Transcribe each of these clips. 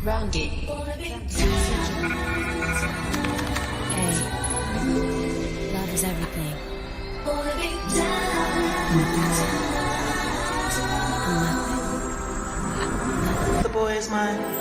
Rounded. Hey, love is everything. The boy is mine.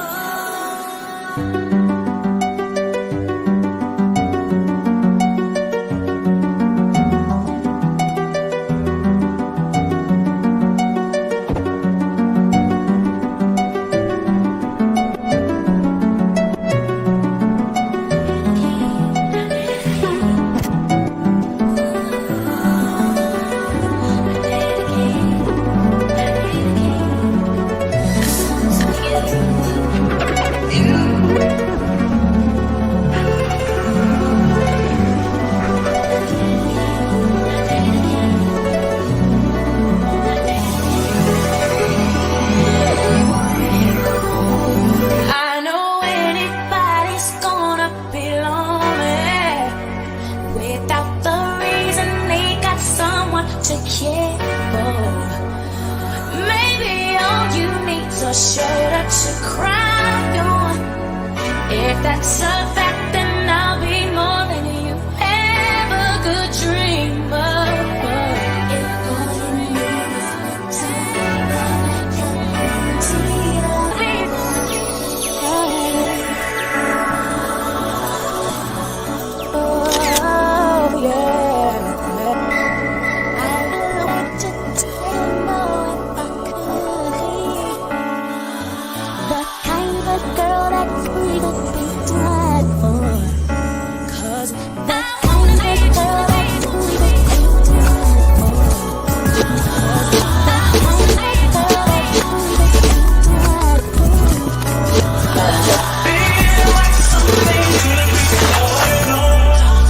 Shoulder to cry on. If that's a fact, then I'll be more than you ever could dream of. If all you need is time, oh yeah. I want to tell more if I could be the kind of girl that's we could be tried for. 'Cause the kind of girl that's we could be tried for. 'Cause the kind of girl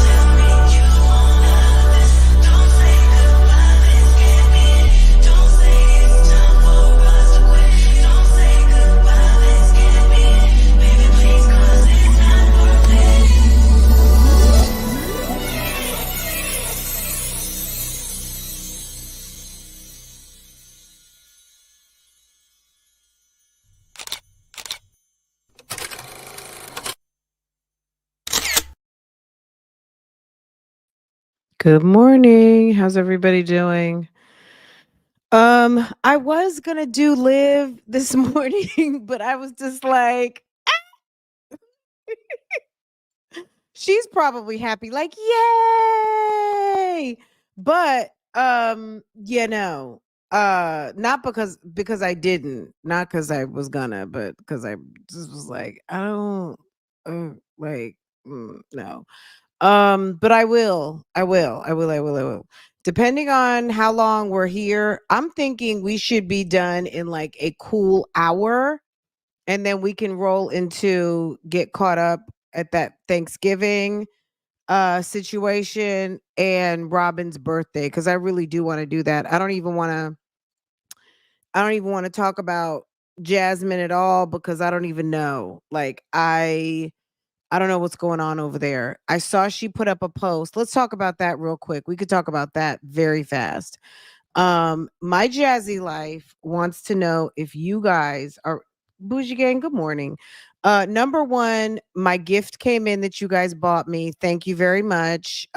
that's we could be tried Good morning. How's everybody doing? I was gonna do live this morning, but I was just like, she's probably happy, like, yay! But not because I didn't, not because I was gonna, but because I just was like, I don't no. But I will. Depending on how long we're here, I'm thinking we should be done in like a cool hour, and then we can roll into get caught up at that Thanksgiving situation and Robin's birthday, because I really do want to do that. I don't even want to talk about Jasmine at all, because I don't even know. Like I don't know what's going on over there. I saw she put up a post. Let's talk about that real quick. We could talk about that very fast. My Jazzy Life wants to know if you guys are Bougie Gang. Good morning. Number one, my gift came in that you guys bought me. Thank you very much.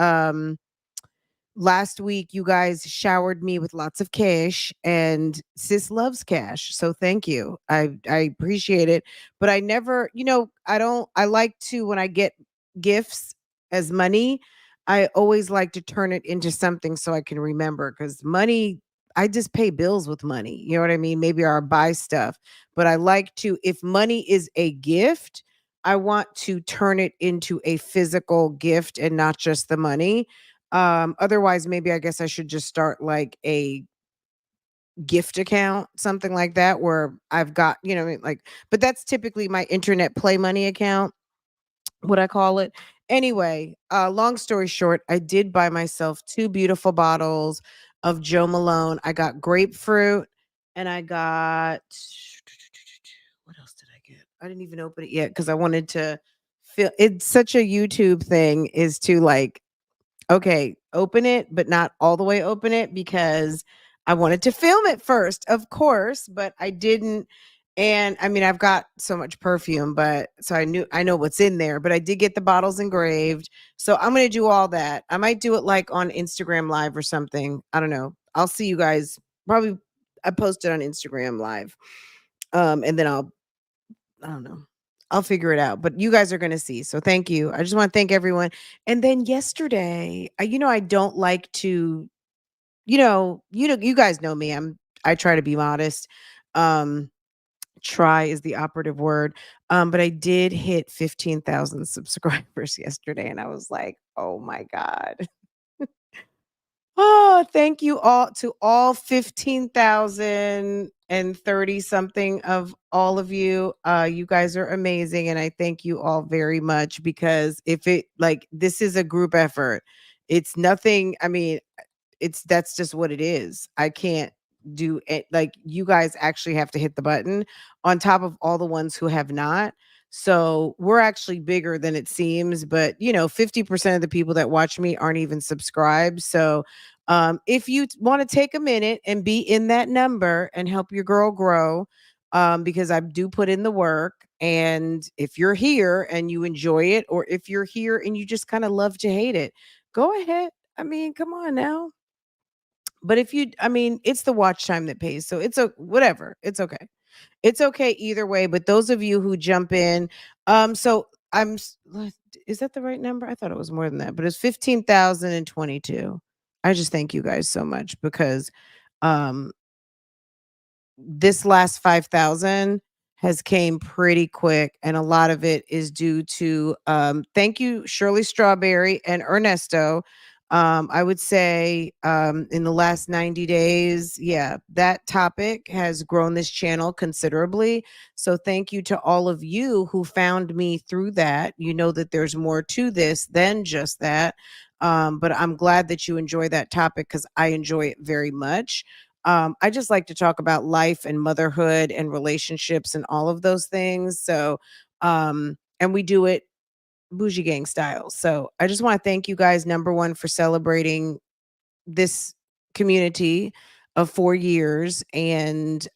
Last week you guys showered me with lots of cash, and sis loves cash, so thank you. I appreciate it, but I never, I like to, when I get gifts as money, I always like to turn it into something so I can remember, because money, I just pay bills with money, you know what I mean? Maybe I'll buy stuff, but I like to, if money is a gift, I want to turn it into a physical gift and not just the money. Otherwise, maybe I guess I should just start like a gift account, something like that, where I've got, like, but that's typically my internet play money account, what I call it. Anyway, long story short, I did buy myself 2 beautiful bottles of Joe Malone. I got grapefruit, and I got, what else did I get? I didn't even open it yet because I wanted to feel, it's such a YouTube thing, is to like, okay, open it, but not all the way open it, because I wanted to film it first, of course, but I didn't. And I mean, I've got so much perfume, but so I know what's in there, but I did get the bottles engraved. So I'm going to do all that. I might do it like on Instagram Live or something. I don't know. I'll see you guys probably. I post it on Instagram Live. And then I don't know. I'll figure it out, but you guys are going to see. So thank you. I just want to thank everyone. And then yesterday, I don't like to, you guys know me. I try to be modest. Um, try is the operative word. But I did hit 15,000 subscribers yesterday, and I was like, oh my God. Oh, thank you all to all 15,030 something of all of you. You guys are amazing. And I thank you all very much because if it like this is a group effort, it's nothing. I mean, that's just what it is. I can't do it. Like you guys actually have to hit the button on top of all the ones who have not. So we're actually bigger than it seems, but 50% of the people that watch me aren't even subscribed. So if you want to take a minute and be in that number and help your girl grow, because I do put in the work. And if you're here and you enjoy it, or if you're here and you just kind of love to hate it, go ahead. I mean, come on now. But I mean, it's the watch time that pays. So it's a whatever. It's okay. It's okay either way. But those of you who jump in, so is that the right number? I thought it was more than that, but it's 15,022. I just thank you guys so much because um this last 5,000 has came pretty quick, and a lot of it is due to thank you Shirley Strawberry and Ernesto. I would say in the last 90 days, yeah, that topic has grown this channel considerably. So thank you to all of you who found me through that. You know that there's more to this than just that. But I'm glad that you enjoy that topic because I enjoy it very much. I just like to talk about life and motherhood and relationships and all of those things. So, and we do it bougie gang style. So I just want to thank you guys, number one, for celebrating this community of 4 years and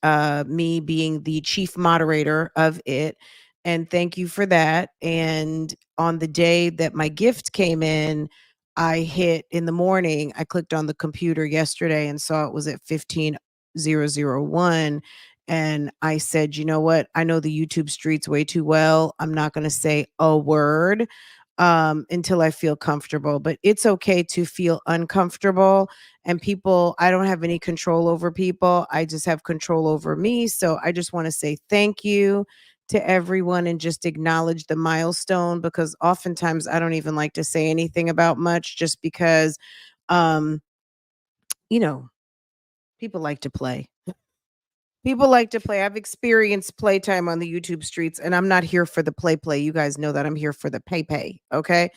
me being the chief moderator of it. And thank you for that. And on the day that my gift came in, I hit in the morning, I clicked on the computer yesterday and saw it was at 15,001. And I said, you know what? I know the YouTube streets way too well. I'm not going to say a word until I feel comfortable, but it's okay to feel uncomfortable. And people, I don't have any control over people. I just have control over me. So I just want to say thank you to everyone and just acknowledge the milestone because oftentimes I don't even like to say anything about much just because, um, you know, people like to play. People like to play. I've experienced playtime on the YouTube streets, and I'm not here for the play. You guys know that I'm here for the pay. Okay.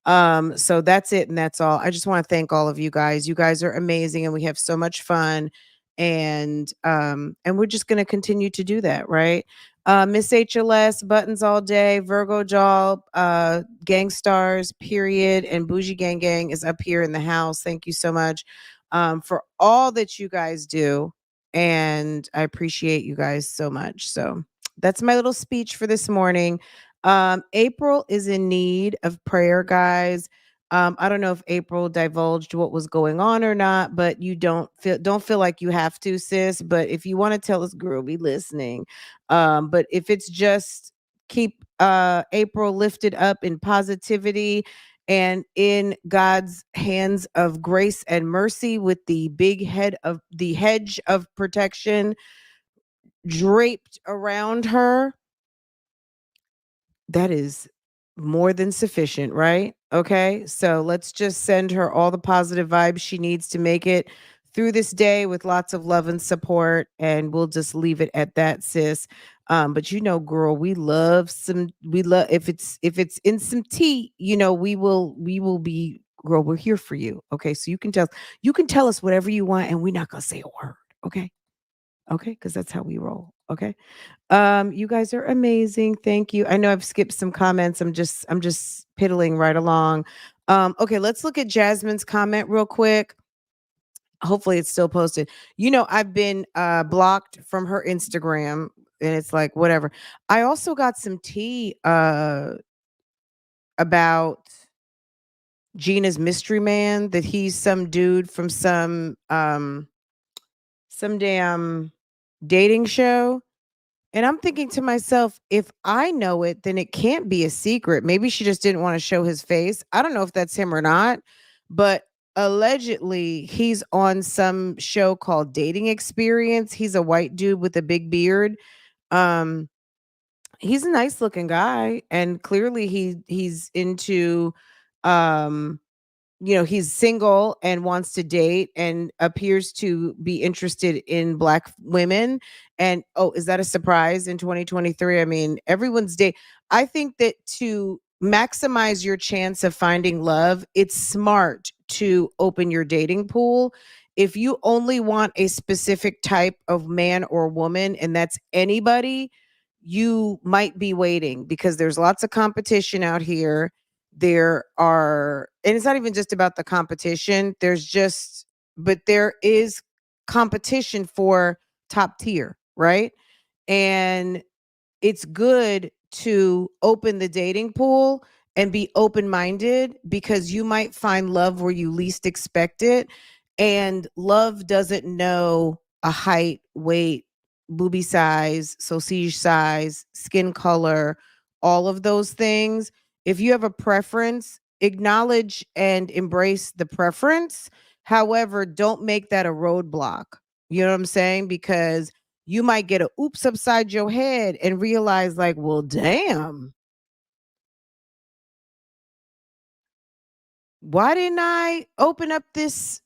So that's it, and that's all. I just want to thank all of you guys. You guys are amazing, and we have so much fun. And we're just gonna continue to do that, right? Miss HLS, buttons all day, Virgo Doll, Gang Stars, period, and Bougie Gang is up here in the house. Thank you so much for all that you guys do and I appreciate you guys so much. So that's my little speech for this morning. April is in need of prayer, guys. I don't know if April divulged what was going on or not, but you don't feel like you have to, sis. But if you want to tell us, girl, be listening. But if it's just keep April lifted up in positivity and in God's hands of grace and mercy with the the hedge of protection draped around her, that is more than sufficient, right? Okay. So let's just send her all the positive vibes she needs to make it through this day with lots of love and support. And we'll just leave it at that, sis. But girl, we love if it's in some tea, we will be girl, we're here for you. Okay. So you can tell us whatever you want and we're not gonna say a word. Okay. Okay, because that's how we roll. Okay. You guys are amazing. Thank you. I know I've skipped some comments. I'm just piddling right along. Okay, let's look at Jasmine's comment real quick. Hopefully it's still posted. I've been blocked from her Instagram. and it's like whatever. I also got some tea about Gina's mystery man, that he's some dude from some damn dating show. And I'm thinking to myself, if I know it, then it can't be a secret. Maybe she just didn't want to show his face. I don't know if that's him or not, but allegedly he's on some show called Dating Experience. He's a white dude with a big beard. Um he's a nice looking guy, and clearly he's into um he's single and wants to date and appears to be interested in black women. And oh, is that a surprise in 2023? I mean, everyone's date. I think that to maximize your chance of finding love, it's smart to open your dating pool. If you only want a specific type of man or woman, and that's anybody, you might be waiting, because there's lots of competition out here. There are, and it's not even just about the competition, but there is competition for top tier, right? And it's good to open the dating pool and be open minded, because you might find love where you least expect it. And love doesn't know a height, weight, booby size, sausage size, skin color, all of those things. If you have a preference, acknowledge and embrace the preference. However, don't make that a roadblock. You know what I'm saying? Because you might get a oops upside your head and realize, like, well, damn, why didn't I open up this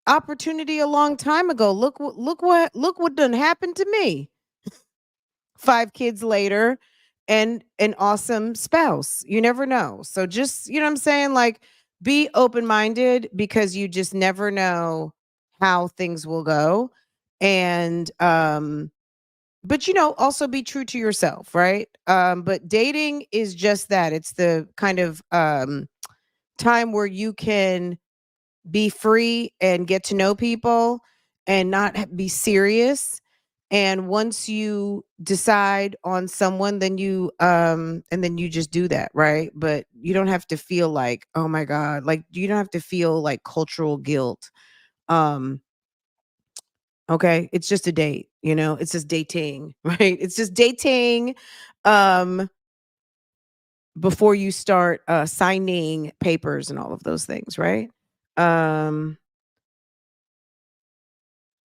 opportunity a long time ago? Look what done happened to me. 5 kids later, and an awesome spouse. You never know. So just, you know what I'm saying? Like, be open minded, because you just never know how things will go. And but also be true to yourself, right? But dating is just that. It's the kind of time where you can be free and get to know people and not be serious. And once you decide on someone, then you just do that, right? But you don't have to feel like, oh my god, like, you don't have to feel like cultural guilt. um Okay, it's just a date, it's just dating, right? It's just dating. um before you start signing papers and all of those things, right? um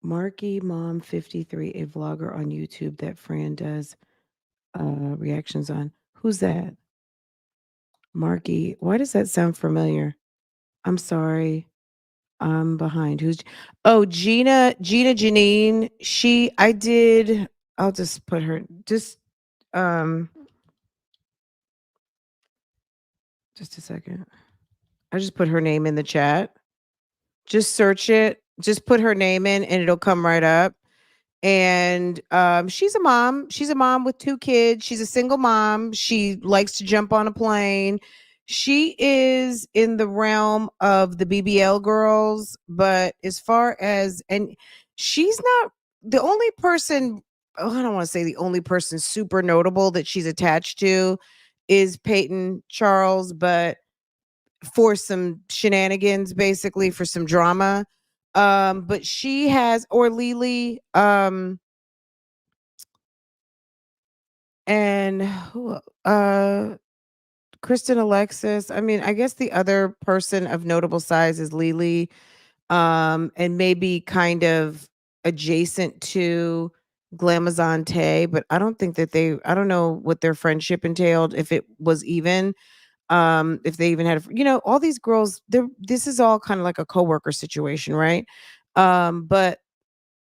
Marky Mom 53, a vlogger on YouTube that Fran does reactions on. Who's that? Marky. Why does that sound familiar? I'm sorry. I'm behind. Oh, Gina Janine. I'll just put her um just a second. I just put her name in the chat. Just search it. Just put her name in and it'll come right up. And she's a mom. She's a mom with 2 kids. She's a single mom. She likes to jump on a plane. She is in the realm of the BBL girls, but as far as, and she's not the only person, oh, I don't want to say the only person super notable that she's attached to is Peyton Charles, but for some shenanigans, basically for some drama. But she has, or Lily, and who Kristen Alexis. I mean, I guess the other person of notable size is Lily, and maybe kind of adjacent to Glamazon Tay, but I don't think that I don't know what their friendship entailed, if it was even, if they even had all these girls, this is all kind of like a coworker situation, right? But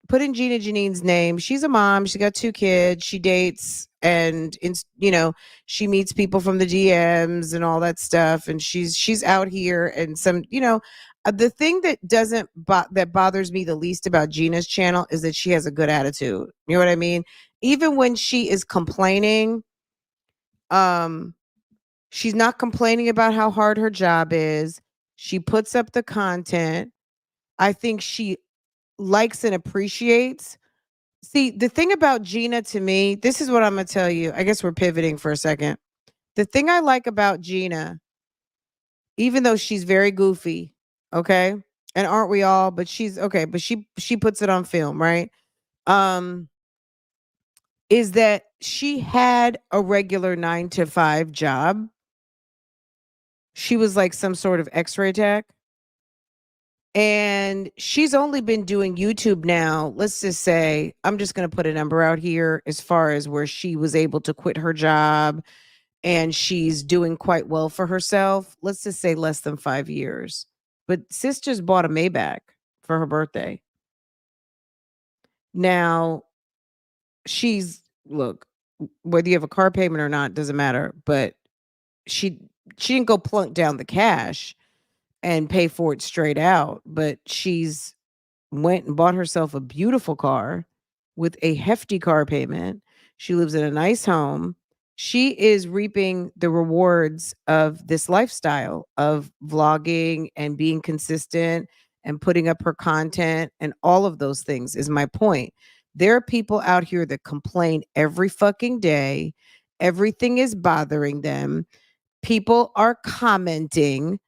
put in Gina Janine's name. She's a mom. She got 2 kids. She dates, and she meets people from the DMs and all that stuff. And she's out here, and the thing that doesn't that bothers me the least about Gina's channel is that she has a good attitude. You know what I mean? Even when she is complaining, um, she's not complaining about how hard her job is. She puts up the content. I think she likes and appreciates See, the thing about Gina to me, this is what I'm gonna tell you. I guess we're pivoting for a second. The thing I like about Gina, even though she's very goofy, okay? And aren't we all? But she's okay, but she puts it on film, right? Um, is that she had a regular 9 to 5 job. She was like some sort of x-ray tech. And she's only been doing YouTube now. Let's just say, I'm just going to put a number out here as far as where she was able to quit her job and she's doing quite well for herself. Let's just say less than 5 years. But sis just bought a Maybach for her birthday. Now, she's, look, whether you have a car payment or not, doesn't matter. But she she didn't go plunk down the cash and pay for it straight out, but she's went and bought herself a beautiful car with a hefty car payment. She lives in a nice home. She is reaping the rewards of this lifestyle of vlogging and being consistent and putting up her content and all of those things is my point. There are people out here that complain every fucking day. Everything is bothering them. People are commenting.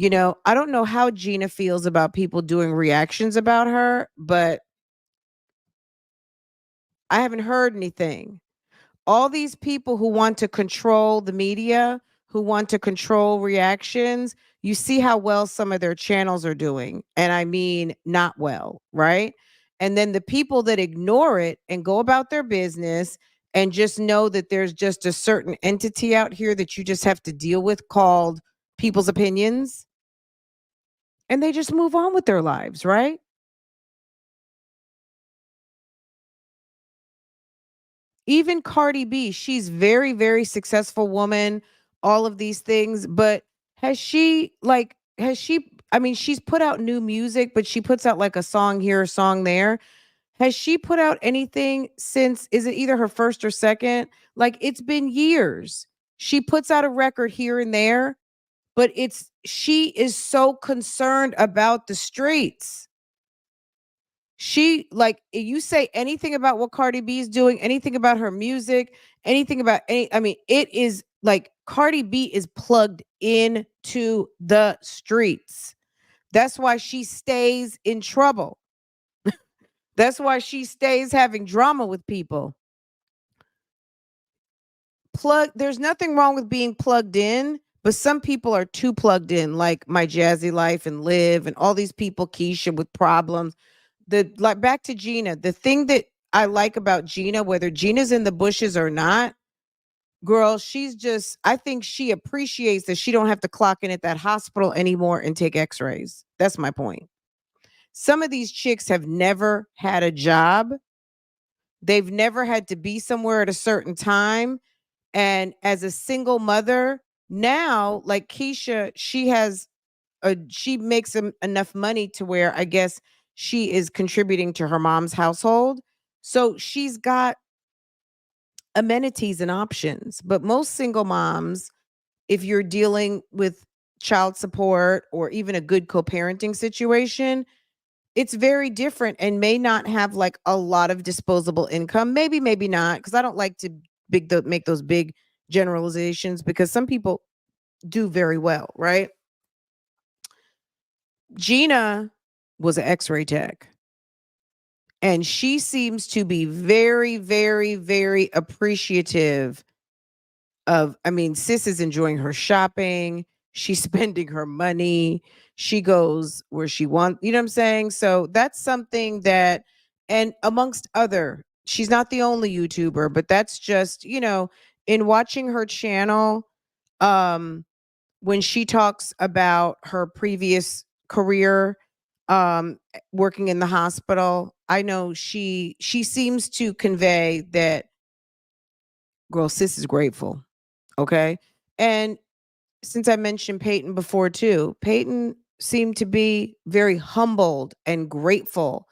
I don't know how Gina feels about people doing reactions about her, but I haven't heard anything. All these people who want to control the media, who want to control reactions, you see how well some of their channels are doing. And I mean, not well, right? And then the people that ignore it and go about their business and just know that there's just a certain entity out here that you just have to deal with called people's opinions. And they just move on with their lives, right? Even Cardi B, she's very, very successful woman, all of these things, but I mean, she's put out new music, but she puts out like a song here, a song there. Has she put out anything since, is it either her first or second? Like it's been years. She puts out a record here and there, but she is so concerned about the streets. You say anything about what Cardi B is doing, anything about her music, anything about I mean, it is like Cardi B is plugged into the streets. That's why she stays in trouble. That's why she stays having drama with people. There's nothing wrong with being plugged in, but some people are too plugged in, like MyJazzyLife and Live and all these people, KEESHA with problems. Like back to Gina, the thing that I like about Gina, whether Gina's in the bushes or not, girl, I think she appreciates that she don't have to clock in at that hospital anymore and take x-rays. That's my point. Some of these chicks have never had a job. They've never had to be somewhere at a certain time. And as a single mother, now, like KEESHA, she makes enough money to where I guess she is contributing to her mom's household. So she's got amenities and options. But most single moms, if you're dealing with child support or even a good co-parenting situation, it's very different and may not have like a lot of disposable income. Maybe not, because I don't like to make those big generalizations because some people do very well, right? Gina was an x-ray tech. And she seems to be very, very, very appreciative I mean, sis is enjoying her shopping. She's spending her money. She goes where she wants, you know what I'm saying? So that's something that, and amongst other, she's not the only YouTuber, but that's just, in watching her channel, um, when she talks about her previous career, working in the hospital, I know she seems to convey that, girl, sis is grateful. Okay. And since I mentioned Peyton before too, Peyton seemed to be very humbled and grateful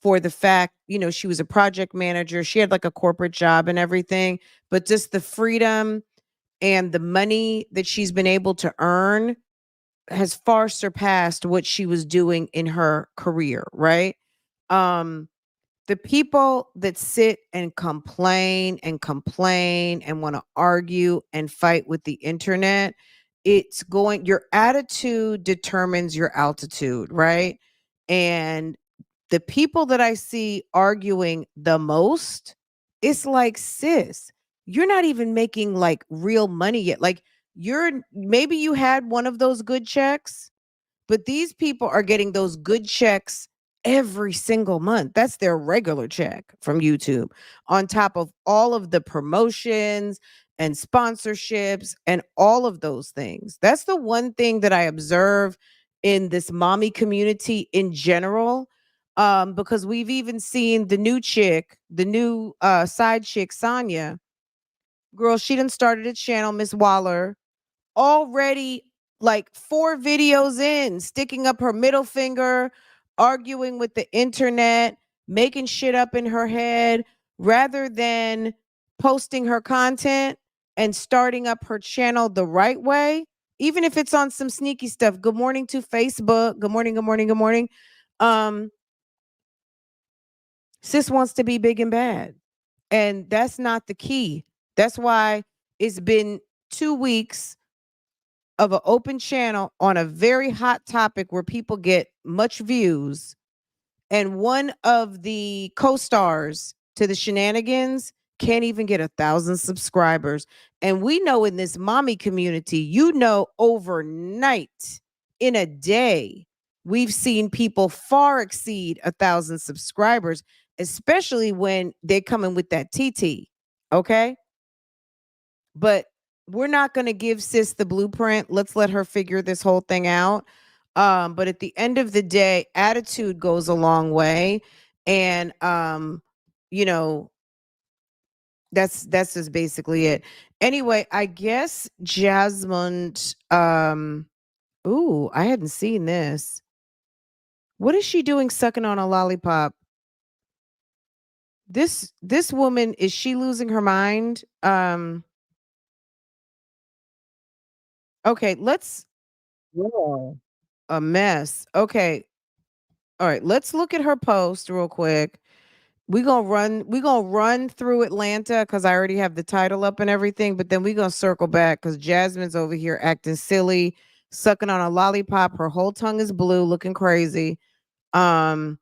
for the fact, she was a project manager. She had like a corporate job and everything, but just the freedom and the money that she's been able to earn has far surpassed what she was doing in her career, right? Um, The people that sit and complain and want to argue and fight with the internet, your attitude determines your altitude, right? And the people that I see arguing the most, it's like, sis, you're not even making like real money yet. Like, maybe you had one of those good checks, but these people are getting those good checks every single month. That's their regular check from YouTube, on top of all of the promotions and sponsorships and all of those things. That's the one thing that I observe in this mommy community in general. Because we've even seen the new chick, the new side chick, Sonya. Girl, she done started a channel, Miss Waller, already like 4 videos in, sticking up her middle finger, arguing with the internet, making shit up in her head, rather than posting her content and starting up her channel the right way, even if it's on some sneaky stuff. Good morning to Facebook. Good morning, good morning, good morning. Um, Sis wants to be big and bad. And that's not the key. That's why it's been 2 weeks of an open channel on a very hot topic where people get much views, and one of the co-stars to the shenanigans can't even get 1,000 subscribers. And we know in this mommy community, overnight, in a day, we've seen people far exceed 1,000 subscribers, especially when they come in with that TT. Okay. But we're not going to give sis the blueprint. Let's let her figure this whole thing out. But at the end of the day, attitude goes a long way. And you know, that's just basically it. Anyway, I guess Jasmine, ooh, I hadn't seen this. What is she doing sucking on a lollipop? This woman, is she losing her mind? Okay, let's, yeah, a mess. Okay. All right, let's look at her post real quick. We gonna run through Atlanta because I already have the title up and everything, but then we gonna circle back because Jasmine's over here acting silly, sucking on a lollipop. Her whole tongue is blue, looking crazy. Um,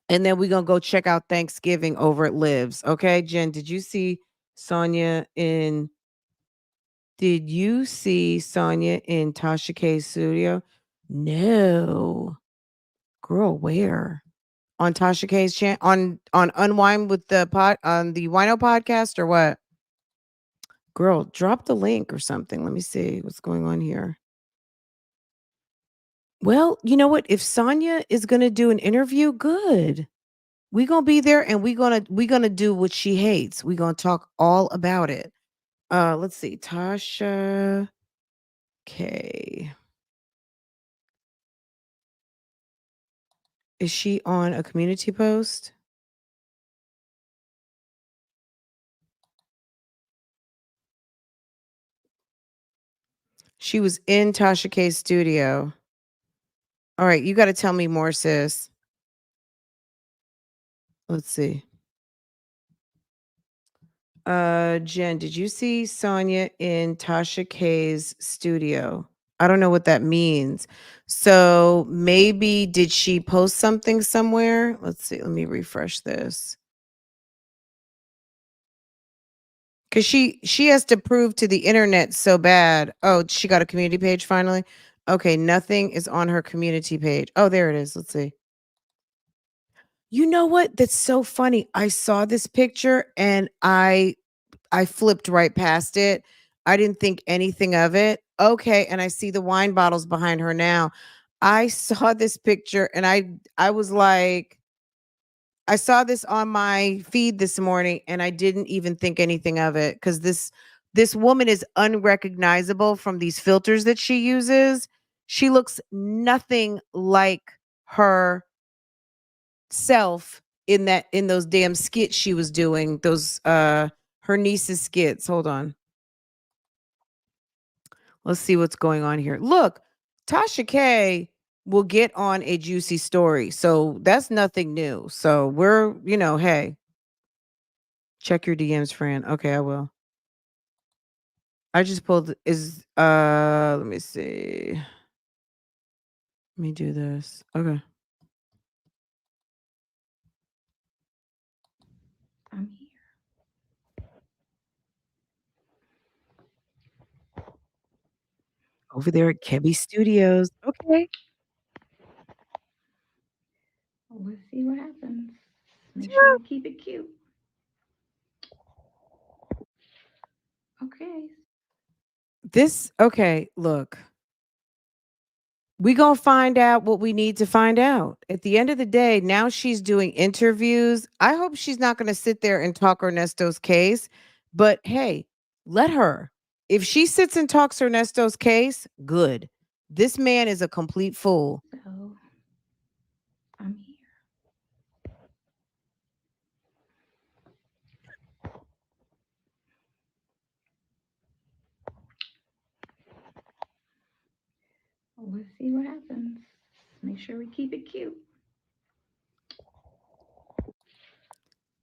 and then we gonna go check out Thanksgiving over at Lives. Okay, Jen, Sonya in did you see Sonya in Tasha K's studio? No. Girl, where? On Tasha K's channel, on Unwind with the pod, on the Wino podcast, or what? Girl, drop the link or something. Let me see what's going on here. Well, you know what? If Sonya is gonna do an interview, good. We gonna be there, and we gonna do what she hates. We gonna talk all about it. Let's see, Tasha K. Is she on a community post? She was in Tasha K's studio. All right, you got to tell me more, sis. Let's see. Jen, did you see Sonya in Tasha K's studio? I don't know what that means. So maybe did she post something somewhere? Let's see. Let me refresh this. Cause she has to prove to the internet so bad. Oh, she got a community page finally. Okay, nothing is on her community page. Oh, there it is. Let's see. You know what? That's so funny. I saw this picture and I flipped right past it. I didn't think anything of it. Okay, and I see the wine bottles behind her now. I saw this picture and I was like, I saw this on my feed this morning and I didn't even think anything of it because this woman is unrecognizable from these filters that she uses. She looks nothing like her self in those damn skits she was doing, those her niece's skits. Hold on. Let's see what's going on here. Look, Tasha K will get on a juicy story. So that's nothing new. So we're, hey, check your DMs, friend. Okay, I will. I just pulled is let me see. Let me do this. Okay. I'm here. Over there at Kebby Studios. Okay. Well, let's see what happens. Make sure we keep it cute. Okay. Okay, look. We gonna find out what we need to find out. At the end of the day, now she's doing interviews. I hope she's not gonna sit there and talk Ernesto's case, but hey, let her. If she sits and talks Ernesto's case, good. This man is a complete fool. So I'm here. Well, let's see what happens. Make sure we keep it cute.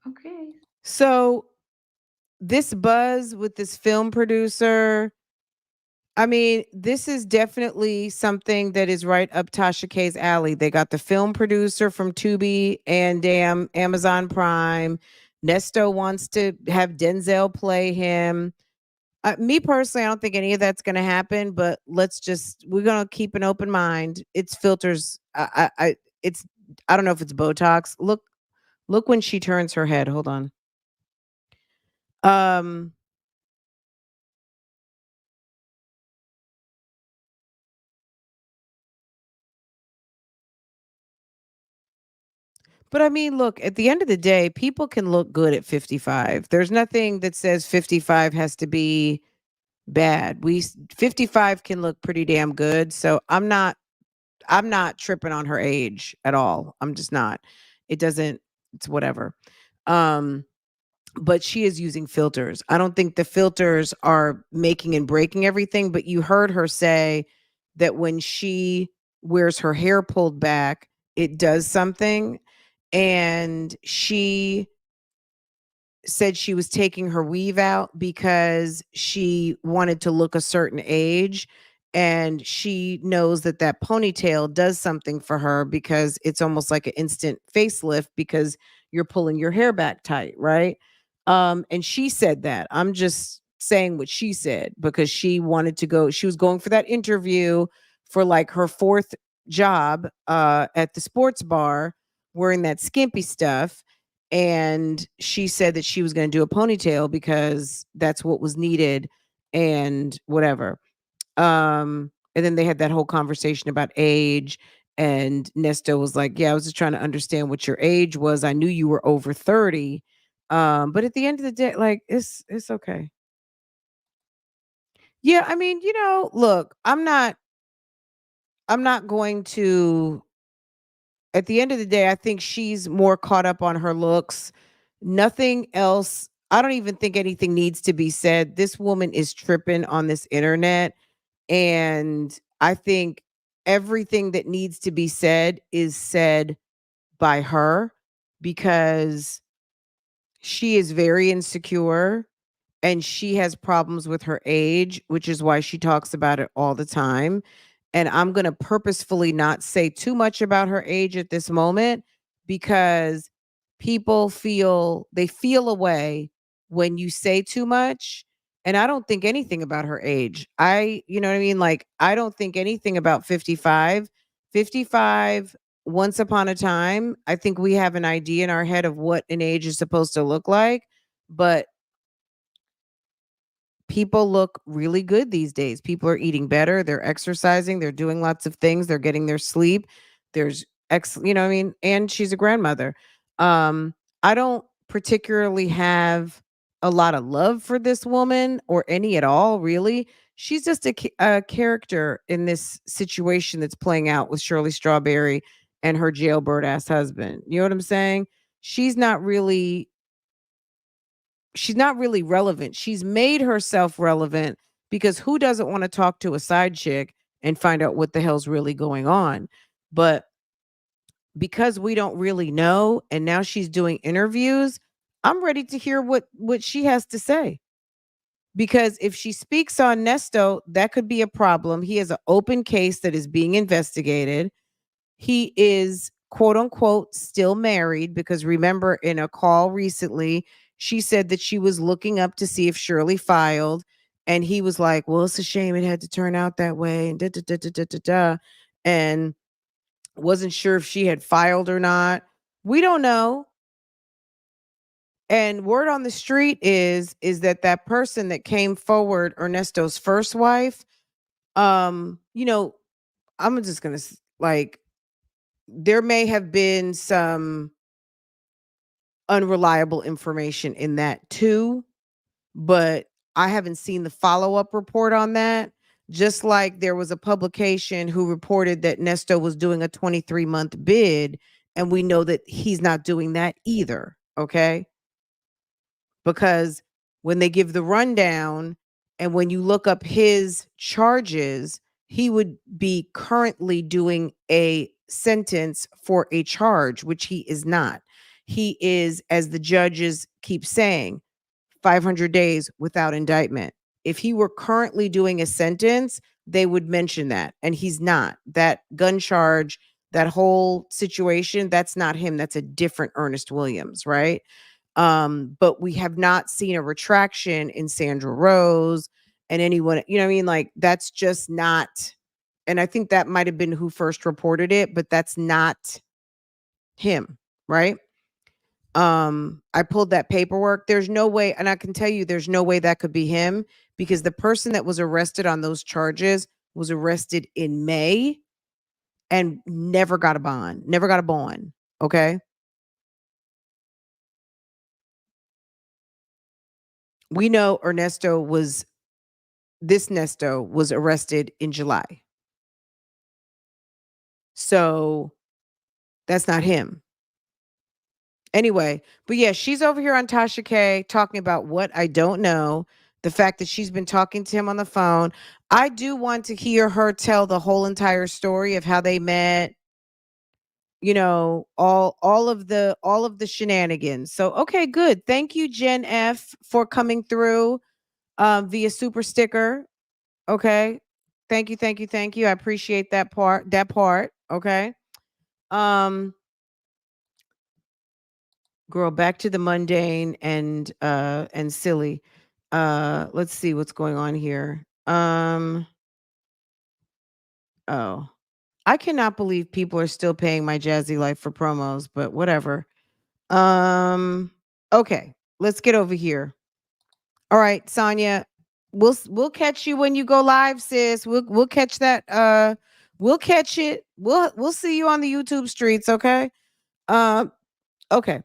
Okay. So this buzz with this film producer, I mean, this is definitely something that is right up Tasha K's alley. They got the film producer from Tubi and damn Amazon Prime. Nesto wants to have Denzel play him. Me personally, I don't think any of that's going to happen. But we're going to keep an open mind. It's filters. It's I don't know if it's Botox. Look when she turns her head. Hold on. Um, But I mean, look, at the end of the day, people can look good at 55. There's nothing that says 55 has to be bad. 55 can look pretty damn good. So I'm not tripping on her age at all. I'm just not. It doesn't it's whatever. Um but she is using filters. I don't think the filters are making and breaking everything, but you heard her say that when she wears her hair pulled back, it does something, and she said she was taking her weave out because she wanted to look a certain age, and she knows that that ponytail does something for her because it's almost like an instant facelift because you're pulling your hair back tight, right? And she said that. I'm just saying what she said because she was going for that interview for like her fourth job at the sports bar wearing that skimpy stuff, and she said that she was going to do a ponytail because that's what was needed and whatever. And then they had that whole conversation about age, and Nesto was like, yeah, I was just trying to understand what your age was. I knew you were over 30. But at the end of the day, like, it's okay. Yeah, I mean, look, I'm not going to. At the end of the day, I think she's more caught up on her looks. Nothing else. I don't even think anything needs to be said. This woman is tripping on this internet. And I think everything that needs to be said is said by her because she is very insecure and she has problems with her age, which is why she talks about it all the time. And I'm going to purposefully not say too much about her age at this moment because they feel a way when you say too much. And I don't think anything about her age. You know what I mean? Like, I don't think anything about 55. 55, once upon a time, I think we have an idea in our head of what an age is supposed to look like. But people look really good these days. People are eating better, they're exercising, they're doing lots of things, they're getting their sleep. There's you know what I mean? And she's a grandmother. I don't particularly have a lot of love for this woman or any at all, really. She's just a character in this situation that's playing out with Shirley Strawberry and her jailbird ass husband. You know what I'm saying? She's not really she's not really relevant. She's made herself relevant because who doesn't want to talk to a side chick and find out what the hell's really going on? But because we don't really know, and now she's doing interviews, I'm ready to hear what she has to say. Because if she speaks on Nesto, that could be a problem. He has an open case that is being investigated. He is quote unquote still married because remember in a call recently, she said that she was looking up to see if Shirley filed. And he was like, well, it's a shame it had to turn out that way. And da, da, da, da, da, da, da. And wasn't sure if she had filed or not. We don't know. And word on the street is that that person that came forward, Ernesto's first wife, you know, I'm just gonna like there may have been some unreliable information in that too, but I haven't seen the follow-up report on that. Just like there was a publication who reported that Nesto was doing a 23-month bid, and we know that he's not doing that either. Okay. Because when they give the rundown and when you look up his charges, he would be currently doing a sentence for a charge, which he is not. He is, as the judges keep saying, 500 days without indictment. If he were currently doing a sentence, they would mention that, and he's not. That gun charge, that whole situation, that's not him. That's a different Ernest Williams, right? But we have not seen a retraction in Sandra Rose and anyone, you know what I mean? Like that's just not, and I think that might have been who first reported it, but that's not him, right? I pulled that paperwork. There's no way, and I can tell you there's no way that could be him because the person that was arrested on those charges was arrested in May and never got a bond, never got a bond. Okay. We know this Nesto was arrested in July. So that's not him. Anyway, but yeah, she's over here on Tasha K talking about what I don't know. The fact that she's been talking to him on the phone. I do want to hear her tell the whole entire story of how they met, you know, all of the shenanigans. So okay, good. Thank you, Jen F, for coming through via super sticker. Okay. Thank you, thank you, thank you. I appreciate that part. That part. Okay. Um, girl, back to the mundane and silly. Let's see what's going on here. Oh. I cannot believe people are still paying my Jazzy Life for promos, but whatever. Um, okay, let's get over here. All right, Sonya, we'll catch you when you go live, sis. We'll catch that. We'll catch it. We'll see you on the YouTube streets. Okay. Um. Okay.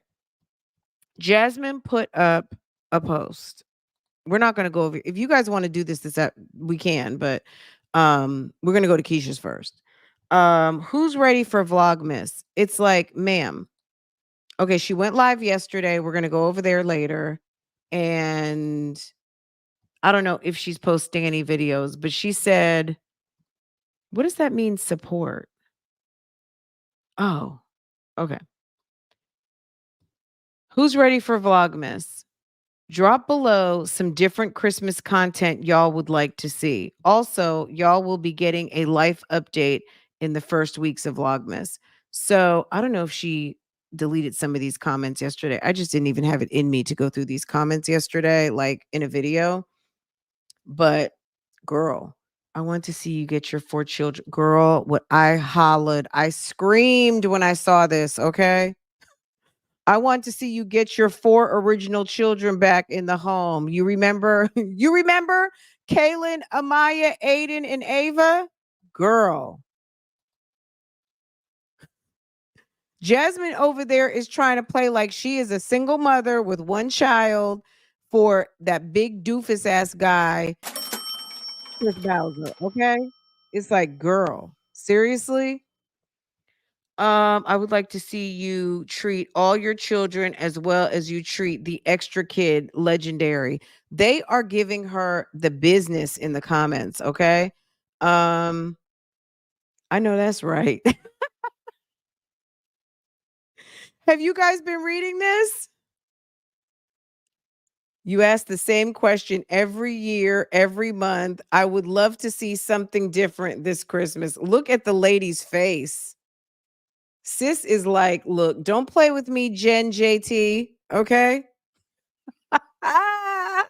Jasmine put up a post. We're not going to go over. If you guys want to do this, we can. But we're going to go to KEESHA's first. Who's ready for Vlogmas? It's like, ma'am. Okay, she went live yesterday. We're going to go over there later, and I don't know if she's posting any videos, but she said, what does that mean, support? Oh, okay. Who's ready for Vlogmas? Drop below some different Christmas content y'all would like to see. Also, y'all will be getting a life update in the first weeks of Vlogmas. So I don't know if she deleted some of these comments yesterday. I just didn't even have it in me to go through these comments yesterday, like in a video. But girl, I want to see you get your 4 children. Girl, what I hollered, I screamed when I saw this, okay? I want to see you get your 4 original children back in the home. You remember? You remember Kaylin, Amaya, Aiden, and Ava? Girl. Jasmine over there is trying to play like she is a single mother with 1 child for that big doofus ass guy, Chris Bowser. Okay. It's like, girl, seriously? I would like to see you treat all your children as well as you treat the extra kid legendary. They are giving her the business in the comments, okay? I know that's right. Have you guys been reading this? You ask the same question every year, every month. I would love to see something different this Christmas. Look at the lady's face. Sis is like, look, don't play with me, Jen JT. Okay. Ah.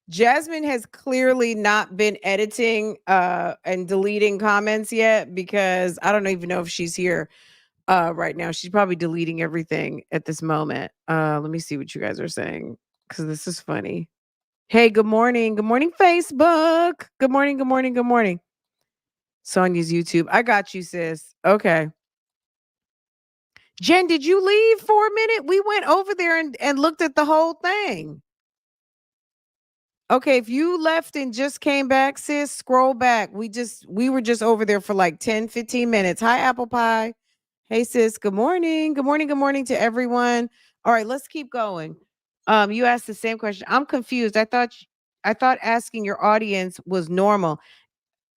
Jasmine has clearly not been editing and deleting comments yet because I don't even know if she's here right now. She's probably deleting everything at this moment. Let me see what you guys are saying because this is funny. Hey, good morning. Good morning, Facebook. Good morning. Good morning. Good morning. Sonya's YouTube. I got you, sis. Okay. Jen, did you leave for a minute? We went over there and looked at the whole thing. Okay, if you left and just came back, sis, scroll back. We were just over there for like 10, 15 minutes. Hi, Apple Pie. Hey, sis. Good morning. Good morning. Good morning to everyone. All right, let's keep going. You asked the same question. I'm confused. I thought asking your audience was normal,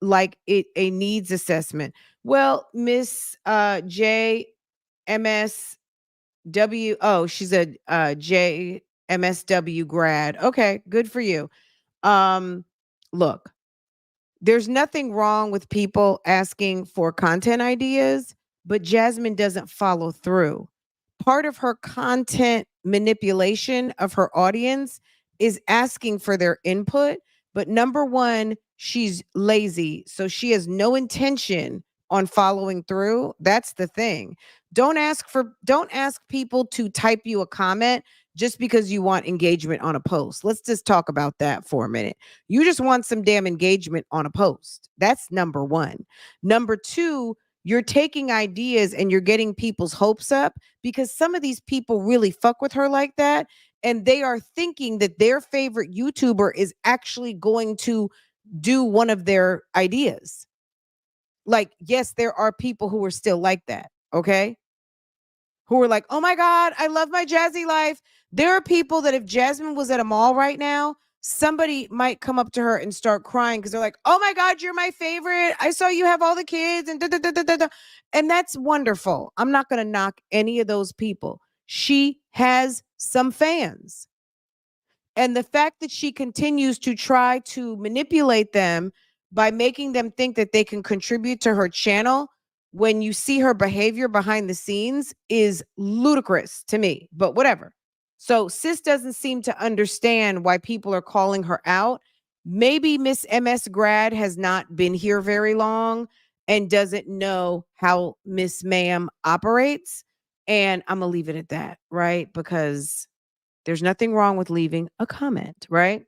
like it a needs assessment. Well, Miss JMSW. Oh, she's a JMSW grad. Okay, good for you. Um, Look, there's nothing wrong with people asking for content ideas, but Jasmine doesn't follow through. Part of her content manipulation of her audience is asking for their input. But number one, she's lazy. So she has no intention on following through. That's the thing. Don't ask people to type you a comment just because you want engagement on a post. Let's just talk about that for a minute. You just want some damn engagement on a post. That's number one. Number two, you're taking ideas and you're getting people's hopes up because some of these people really fuck with her like that. And they are thinking that their favorite YouTuber is actually going to do one of their ideas. Like, yes, there are people who are still like that. Okay. Who are like, oh my God, I love my jazzy life. There are people that if Jasmine was at a mall right now, somebody might come up to her and start crying because they're like, oh my God, you're my favorite. I saw you have all the kids and da, da, da, da, da, da. And that's wonderful. I'm not going to knock any of those people. She has some fans. And the fact that she continues to try to manipulate them by making them think that they can contribute to her channel when you see her behavior behind the scenes is ludicrous to me, but whatever. So sis doesn't seem to understand why people are calling her out. Maybe Miss MS grad has not been here very long and doesn't know how Miss Ma'am operates. And I'm going to leave it at that, right? Because there's nothing wrong with leaving a comment, right?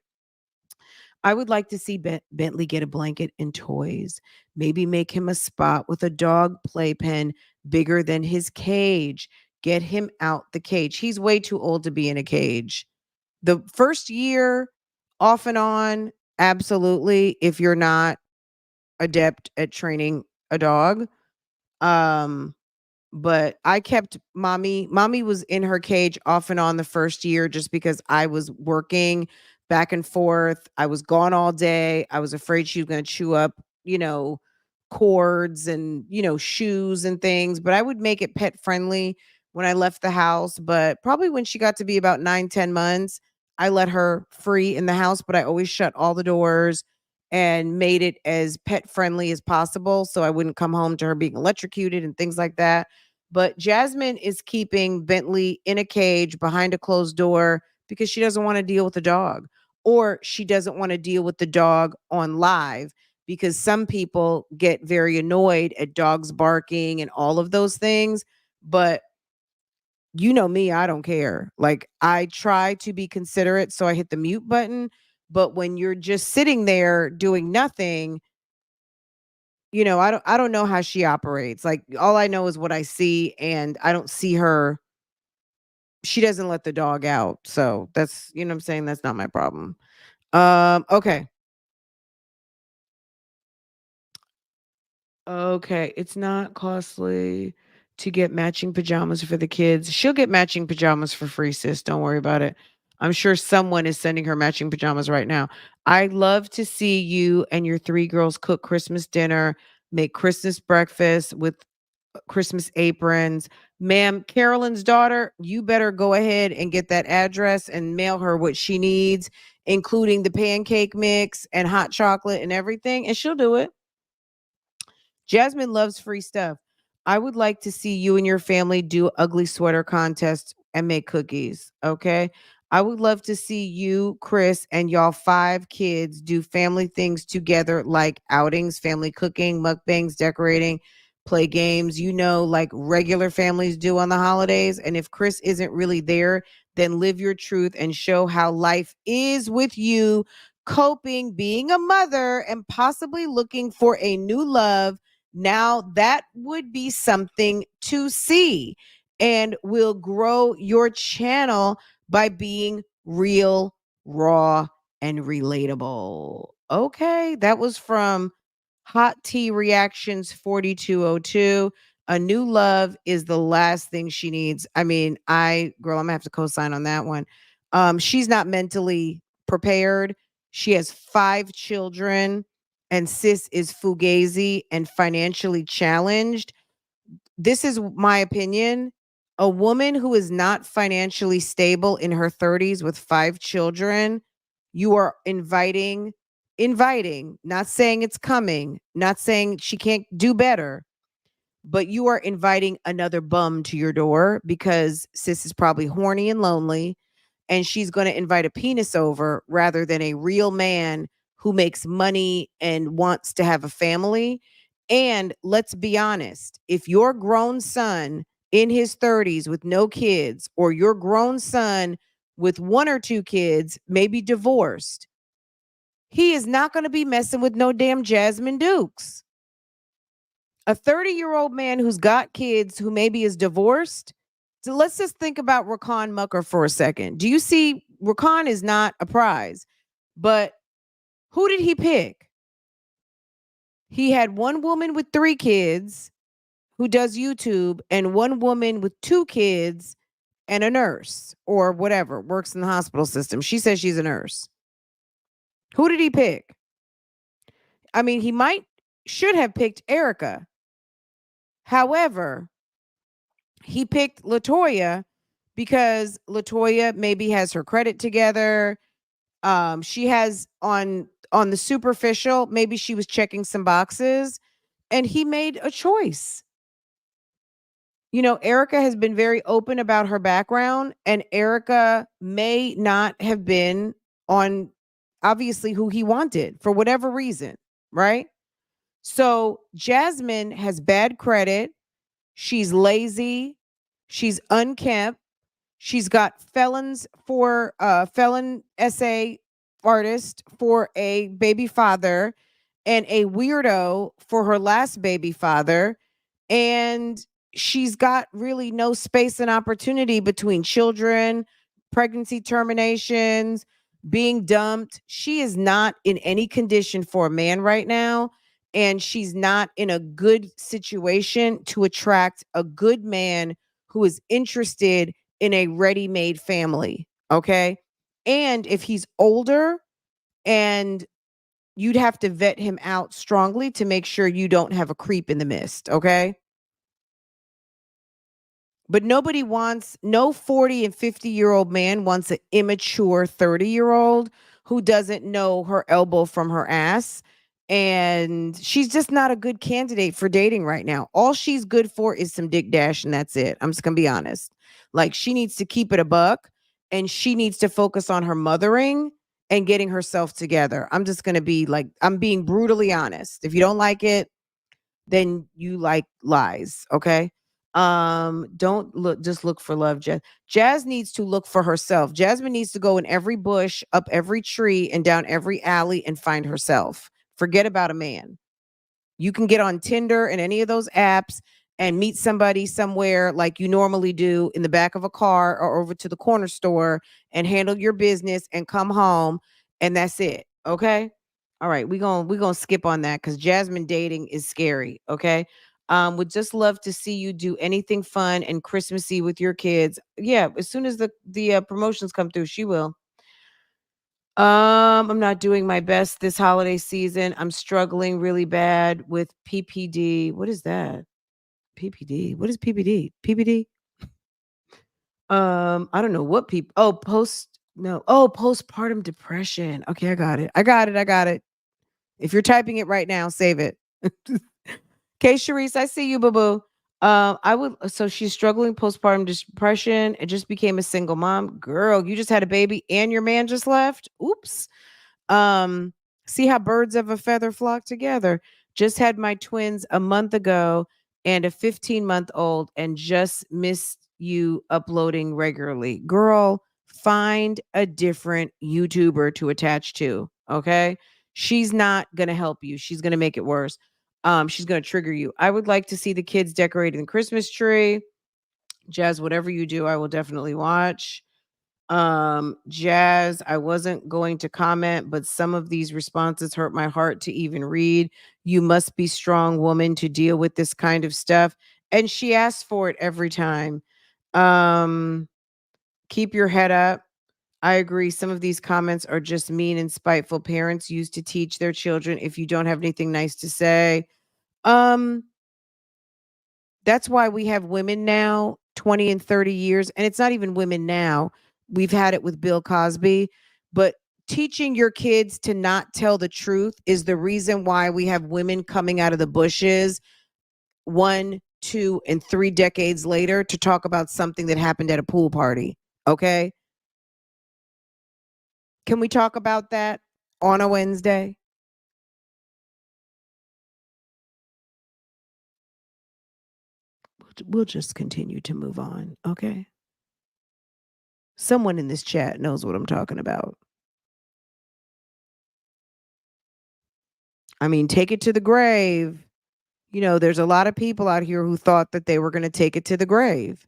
I would like to see Bentley get a blanket and toys. Maybe make him a spot with a dog playpen bigger than his cage. Get him out the cage. He's way too old to be in a cage. The first year, off and on, absolutely. If you're not adept at training a dog, um, but I kept mommy. Mommy was in her cage off and on the first year just because I was working back and forth. I was gone all day. I was afraid she was going to chew up, you know, cords and, shoes and things. But I would make it pet friendly when I left the house. But probably when she got to be about 9, 10 months, I let her free in the house, but I always shut all the doors and made it as pet friendly as possible so I wouldn't come home to her being electrocuted and things like that. But Jasmine is keeping Bentley in a cage behind a closed door because she doesn't want to deal with the dog, or she doesn't want to deal with the dog on live because some people get very annoyed at dogs barking and all of those things. But you know me, I don't care. Like, I try to be considerate, so I hit the mute button. But when you're just sitting there doing nothing, I don't know how she operates. Like, all I know is what I see, and I don't see her. She doesn't let the dog out. So that's, what I'm saying, that's not my problem. Okay. Okay, it's not costly to get matching pajamas for the kids. She'll get matching pajamas for free, sis. Don't worry about it. I'm sure someone is sending her matching pajamas right now. I'd love to see you and your three girls cook Christmas dinner, make Christmas breakfast with Christmas aprons, Ma'am, Carolyn's daughter, you better go ahead and get that address and mail her what she needs, including the pancake mix and hot chocolate and everything, and she'll do it. Jasmine loves free stuff. I would like to see you and your family do ugly sweater contests and make cookies. Okay. I would love to see you, Chris, and y'all 5 kids do family things together, like outings, family cooking, mukbangs, decorating, play games, like regular families do on the holidays. And if Chris isn't really there, then live your truth and show how life is with you, coping, being a mother, and possibly looking for a new love. Now that would be something to see and will grow your channel by being real, raw, and relatable. Okay, that was from Hot Tea Reactions 4202. A new love is the last thing she needs. I mean, girl, I'm gonna have to co-sign on that one. She's not mentally prepared. She has 5 children, and sis is fugazi and financially challenged. This is my opinion. A woman who is not financially stable in her 30s with 5 children, you are inviting, not saying it's coming, not saying she can't do better, but you are inviting another bum to your door because sis is probably horny and lonely, and she's going to invite a penis over rather than a real man who makes money and wants to have a family. And let's be honest, if your grown son in his 30s with no kids, or your grown son with 1 or 2 kids, maybe divorced, he is not going to be messing with no damn Jasmine Dukes. A 30-year-old man who's got kids, who maybe is divorced. So let's just think about Rakan Mucker for a second. Do you see Rakan is not a prize, but who did he pick? He had one woman with 3 kids who does YouTube, and one woman with 2 kids and a nurse or whatever, works in the hospital system. She says she's a nurse. Who did he pick? I mean, he should have picked Erica. However, he picked LaToya because LaToya maybe has her credit together. She has on the superficial, maybe she was checking some boxes, and he made a choice. Erica has been very open about her background, and Erica may not have been on, obviously, who he wanted for whatever reason, right? So Jasmine has bad credit. She's lazy. She's unkempt. She's got felon essay artist for a baby father, and a weirdo for her last baby father. And she's got really no space and opportunity between children, pregnancy terminations, being dumped. She is not in any condition for a man right now. And she's not in a good situation to attract a good man who is interested in a ready-made family. Okay. And if he's older, and you'd have to vet him out strongly to make sure you don't have a creep in the midst. Okay. But no 40 and 50-year-old man wants an immature 30-year-old who doesn't know her elbow from her ass. And she's just not a good candidate for dating right now. All she's good for is some dick dash, and that's it. I'm just going to be honest. Like, she needs to keep it a buck, and she needs to focus on her mothering and getting herself together. I'm just going to be like, I'm being brutally honest. If you don't like it, then you like lies. Okay. Don't just look for love. Jazz needs to look for herself. Jasmine needs to go in every bush, up every tree, and down every alley and find herself. Forget about a man. You can get on Tinder and any of those apps and meet somebody somewhere like you normally do, in the back of a car or over to the corner store, and handle your business and come home, and that's it. Okay. All right, we're gonna skip on that because Jasmine dating is scary. Okay. Would just love to see you do anything fun and Christmassy with your kids. Yeah, as soon as the promotions come through, she will. I'm not doing my best this holiday season. I'm struggling really bad with PPD. What is that? PPD. What is PPD? PPD? I don't know what people. Oh, postpartum depression. Okay, I got it. I got it. I got it. If you're typing it right now, save it. Okay, Sharice, I see you, boo boo. I would. So she's struggling postpartum depression and just became a single mom. Girl, you just had a baby and your man just left. Oops. Um, See how birds of a feather flock together. Just had my twins a month ago and a 15-month-old and just missed you uploading regularly. Girl, find a different YouTuber to attach to. Okay. She's not gonna help you. She's gonna make it worse. She's gonna trigger you. I would like to see the kids decorating the Christmas tree. Jazz, whatever you do, I will definitely watch. Jazz, I wasn't going to comment, but some of these responses hurt my heart to even read. You must be strong woman to deal with this kind of stuff. And she asks for it every time. Um, Keep your head up. I agree. Some of these comments are just mean and spiteful. Parents used to teach their children if you don't have anything nice to say. Um, that's why we have women now, 20 and 30 years, and it's not even women now. We've had it with Bill Cosby, but teaching your kids to not tell the truth is the reason why we have women coming out of the bushes 1, 2, and 3 decades later to talk about something that happened at a pool party. Okay? Can we talk about that on a Wednesday? We'll just continue to move on, okay? Someone in this chat knows what I'm talking about. I mean, take it to the grave. You know, there's a lot of people out here who thought that they were going to take it to the grave.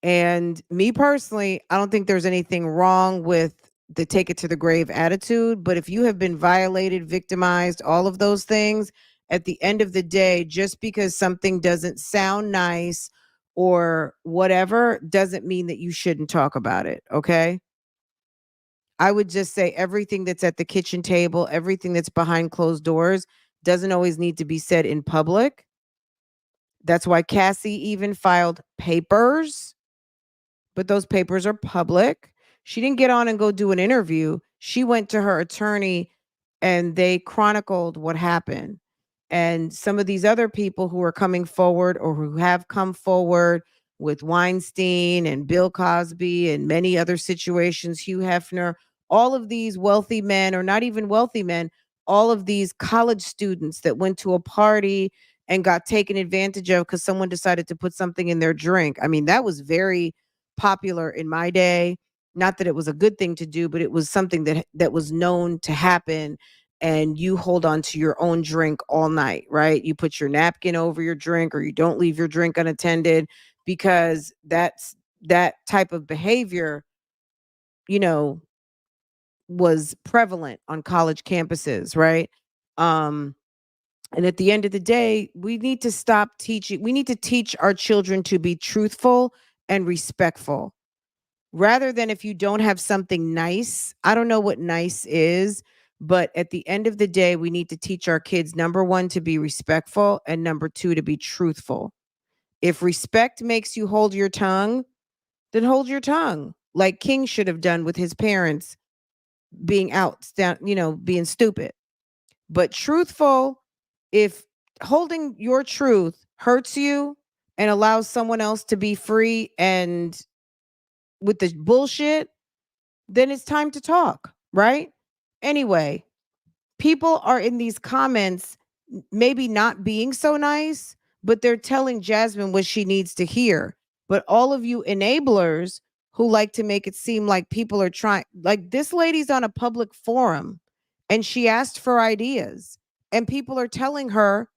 And me personally, I don't think there's anything wrong with the take it to the grave attitude. But if you have been violated, victimized, all of those things, at the end of the day, just because something doesn't sound nice or whatever doesn't mean that you shouldn't talk about it. Okay. I would just say everything that's at the kitchen table, everything that's behind closed doors doesn't always need to be said in public. That's why Cassie even filed papers, but those papers are public. She didn't get on and go do an interview. She went to her attorney and they chronicled what happened. And some of these other people who are coming forward or who have come forward with Weinstein and Bill Cosby and many other situations, Hugh Hefner, all of these wealthy men, or not even wealthy men, all of these college students that went to a party and got taken advantage of because someone decided to put something in their drink. I mean, that was very popular in my day. Not that it was a good thing to do, but it was something that was known to happen. And you hold on to your own drink all night, right? You put your napkin over your drink, or you don't leave your drink unattended, because that type of behavior, you know, was prevalent on college campuses, right? Um, and at the end of the day, we need to stop teaching. We need to teach our children to be truthful and respectful rather than, if you don't have something nice. I don't know what nice is, but at the end of the day, we need to teach our kids, number one, to be respectful, and number two, to be truthful. If respect makes you hold your tongue, then hold your tongue, like King should have done with his parents being being stupid. But truthful, if holding your truth hurts you and allows someone else to be free and with the bullshit, then it's time to talk, right? Anyway, people are in these comments maybe not being so nice, but they're telling Jasmine what she needs to hear. But all of you enablers who like to make it seem like people are trying, like, this lady's on a public forum and she asked for ideas, and people are telling her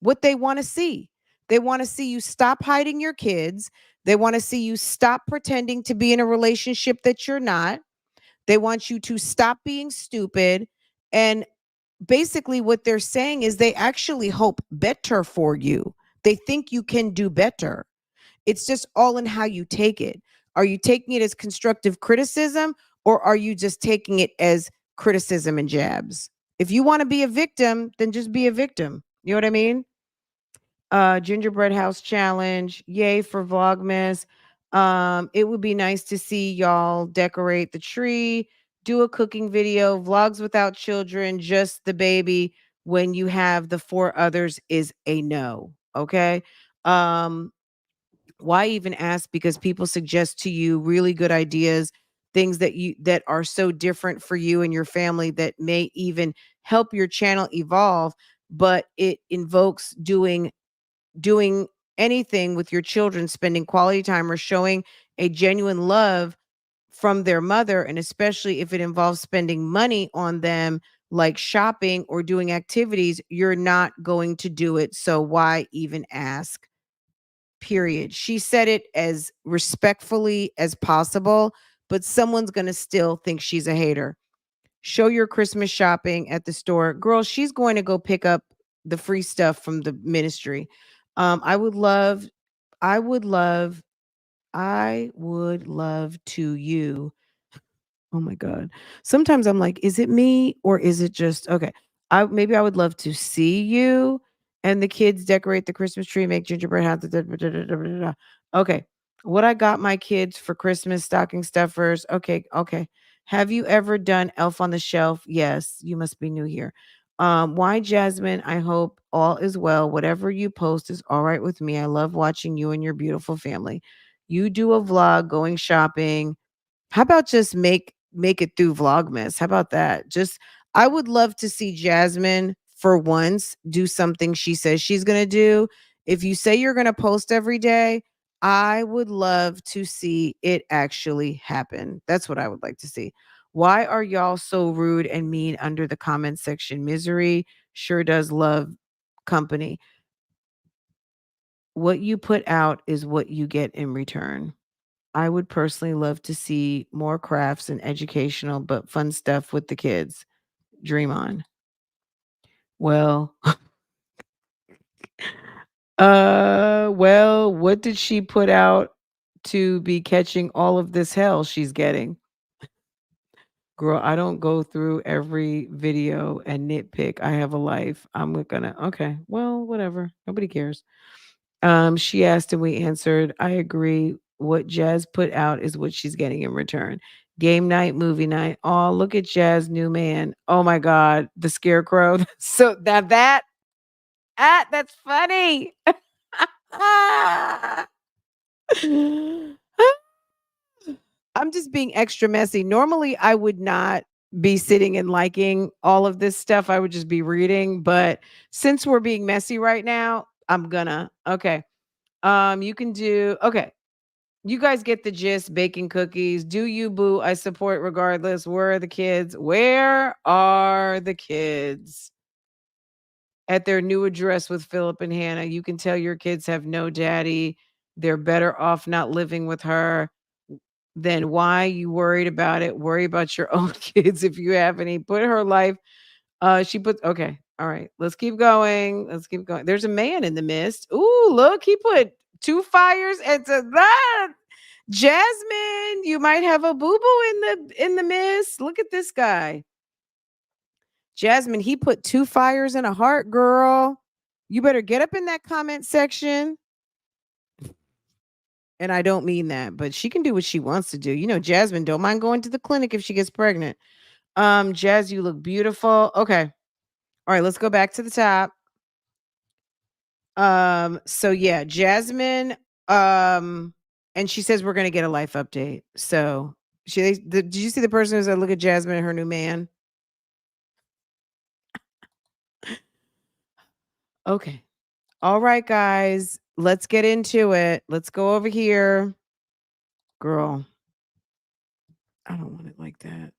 what they want to see. They want to see you stop hiding your kids. They want to see you stop pretending to be in a relationship that you're not. They want you to stop being stupid. And basically, what they're saying is they actually hope better for you. They think you can do better. It's just all in how you take it. Are you taking it as constructive criticism, or are you just taking it as criticism and jabs? If you want to be a victim, then just be a victim. You know what I mean? Gingerbread house challenge. Yay for Vlogmas. It would be nice to see y'all decorate the tree, do a cooking video, vlogs without children, just the baby when you have the four others is a no. Okay. Um, why even ask? Because people suggest to you really good ideas, things that are so different for you and your family that may even help your channel evolve, but it invokes doing anything with your children, spending quality time or showing a genuine love from their mother, and especially if it involves spending money on them like shopping or doing activities, you're not going to do it. So why even ask? Period. She said it as respectfully as possible, but someone's going to still think she's a hater. Show your Christmas shopping at the store. Girl, she's going to go pick up the free stuff from the ministry. I would love, I would love, I would love to you. Oh my God. Sometimes I'm like, is it me or is it just okay? Maybe I would love to see you and the kids decorate the Christmas tree, make gingerbread houses. Okay. What I got my kids for Christmas stocking stuffers. Okay, okay. Have you ever done Elf on the Shelf? Yes, you must be new here. Why Jasmine? I hope all is well. Whatever you post is all right with me. I love watching you and your beautiful family. You do a vlog going shopping. How about just make it through Vlogmas? How about that? Just I would love to see Jasmine for once do something she says she's going to do. If you say you're going to post every day, I would love to see it actually happen. That's what I would like to see. Why are y'all so rude and mean under the comment section? Misery sure does love company. What you put out is what you get in return. I would personally love to see more crafts and educational but fun stuff with the kids. Dream on. Well, well, what did she put out to be catching all of this hell she's getting? Girl, I don't go through every video and nitpick. I have a life. I'm gonna okay. Well, whatever. Nobody cares. She asked and we answered. I agree. What Jazz put out is what she's getting in return. Game night, movie night. Oh, look at Jazz new man. Oh my God, the scarecrow. So that that's funny. I'm just being extra messy. Normally, I would not be sitting and liking all of this stuff. I would just be reading. But since we're being messy right now, I'm gonna. Okay. You can do okay. You guys get the gist. Baking cookies. Do you boo? I support regardless. Where are the kids? Where are the kids? At their new address with Philip and Hannah. You can tell your kids have no daddy. They're better off not living with her. Then why you worried about it? Worry about your own kids if you have any. Put her life. She put okay. All right, let's keep going. Let's keep going. There's a man in the mist. Ooh, look, he put two fires into that. Jasmine, you might have a boo-boo in the mist. Look at this guy. Jasmine, he put two fires in a heart, girl. You better get up in that comment section. And I don't mean that, but she can do what she wants to do. You know, Jasmine don't mind going to the clinic if she gets pregnant. Jazz, you look beautiful. Okay. All right, let's go back to the top. So yeah, Jasmine, and she says we're gonna get a life update. So did you see the person who's like, look at Jasmine and her new man? Okay. All right, guys, let's get into it. Let's go over here. Girl, I don't want it like that.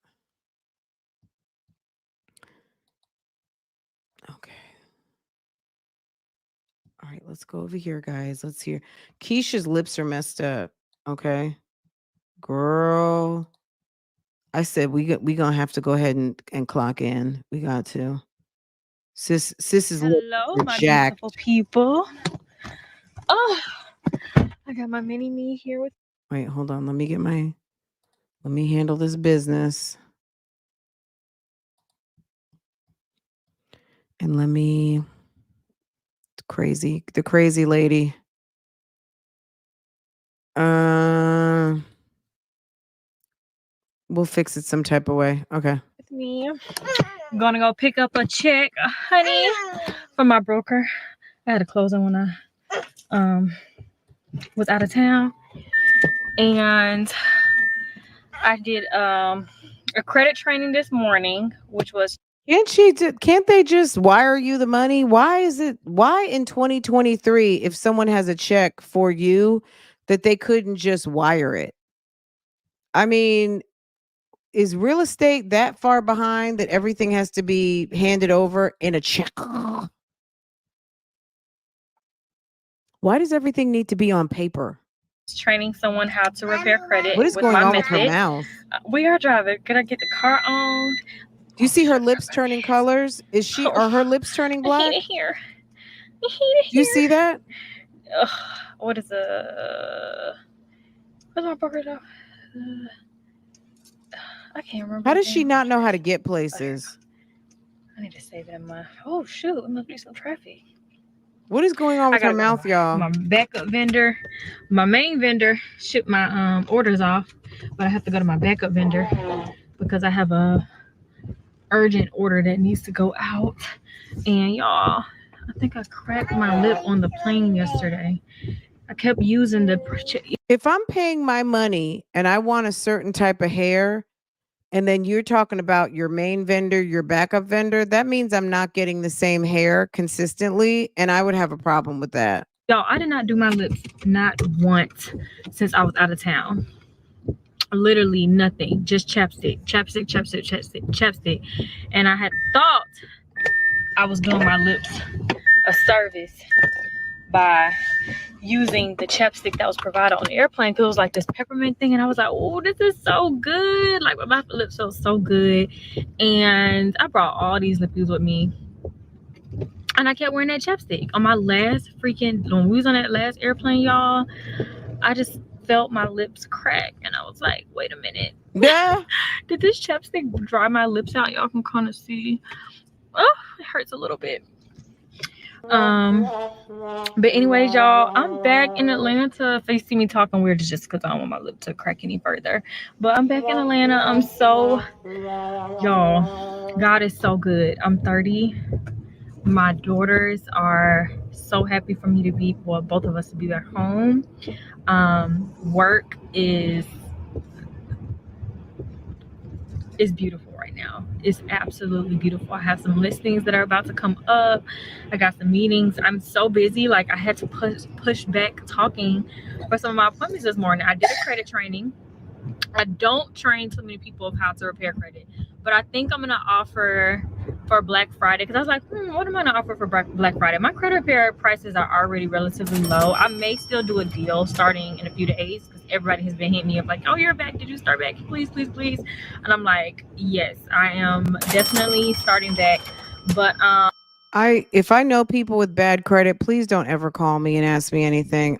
Okay. All right, let's go over here, guys. Let's hear. Keisha's lips are messed up. Okay. Girl. I said we gonna have to go ahead and clock in. We got to. Sis's lips Hello, are my beautiful jacked. people. Oh, I got my mini me here with. Wait, hold on. Let me handle this business. And let me the crazy lady. We'll fix it some type of way. Okay. With me. I'm gonna go pick up a check, honey, from my broker. I had to close on when I was out of town, and I did a credit training this morning, which was Can't they just wire you the money? Why in 2023, if someone has a check for you, that they couldn't just wire it? I mean, is real estate that far behind that everything has to be handed over in a check? Why does everything need to be on paper? training someone how to repair credit What is with going my on with her method. mouth? We are driving. Can I get the car on? Do you see her lips turning colors? Are her lips turning I black? hate it here. I hate it Do you here. see that? Ugh, what is what's my broker though? I can't remember. How the does she name. not know how to get places? I need to save it in my. Oh shoot! It must be some traffic. What is going on with her mouth, y'all? My backup vendor, my main vendor shipped my orders off, but I have to go to my backup vendor because I have a urgent order that needs to go out. And y'all, I think I cracked my lip on the plane yesterday. I kept using the. If I'm paying my money and I want a certain type of hair, and then you're talking about your main vendor, your backup vendor, that means I'm not getting the same hair consistently, and I would have a problem with that. Y'all, I did not do my lips not once since I was out of town. Literally nothing, just chapstick. And I had thought I was doing my lips a service by using the chapstick that was provided on the airplane, because it was like this peppermint thing, and I was like, oh, this is so good. Like, my lips felt so good. And I brought all these lip glue with me, and I kept wearing that chapstick on my last freaking, when we was on that last airplane, y'all. I just felt my lips crack, and I was like, wait a minute. Yeah. Did this chapstick dry my lips out? Y'all can kind of see. Oh, it hurts a little bit. But anyways, y'all, I'm back in Atlanta. If you see me talking weird, it's just because I don't want my lip to crack any further. But I'm back in Atlanta. I'm so, y'all, God is so good. I'm 30. My daughters are so happy for me to be, well, both of us to be back home. Work is beautiful right now. It's absolutely beautiful. I have some listings that are about to come up. I got some meetings. I'm so busy. Like, I had to push back talking for some of my appointments this morning. I did a credit training. I don't train too many people of how to repair credit, but I think I'm gonna offer for Black Friday, because I was like, what am I gonna offer for Black Friday? My credit repair prices are already relatively low. I may still do a deal starting in a few days, because everybody has been hitting me up like, oh, you're back, did you start back? Please, please, please. And I'm like, yes, I am definitely starting back. But if I know people with bad credit, please don't ever call me and ask me anything.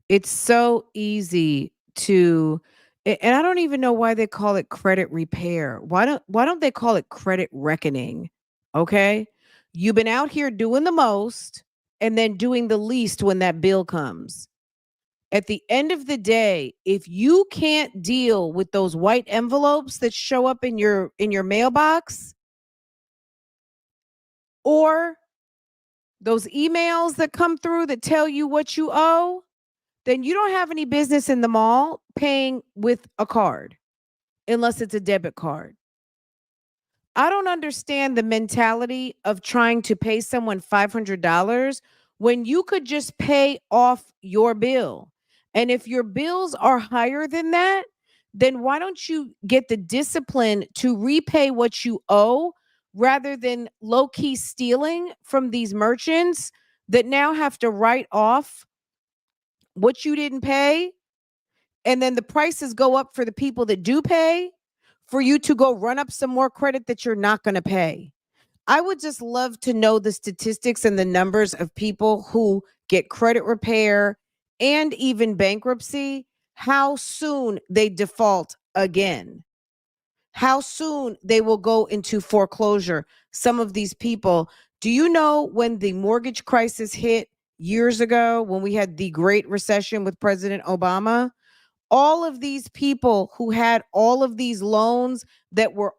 It's so easy to, and I don't even know why they call it credit repair. Why don't they call it credit reckoning? Okay? You've been out here doing the most and then doing the least when that bill comes. At the end of the day, if you can't deal with those white envelopes that show up in your mailbox, or those emails that come through that tell you what you owe, then you don't have any business in the mall paying with a card, unless it's a debit card. I don't understand the mentality of trying to pay someone $500 when you could just pay off your bill. And if your bills are higher than that, then why don't you get the discipline to repay what you owe, rather than low-key stealing from these merchants that now have to write off what you didn't pay, and then the prices go up for the people that do pay, for you to go run up some more credit that you're not going to pay. I would just love to know the statistics and the numbers of people who get credit repair and even bankruptcy, how soon they default again, how soon they will go into foreclosure. Some of these people, do you know when the mortgage crisis hit years ago, when we had the Great Recession with President Obama? all of these people who had all of these loans that were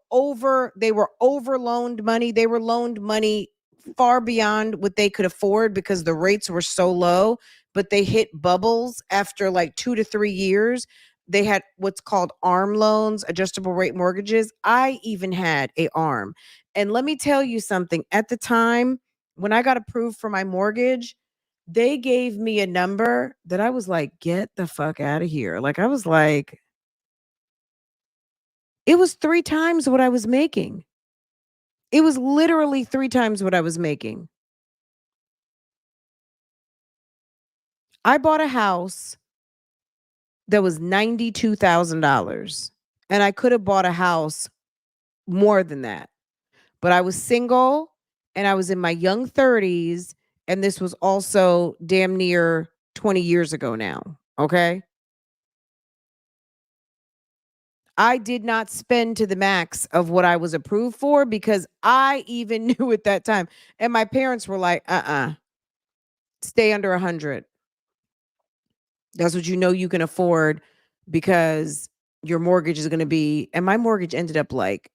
they were over loaned money. They were loaned money far beyond what they could afford because the rates were so low, but they hit bubbles after like 2 to 3 years. They had what's called ARM loans, adjustable rate mortgages. I even had a ARM. And let me tell you something. At the time, when I got approved for my mortgage, they gave me a number that I was like, get the fuck out of here. Like, I was like, it was 3 times what I was making. It was literally 3 times what I was making. I bought a house that was $92,000, and I could have bought a house more than that. But I was single and I was in my young 30s, and this was also damn near 20 years ago now, okay? I did not spend to the max of what I was approved for because I even knew at that time. And my parents were like, stay under 100. That's what you know you can afford because your mortgage is going to be, and my mortgage ended up like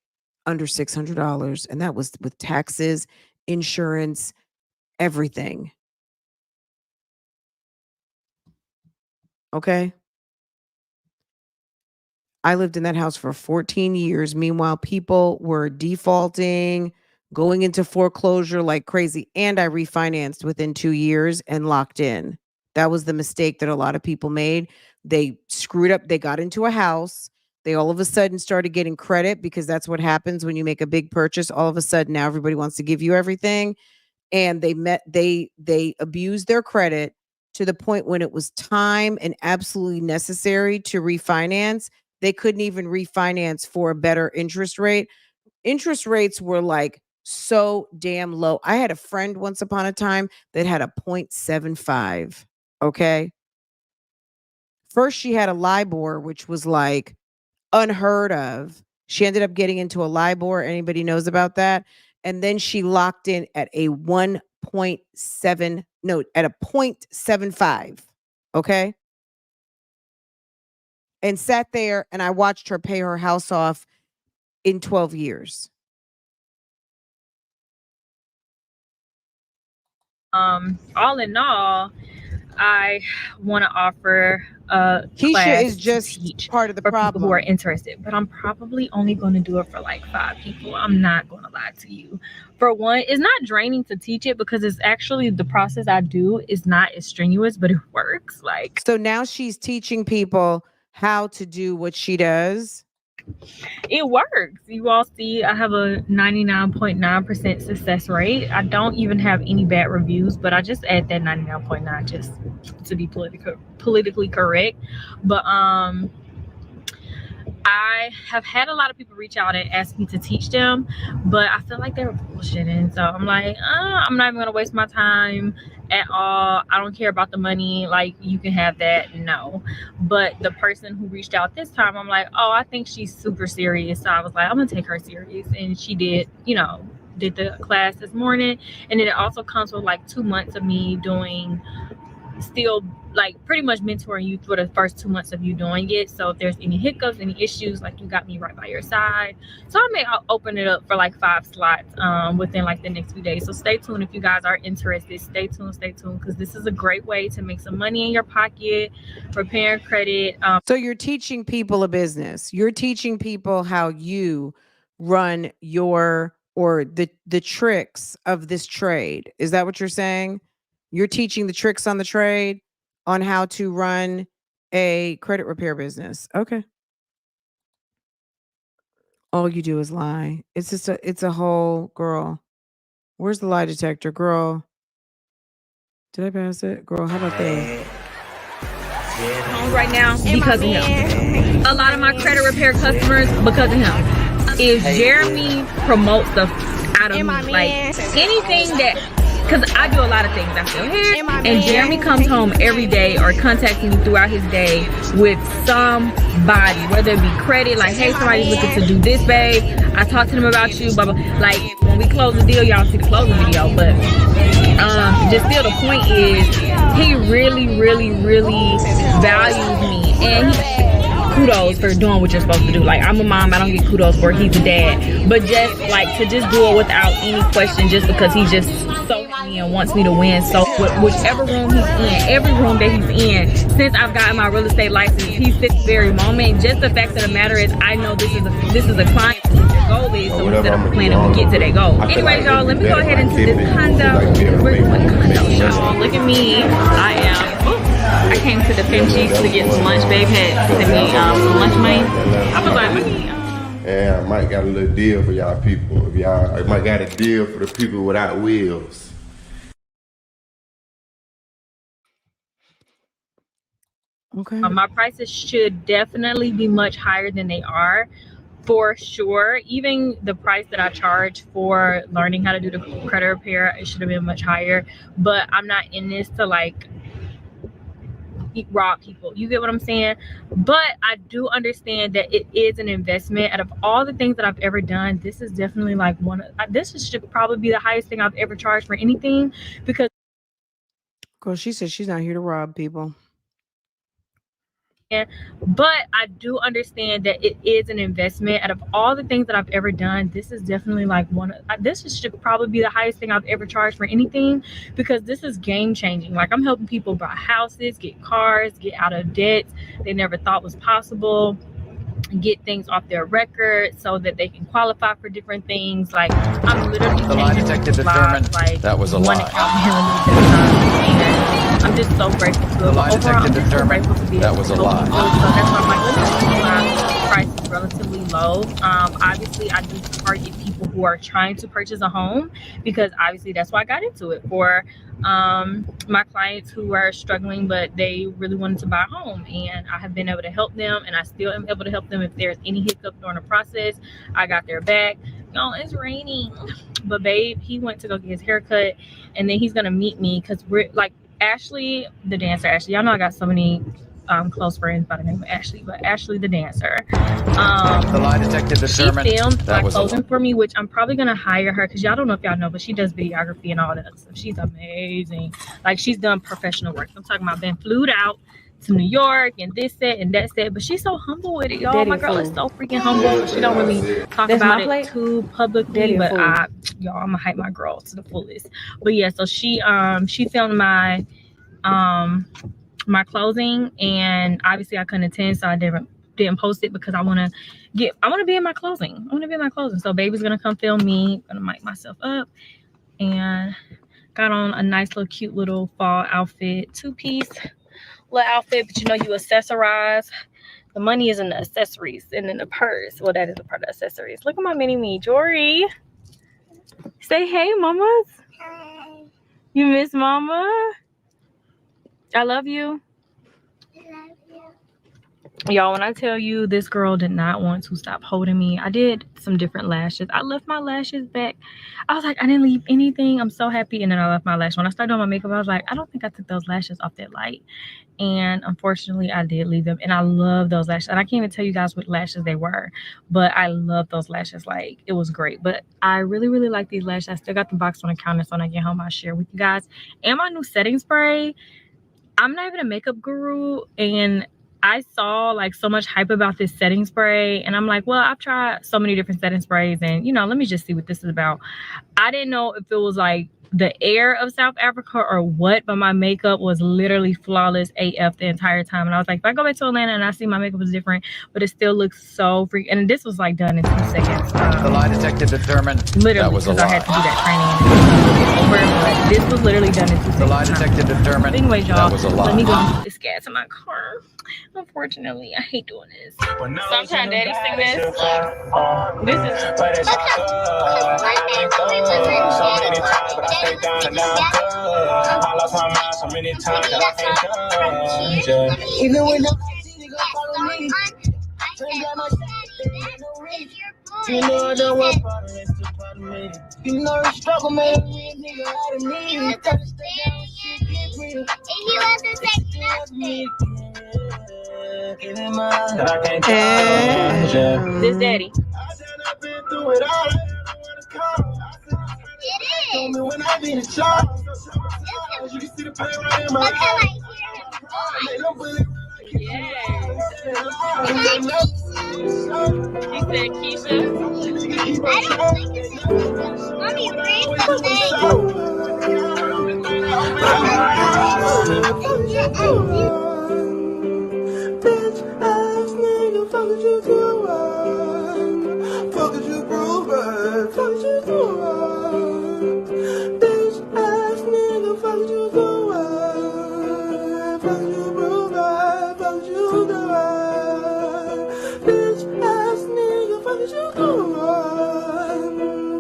under $600. And that was with taxes, insurance, everything. Okay. I lived in that house for 14 years. Meanwhile, people were defaulting, going into foreclosure like crazy. And I refinanced within 2 years and locked in. That was the mistake that a lot of people made. They screwed up. They got into a house. They all of a sudden started getting credit because that's what happens when you make a big purchase. All of a sudden, now everybody wants to give you everything. And they abused their credit to the point when it was time and absolutely necessary to refinance. They couldn't even refinance for a better interest rate. Interest rates were like so damn low. I had a friend once upon a time that had a 0.75. Okay. First, she had a LIBOR, which was like unheard of. She ended up getting into a LIBOR. Anybody knows about that? And then she locked in at a 0.75. Okay. And sat there and I watched her pay her house off in 12 years. All in all, I want to offer a KEESHA class is just to teach part of the for problem. people who are interested, but I'm probably only going to do it for like 5 people. I'm not going to lie to you. For one, it's not draining to teach it because it's actually the process I do is not as strenuous, but it works. Like, so now she's teaching people how to do what she does. it works. You all see I have a 99.9% success rate. I don't even have any bad reviews, but I just add that 99.9 just to be politically correct. But I have had a lot of people reach out and ask me to teach them, but I feel like they're bullshitting. So I'm like, I'm not even gonna waste my time at all. I don't care about the money. Like, you can have that. No. But the person who reached out this time, I'm like, oh, I think she's super serious. So I was like, I'm gonna take her serious. And she did, did the class this morning. And then it also comes with like 2 months of me doing still like pretty much mentoring you for the first 2 months of you doing it. So if there's any hiccups, any issues, like, you got me right by your side. So I'll open it up for like 5 slots within like the next few days. So stay tuned if you guys are interested. Stay tuned because this is a great way to make some money in your pocket, preparing credit. So you're teaching people a business. You're teaching people how you run the tricks of this trade. Is that what you're saying? You're teaching the tricks on the trade on how to run a credit repair business. Okay. All you do is lie. It's a whole, girl. Where's the lie detector, girl? Did I pass it? Girl, how about this? Right now because of him. A lot of my credit repair customers because of him. If Jeremy promotes stuff out of me, like anything that, because I do a lot of things out here, and Jeremy comes home every day or contacts me throughout his day with somebody, whether it be credit, like, hey, somebody's looking to do this, babe. I talked to them about you, blah, blah. Like, when we close the deal, y'all see the closing video, but just still the point is he really, really, really values me, and kudos for doing what you're supposed to do. Like, I'm a mom, I don't get kudos for he's a dad. But just like to just do it without any question, just because he's just so me and wants me to win. So whichever room he's in, every room that he's in, since I've gotten my real estate license, he's this very moment. Just the fact of the matter is, I know this is a client. The goal is, so we set up a plan and we get to that goal. Anyways, y'all, let me go ahead into this condo. We're going condo, y'all. Look at me. I came to the Finchies to get some lunch. Babe had sent me some lunch money. I was like, yeah, I might got a little deal for y'all people. If y'all, I might got a deal for the people without wheels. Okay. My prices should definitely be much higher than they are, for sure. Even the price that I charge for learning how to do the credit repair, it should have been much higher. But I'm not in this to like rob people, you get what I'm saying? But I do understand that it is an investment. Out of all the things that I've ever done, this is definitely like this should probably be the highest thing I've ever charged for anything, because Girl, she said she's not here to rob people. But I do understand that it is an investment. Out of all the things that I've ever done, this is definitely like this should probably be the highest thing I've ever charged for anything, because this is game changing. Like, I'm helping people buy houses, get cars, get out of debt they never thought was possible, get things off their record so that they can qualify for different things. Like, I'm literally The lie detector determined like that was a one lie. account I'm just so grateful to it. The lie Overall, I'm detector just so determined grateful to be that able was to a help lie. people. So that's why I'm like, let me keep my prices relatively low. Obviously, I do target people who are trying to purchase a home, because obviously that's why I got into it. For my clients who are struggling, but they really wanted to buy a home, and I have been able to help them, and I still am able to help them. If there's any hiccup during the process, I got their back. Y'all, it's raining, but babe, he went to go get his haircut, and then he's gonna meet me, because we're like, Ashley, the dancer, Ashley, y'all know I got so many close friends by the name of Ashley, but Ashley, the dancer, The lie detector determined she filmed that my was a lie. closing for me, which I'm probably gonna hire her, because y'all don't know if y'all know, but she does videography and all that stuff. She's amazing. Like, she's done professional work. I'm talking about been flued out to New York and this set and that set, but she's so humble with it, y'all. My girl is so freaking humble. She don't really talk about it too publicly, but y'all, I'm gonna hype my girl to the fullest. But yeah, so she filmed my my closing, and obviously I couldn't attend, so I didn't post it, because I want to be in my closing. So baby's gonna come film me. I'm gonna mic myself up, and got on a nice little cute little fall outfit, 2-piece little outfit. But you know, you accessorize. The money is in the accessories and in the purse. Well, that is a part of accessories. Look at my mini me, Jory. Say hey, mamas. Hi. You miss mama? I love you. I love you. Y'all, when I tell you, this girl did not want to stop holding me. I did some different lashes. I left my lashes back. I was like, I didn't leave anything. I'm so happy. And then I left my lash. When I started doing my makeup, I was like, I don't think I took those lashes off that light. And unfortunately, I did leave them. And I love those lashes. And I can't even tell you guys what lashes they were, but I love those lashes. Like, it was great. But I really, really like these lashes. I still got the box on the counter, so when I get home, I'll share with you guys. And my new setting spray. I'm not even a makeup guru, and I saw like so much hype about this setting spray, and I'm like, well, I've tried so many different setting sprays, and you know, let me just see what this is about. I didn't know if it was like the air of South Africa or what, but my makeup was literally flawless AF the entire time. And I was like, if I go back to Atlanta and I see my makeup is different, but it still looks so freaking, and this was like done in 2 seconds. The lie detector determined Literally, that was a because I lie. had to do that training over, but this was literally done in 2 seconds. The lie detector determined Anyway, y'all, that was a lie. let me go and put this gas in my car. Unfortunately, I hate doing this. Sometimes Daddy sing this. This is I lost my mind so many times that I can't judge. Even when the follow me, you know I don't want part of it, part of me. You know the struggle made me a nigga out of me. You have to stay down, shit get real. He wasn't saying nothing. That I can't judge. this Daddy. I've been through it all. It is. When I be the child, you can see the pain right in my Until I eyes. hear him voice. Yes. He said Keisha. Mommy, read Bitch ass nigga, fuck what you doing? Fuck what you proving? Fuck what you doing? Bitch ass nigga, fuck what you doing? Fuck what you proving? Fuck what you doing? Bitch ass nigga, fuck what you doing?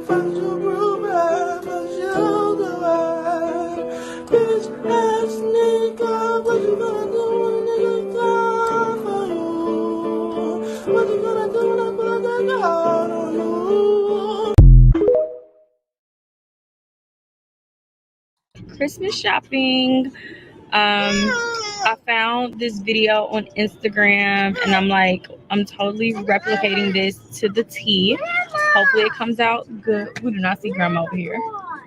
Fuck what you proving? Fuck what you doing? Bitch ass nigga, what you gonna do when a nigga come for you? What you gonna do when I put that gun on you? Christmas shopping. I found this video on Instagram and I'm totally replicating this to the T. Hopefully it comes out good. We do not see grandma over here.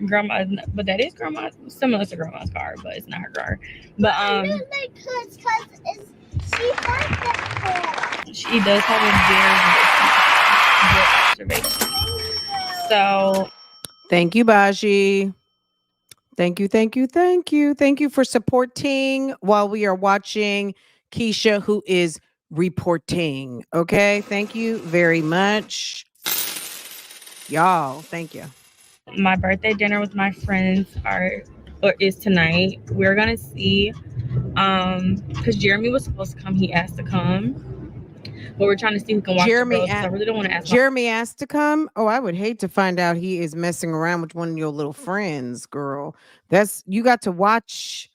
Grandma, but that is grandma, similar to grandma's car, but it's not her car. But she does have a very good observation. So Thank you, Baji. Thank you, thank you, thank you. Thank you for supporting while we are watching KEESHA, who is reporting. Okay, thank you very much. Y'all, thank you. My birthday dinner with my friends is tonight. We're gonna see because Jeremy was supposed to come. He asked to come, but we're trying to see who can watch the girls. I really don't want to ask. Jeremy asked to come. Oh, I would hate to find out he is messing around with one of your little friends, girl. You got to watch.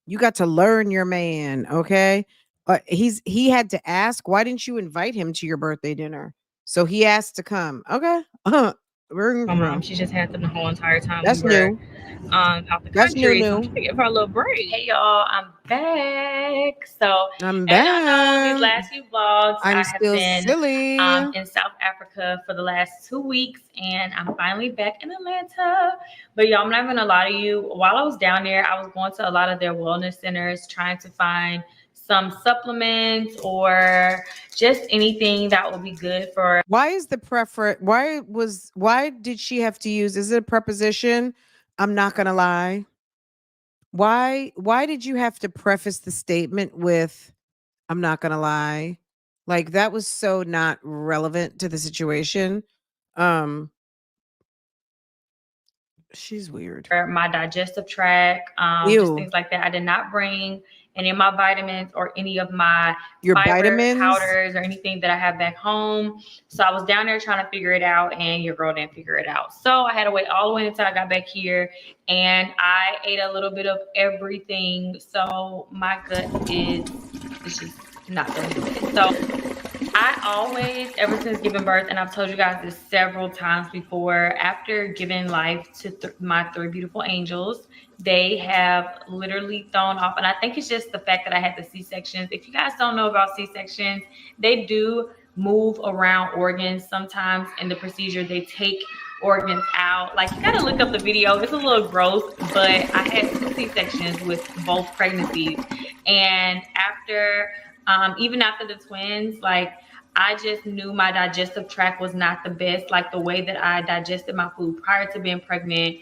You got to learn your man, okay? He had to ask. Why didn't you invite him to your birthday dinner? So he asked to come. Okay. My mom, she just had them the whole entire time. That's new. Out the country. So I'm trying to give her a little break. Hey y'all, I'm back. So I'm as y'all know, back. these last few vlogs, I have still been silly. in South Africa for the last 2 weeks, and I'm finally back in Atlanta. But y'all, I'm not gonna lie to you. While I was down there, I was going to a lot of their wellness centers trying to find some supplements or just anything that would be good for. Why is the preference? Why did she have to use? Is it a preposition? I'm not gonna lie. Why did you have to preface the statement with I'm not gonna lie? Like that was so not relevant to the situation. She's weird. My digestive tract, just things like that. I did not bring any of my vitamins or any of my fiber powders or anything that I have back home. So I was down there trying to figure it out, and your girl didn't figure it out. So I had to wait all the way until I got back here, and I ate a little bit of everything. So my gut it's just not gonna do it. So I always, ever since giving birth, and I've told you guys this several times before, after giving life to my 3 beautiful angels, they have literally thrown off. And I think it's just the fact that I had the C-sections. If you guys don't know about C-sections, they do move around organs. Sometimes in the procedure, they take organs out. Like, you gotta look up the video. It's a little gross, but I had 2 C-sections with both pregnancies. And after even after the twins, like, I just knew my digestive tract was not the best. Like, the way that I digested my food prior to being pregnant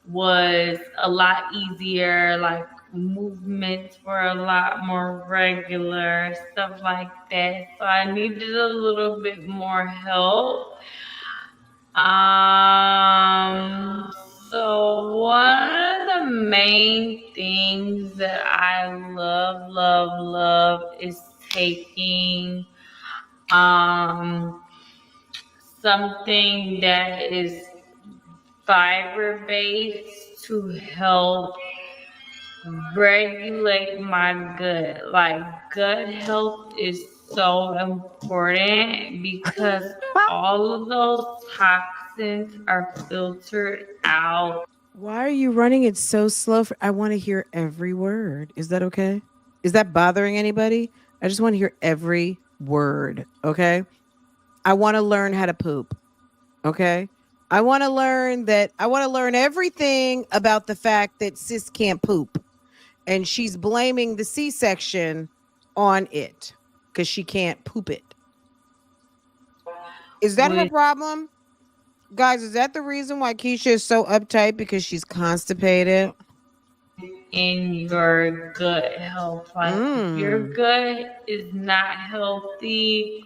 was a lot easier. Like, movements were a lot more regular, stuff like that. So I needed a little bit more help. So one of the main things that I love is taking something that is fiber based to help regulate my gut. Like, gut health is so important because all of those toxins are filtered out. Why are you running it so slow? I want to hear every word. Is that okay? Is that bothering anybody? I just want to hear every word. Okay. I want to learn how to poop. Okay. I want to learn everything about the fact that sis can't poop. And she's blaming the C-section on it. because she can't poop it. Is that her problem? Guys, is that the reason why KEESHA is so uptight? Because she's constipated? In your gut health. Like if your gut is not healthy,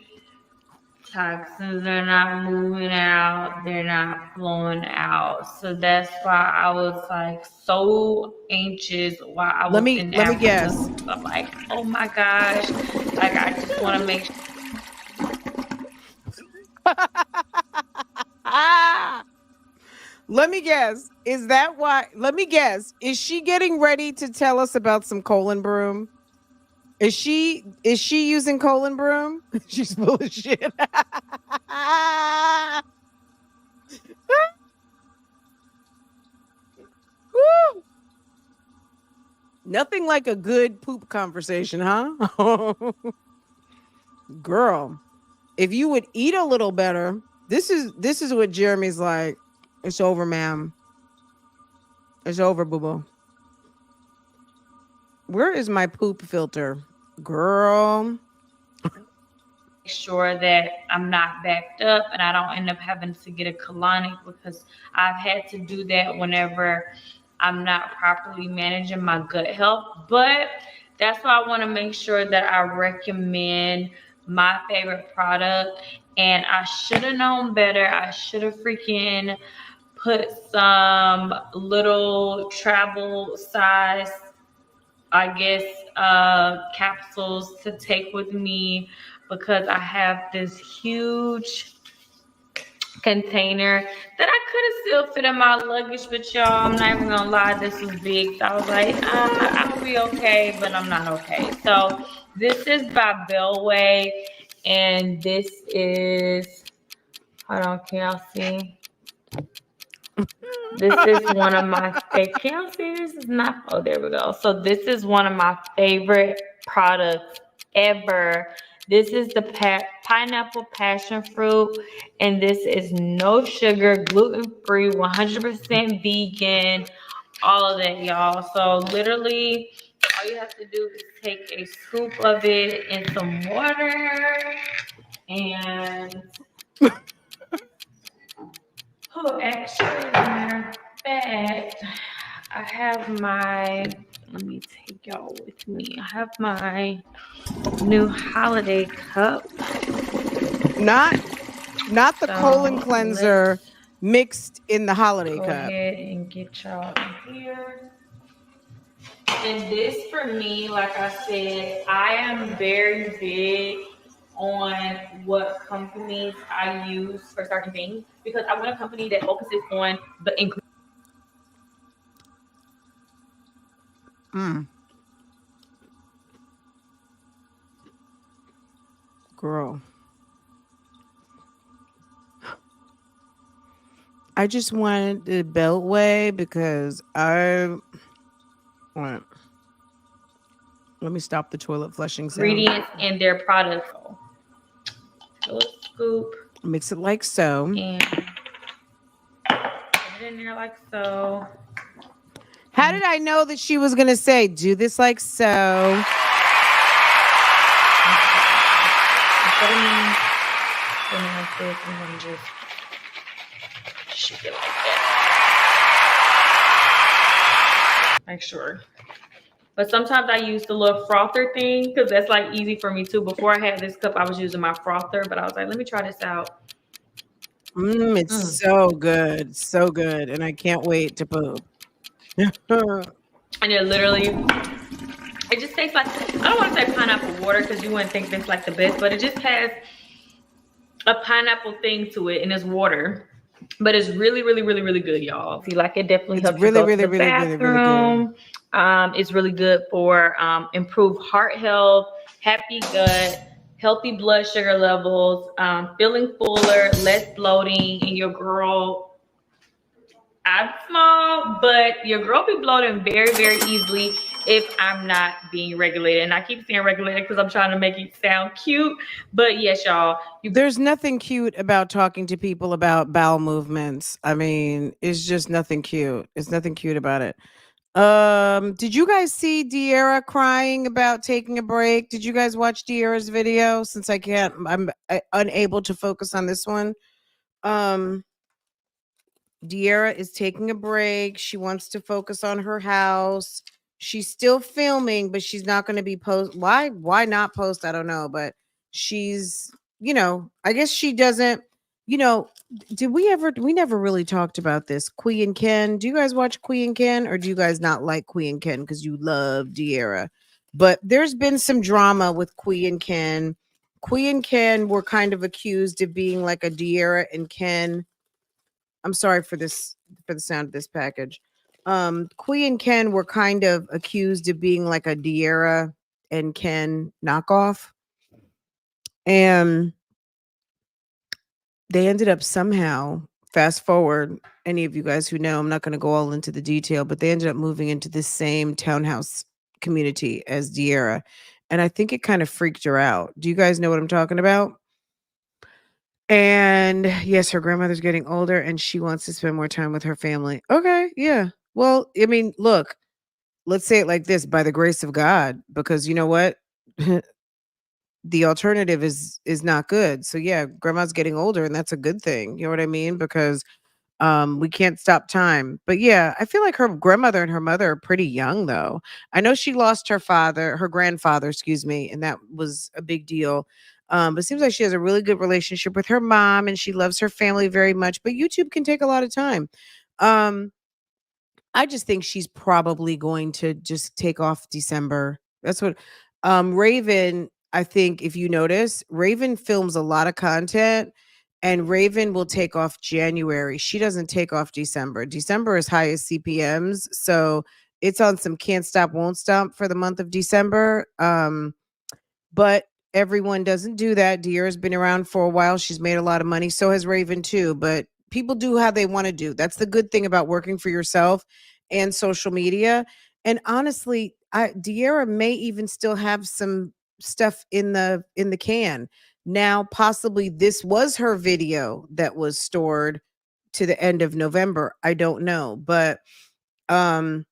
toxins are not moving out, they're not flowing out. So that's why I was like so anxious while I was in Africa. Let me guess. I'm like, oh my gosh, like I just want to make sure. Let me guess. Is that why? Let me guess. Is she getting ready to tell us about some colon broom? Is she using colon broom? She's full of shit. Woo! Nothing like a good poop conversation, huh? Girl, if you would eat a little better, this is what Jeremy's like. It's over, ma'am. It's over, boo-boo. Where is my poop filter? Girl. Make sure that I'm not backed up and I don't end up having to get a colonic, because I've had to do that whenever I'm not properly managing my gut health. But that's why I want to make sure that I recommend my favorite product. And I should have known better. I should have freaking put some little travel size, I guess, capsules to take with me, because I have this huge container that I could have still fit in my luggage, but y'all, I'm not even gonna lie, this was big. So I was like, I'm gonna be okay, but I'm not okay. So this is by Bellway, and this is, hold on, can y'all see? This is one of my favorite. Can y'all see? This is not. Oh, there we go. So this is one of my favorite products ever. This is the pineapple passion fruit, and this is no sugar, gluten-free, 100% vegan, all of that, y'all. So literally, all you have to do is take a scoop of it in some water and put extra in there. Fact, I have my, let me take y'all with me. I have my new holiday cup. Not the colon cleanser mixed in the holiday cup. Go ahead and get y'all in here. And this for me, like I said, I am very big on what companies I use for certain things, because I want a company that focuses on the ingredient. Girl. I just wanted the Beltway because I want. Let me stop the toilet flushing sound. Ingredients in their products. So a scoop. Mix it like so. And put it in there like so. How did I know that she was going to say, do this like so? Put it in like this, and then just shake it like that. Make sure. But sometimes I use the little frother thing, because that's like easy for me too. Before I had this cup, I was using my frother, but I was like, let me try this out. It's so good. So good. And I can't wait to poop. And it literally, it just tastes like, I don't want to say pineapple water, because you wouldn't think that's like the best, but it just has a pineapple thing to it, and it's water. But it's really, really, really, really good, y'all. See, like it definitely helps you go to the bathroom. It's really good for improved heart health, happy gut, healthy blood sugar levels, feeling fuller, less bloating, and your girl, I'm small, but your girl be bloating very, very easily if I'm not being regulated. And I keep saying regulated because I'm trying to make it sound cute. But yes, y'all. There's nothing cute about talking to people about bowel movements. I mean, it's just nothing cute. It's nothing cute about it. Did you guys see De'Ara crying about taking a break? Did you guys watch De'Ara's video? Since I can't, unable to focus on this one. Um, De'Ara is taking a break. She wants to focus on her house. She's still filming, but she's not going to be post. Why not post? I don't know, but she's, I guess she doesn't, you know, did we never really talked about this. Queen Ken. Do you guys watch Queen Ken, or do you guys not like Queen Ken because you love De'Ara? But there's been some drama with Queen Ken. Queen Ken were kind of accused of being like a De'Ara and Ken. I'm sorry for this, for the sound of this package. Kui and Ken were kind of accused of being like a De'Ara and Ken knockoff. And they ended up somehow, fast forward, any of you guys who know, I'm not going to go all into the detail, but they ended up moving into this same townhouse community as De'Ara. And I think it kind of freaked her out. Do you guys know what I'm talking about? And yes, her grandmother's getting older and she wants to spend more time with her family. Okay, yeah. Well, I mean, look, let's say it like this, by the grace of God, because you know what? The alternative is not good. So yeah, grandma's getting older and that's a good thing. You know what I mean? Because we can't stop time. But yeah, I feel like her grandmother and her mother are pretty young though. I know she lost her grandfather, excuse me, and that was a big deal. But it seems like she has a really good relationship with her mom and she loves her family very much. But YouTube can take a lot of time. Um, I just think she's probably going to just take off December. That's what Raven, I think if you notice, Raven films a lot of content and Raven will take off January. She doesn't take off December. December is highest CPMs, so it's on some can't stop won't stop for the month of December. But everyone doesn't do that. De'Ara's been around for a while. She's made a lot of money. So has Raven too. But people do how they want to do. That's the good thing about working for yourself and social media. And honestly, De'Ara may even still have some stuff in the can. Now, possibly this was her video that was stored to the end of November. I don't know, but um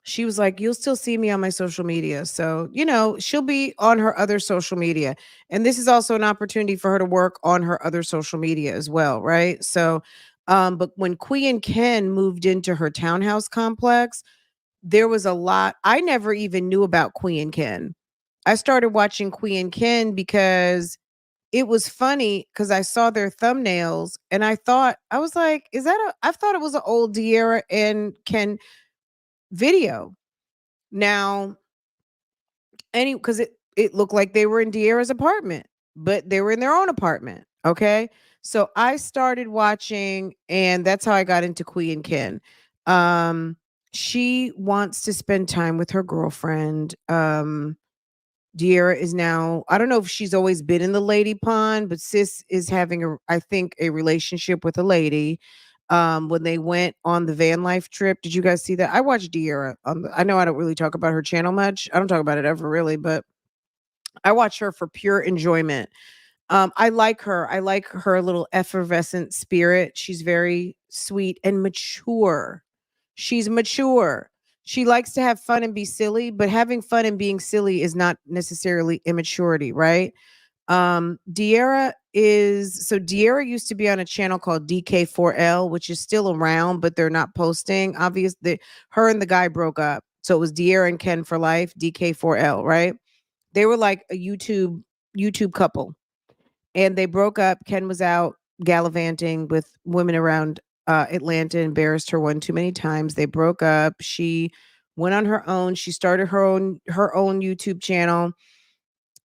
she was like, "You'll still see me on my social media." So, she'll be on her other social media. And this is also an opportunity for her to work on her other social media as well, right? So, but when Queen and Ken moved into her townhouse complex, there was a lot. I never even knew about Queen and Ken. I started watching Queen and Ken because it was funny because I saw their thumbnails and I was like, I thought it was an old De'Ara and Ken video. Now, because it looked like they were in De'Ara's apartment, but they were in their own apartment. Okay. So I started watching, and that's how I got into Queen and Ken. She wants to spend time with her girlfriend. De'Ara is now, I don't know if she's always been in the lady pond, but sis is having I think a relationship with a lady. When they went on the van life trip, did you guys see that? I watched De'Ara I know I don't really talk about her channel much. I don't talk about it ever really, but I watch her for pure enjoyment. I like her. I like her little effervescent spirit. She's very sweet and mature. She's mature. She likes to have fun and be silly, but having fun and being silly is not necessarily immaturity, right? De'Ara used to be on a channel called DK4L, which is still around, but they're not posting. Obviously, her and the guy broke up. So it was De'Ara and Ken for life, DK4L, right? They were like a YouTube couple. And they broke up. Ken was out gallivanting with women around Atlanta, embarrassed her one too many times. They broke up. She went on her own. She started her own YouTube channel,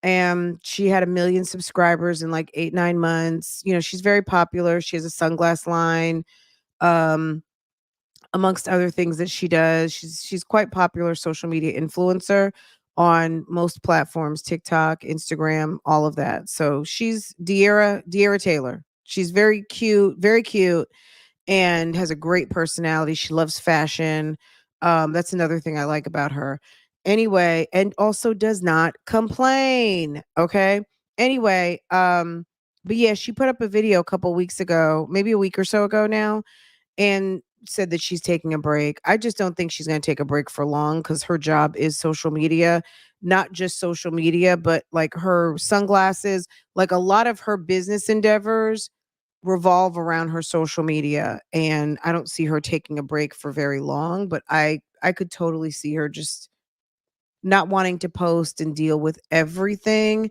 and she had 1 million subscribers in like 8-9 months. She's very popular. She has a sunglass line. Um, amongst other things that she does. She's quite popular social media influencer on most platforms, TikTok, Instagram, all of that. So she's De'Ara Taylor. She's very cute, and has a great personality. She loves fashion. That's another thing I like about her. Anyway, and also does not complain. Okay. Anyway, but yeah, she put up a video a couple weeks ago, maybe a week or so ago now, and said that she's taking a break. I just don't think she's going to take a break for long because her job is social media, not just social media, but like her sunglasses, like a lot of her business endeavors revolve around her social media. And I don't see her taking a break for very long, but I could totally see her just not wanting to post and deal with everything,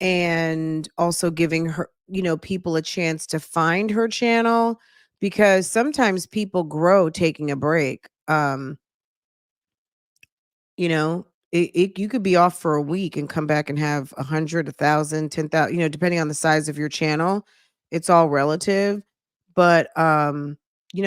and also giving her, people a chance to find her channel, because sometimes people grow taking a break. You could be off for a week and come back and have 100, 1,000, 10,000, depending on the size of your channel. It's all relative. But,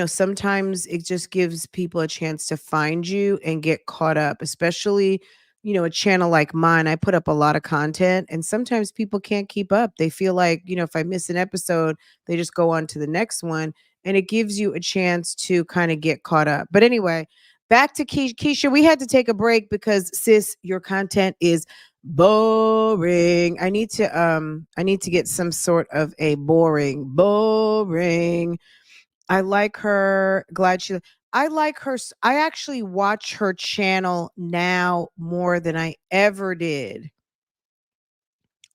sometimes it just gives people a chance to find you and get caught up, especially, a channel like mine. I put up a lot of content and sometimes people can't keep up. They feel like, if I miss an episode, they just go on to the next one. And it gives you a chance to kind of get caught up. But anyway, back to KEESHA. We had to take a break because sis, your content is boring. I need to get some sort of a boring. I like her. Glad she I like her. I actually watch her channel now more than I ever did.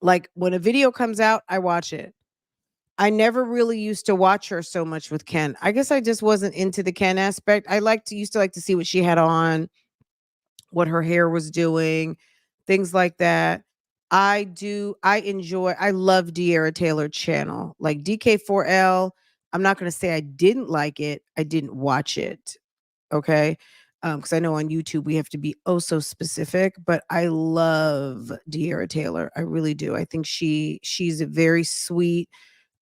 Like when a video comes out, I watch it. I never really used to watch her so much with Ken. I guess I just wasn't into the Ken aspect. I used to like to see what she had on, what her hair was doing, things like that. I love De'Ara Taylor channel. Like DK4L, I'm not going to say I didn't like it. I didn't watch it. Okay. Because I know on YouTube we have to be oh so specific, but I love De'Ara Taylor. I really do. I think she's a very sweet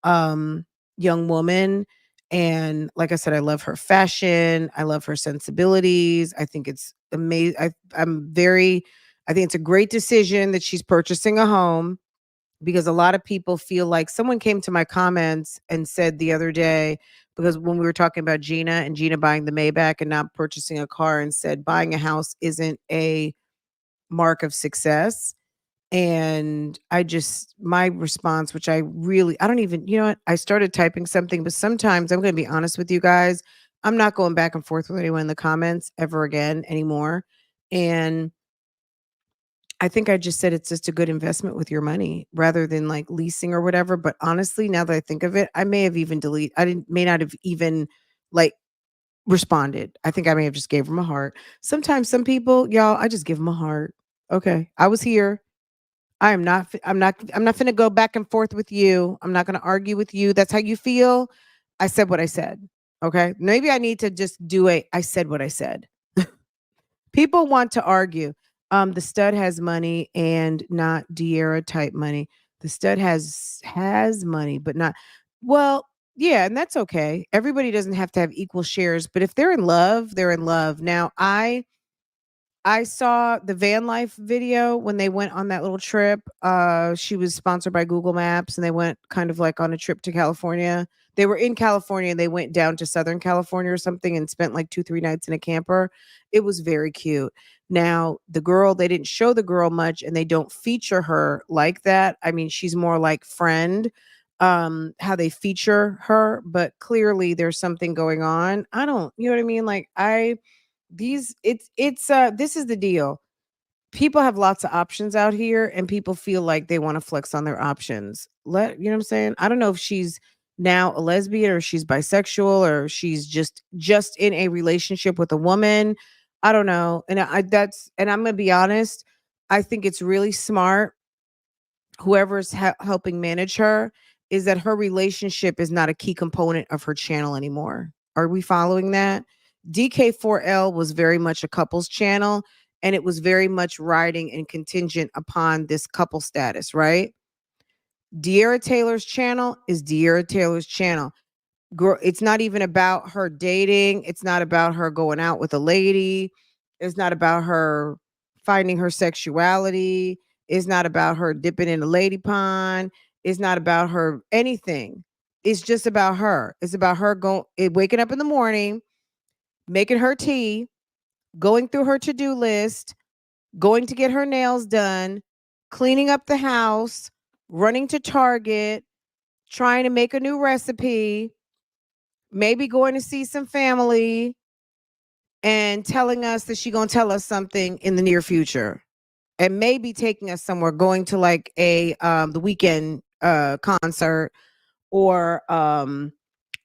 um young woman, and like I said, I love her fashion, I love her sensibilities. I think it's amazing. I think it's a great decision that she's purchasing a home, because a lot of people feel like, someone came to my comments and said the other day, because when we were talking about Gina and Gina buying the Maybach and not purchasing a car, and said buying a house isn't a mark of success. And my response, which I don't even, I started typing something, but sometimes I'm going to be honest with you guys. I'm not going back and forth with anyone in the comments ever again anymore. And I think I just said it's just a good investment with your money rather than like leasing or whatever. But honestly, now that I think of it, I may have even may not have even like responded. I think I may have just gave them a heart. Sometimes some people, y'all, I just give them a heart. Okay. I was here. I'm not finna go back and forth with you. I'm not gonna argue with you. That's how you feel. I said what I said. Okay. Maybe I need to just do I said what I said. People want to argue. The stud has money and not De'Ara type money. The stud has money, but not, well, yeah, and that's okay. Everybody doesn't have to have equal shares, but if they're in love, they're in love. Now, I saw the van life video when they went on that little trip. She was sponsored by Google Maps and they went kind of like on a trip to California. They were in California and they went down to Southern California or something and spent like 2, 3 nights in a camper. It was very cute. Now, the girl, they didn't show the girl much and they don't feature her like that. I mean, she's more like friend, how they feature her, but clearly there's something going on. I don't, you know what I mean? Like this is the deal. People have lots of options out here and people feel like they want to flex on their options. You know what I'm saying? I don't know if she's now a lesbian or she's bisexual or she's just in a relationship with a woman. I don't know. And I'm going to be honest, I think it's really smart, whoever's helping manage her, is that her relationship is not a key component of her channel anymore. Are we following that? DK4L was very much a couples channel and it was very much riding and contingent upon this couple status, right? De'Ara Taylor's channel is De'Ara Taylor's channel. Girl, it's not even about her dating. It's not about her going out with a lady. It's not about her finding her sexuality. It's not about her dipping in a lady pond. It's not about her anything. It's just about her. It's about her waking up in the morning, making her tea, going through her to-do list, going to get her nails done, cleaning up the house, running to Target, trying to make a new recipe, maybe going to see some family and telling us that she gonna tell us something in the near future, and maybe taking us somewhere, going to like a the weekend concert, or you know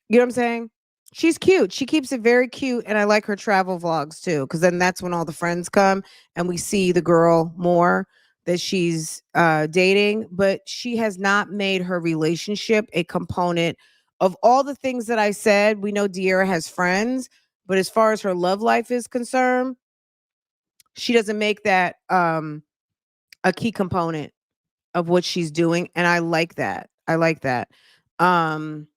what I'm saying? She's cute. She keeps it very cute, and I like her travel vlogs too, because then that's when all the friends come and we see the girl more that she's dating. But she has not made her relationship a component of all the things that I said. We know De'Ara has friends, but as far as her love life is concerned, she doesn't make that a key component of what she's doing, and I like that. I like that. Um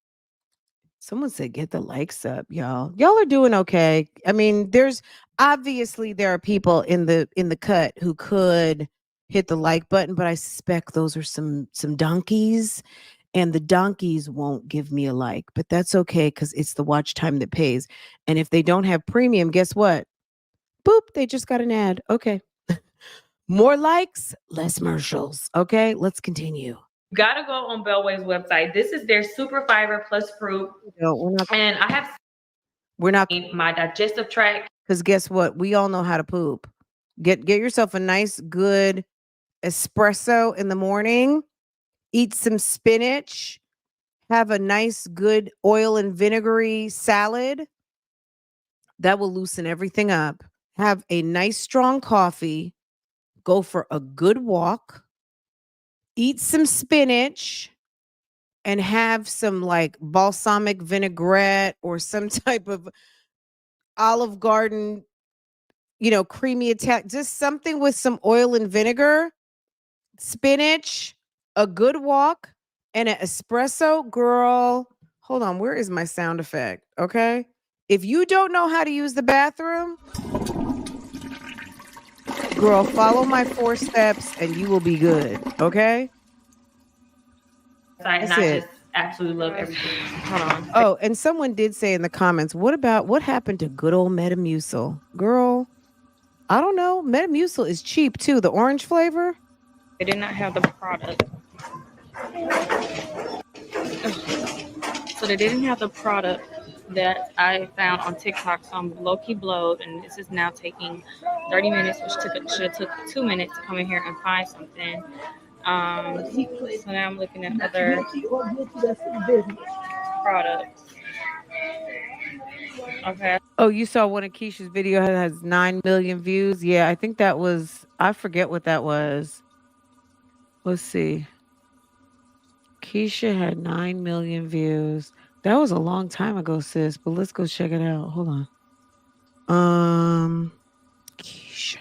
Someone said get the likes up, y'all. Y'all are doing okay. I mean, there's obviously there are people in the cut who could hit the like button, but I suspect those are some donkeys, and the donkeys won't give me a like. But that's okay cuz it's the watch time that pays. And if they don't have premium, guess what? Boop, they just got an ad. Okay. More likes, less commercials. Okay, let's continue. You gotta go on Bellway's website. This is their super fiber plus fruit, No, and I have we're not seen my digestive tract. because guess what? We all know how to poop. Get yourself a nice good espresso in the morning. Eat some spinach. Have a nice good oil and vinegary salad. That will loosen everything up. Have a nice strong coffee. Go for a good walk. Eat some spinach and have some like balsamic vinaigrette or some type of Olive Garden, creamy attack, just something with some oil and vinegar, spinach, a good walk, and an espresso. Girl, hold on. Where is my sound effect? Okay. If you don't know how to use the bathroom, girl, follow my 4 steps and you will be good. Okay. And That's I it. just absolutely love everything. Hold on. Oh, and someone did say in the comments, what happened to good old Metamucil? Girl, I don't know. Metamucil is cheap too. The orange flavor. They did not have the product. So they didn't have the product that I found on TikTok. So I'm low-key blowed, and this is now taking 30 minutes, which should have took 2 minutes to come in here and find something. So now I'm looking at other products. Okay. Oh, you saw one of Keisha's video has 9 million views. Yeah, I think that was, I forget what that was. Let's see. Keisha had 9 million views. That was a long time ago, sis, but let's go check it out. Hold on. Keisha.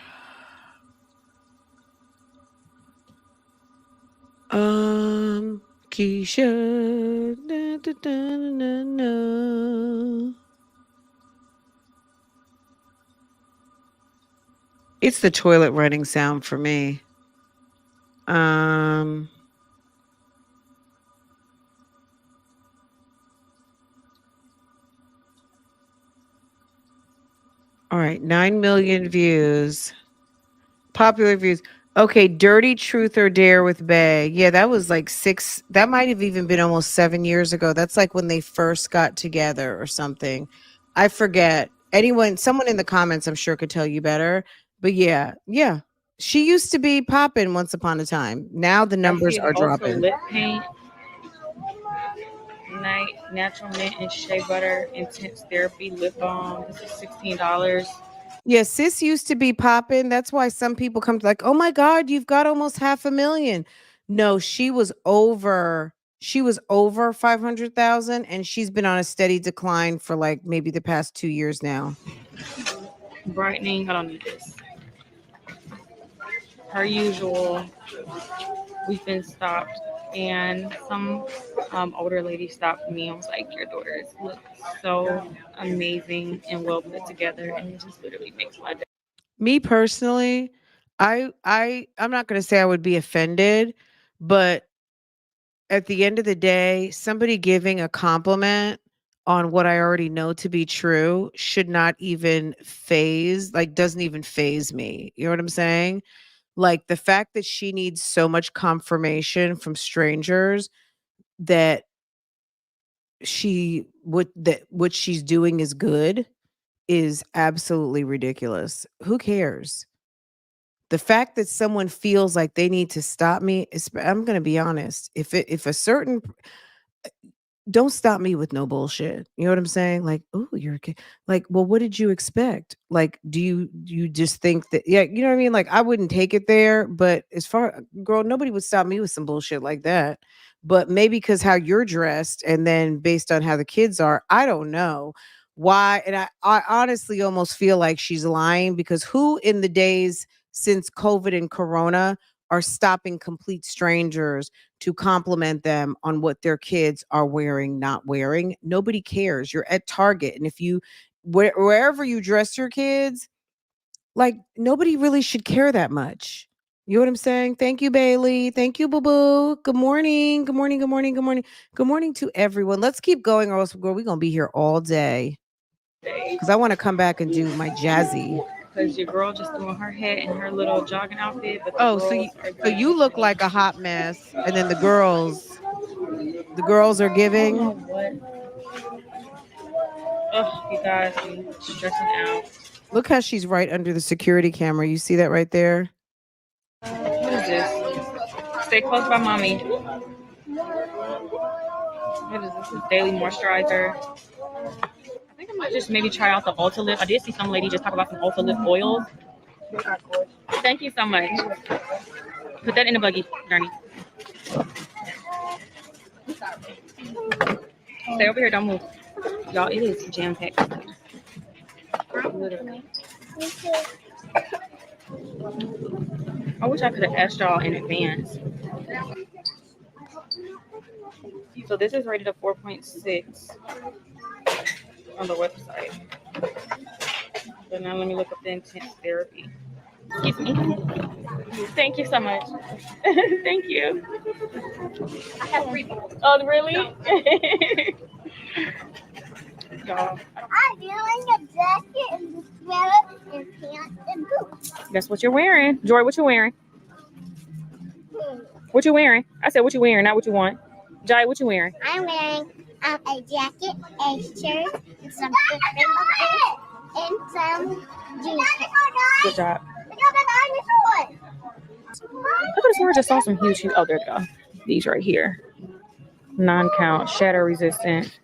Keisha. Da, da, da, da, da. It's the toilet running sound for me. All right, 9 million views. Popular views. Okay, Dirty Truth or Dare with Bay. Yeah, that was like that might have even been almost 7 years ago. That's like when they first got together or something. I forget. Someone in the comments, I'm sure could tell you better. But yeah. She used to be popping once upon a time. Now the numbers are dropping. Lip paint, night natural mint and shea butter intense therapy lip balm. This is $16. Yeah, sis used to be popping. That's why some people come to like, oh my God, you've got almost 500,000. No, she was over 500,000, and she's been on a steady decline for like maybe the past 2 years now. Brightening. I don't need this. Her usual. We've been stopped, and some older lady stopped me and was like, "Your daughters look so amazing and well put together, and it just literally makes my day." Me personally, I'm not going to say I would be offended, but at the end of the day, somebody giving a compliment on what I already know to be true should not even doesn't even phase me. You know what I'm saying? Like the fact that she needs so much confirmation from strangers that what she's doing is good is absolutely ridiculous. Who cares? The fact that someone feels like they need to stop me is, I'm going to be honest. If a certain, don't stop me with no bullshit. You know what I'm saying? Like, oh, you're a kid. Like, well, what did you expect? Like, do you just think that? Yeah, you know what I mean. Like, I wouldn't take it there, but as far, girl, nobody would stop me with some bullshit like that. But maybe because how you're dressed, and then based on how the kids are, I don't know why. And I honestly almost feel like she's lying, because who in the days since COVID and Corona are stopping complete strangers to compliment them on what their kids are wearing, not wearing? Nobody cares. You're at Target. And if you, wherever you dress your kids, like nobody really should care that much. You know what I'm saying? Thank you, Bailey. Thank you, Boo Boo. Good morning. Good morning. Good morning. Good morning. Good morning to everyone. Let's keep going, or else we're going to be here all day. Because I want to come back and do my jazzy. Because your girl just threw on her hat and her little jogging outfit, but the Oh, girls are so you look like a hot mess, and then the girls are I don't know giving. what. Oh, you guys, I'm stressing out. Look how she's right under the security camera. You see that right there? What is this? Stay close by mommy. What is this? This is daily moisturizer. I think I might just maybe try out the Ulta Lip. I did see some lady just talk about some Ulta Lip oils. Thank you so much. Put that in the buggy, Journey. Stay over here, don't move. Y'all, it is jam packed. Literally. I wish I could have asked y'all in advance. So this is rated a 4.6 on the website. But now let me look up the intense therapy. Excuse me. Thank you so much. Thank you. I have 3. Oh, really? Y'all. I'm wearing a jacket and a sweater and pants and boots. That's what you're wearing. Joy, what you wearing? What you wearing? I said what you wearing, not what you want. Jai, what you wearing? I'm wearing a jacket, a shirt, and some and some jeans. Good job. Look at this one. I just saw some huge. Oh, there they go. These right here. Non-count, shadow resistant.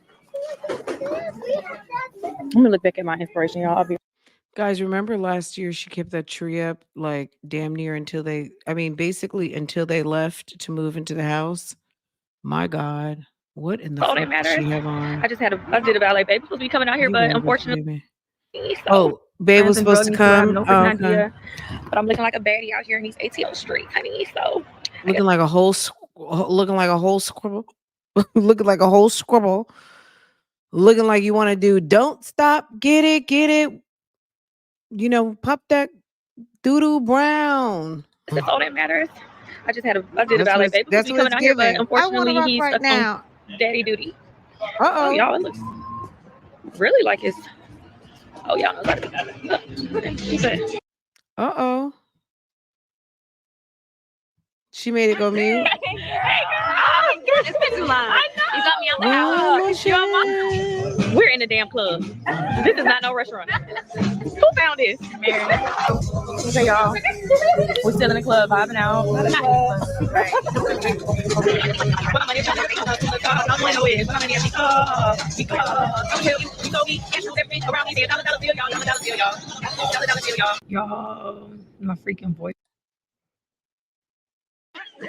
I'm gonna look back at my inspiration, y'all. I'll be. Guys, remember last year she kept that tree up like damn near until basically until they left to move into the house. My God, what in the Oh, fuck that does matters. she have on? I did a ballet. Babe supposed to be coming out here, You but better go, unfortunately, baby. so Oh, babe was friends and supposed to drug me, so I have come. no Oh, freaking okay. idea. But I'm looking like a baddie out here in these ATL streets, honey. So Looking like a whole, looking like a whole scribble, looking like a whole scribble, looking like you want to do. Don't stop, get it, get it. You know, pop that doo-doo brown. that's all that matters. I did a That's ballet. what Baby supposed to that's be what coming it's out here, but giving. I want to unfortunately, rock he's right stuck on now. daddy duty. Uh Oh, oh. y'all, it looks really like it's. Oh, y'all know how to do that. Uh oh. She made it go mute. Hey, girl, it's been too long. I know. You got me out the house. You're on my. We're in the damn club. This is not no restaurant. Who found this? Okay, y'all. We're still in the club, vibing out. Y'all, my freaking voice. Hey,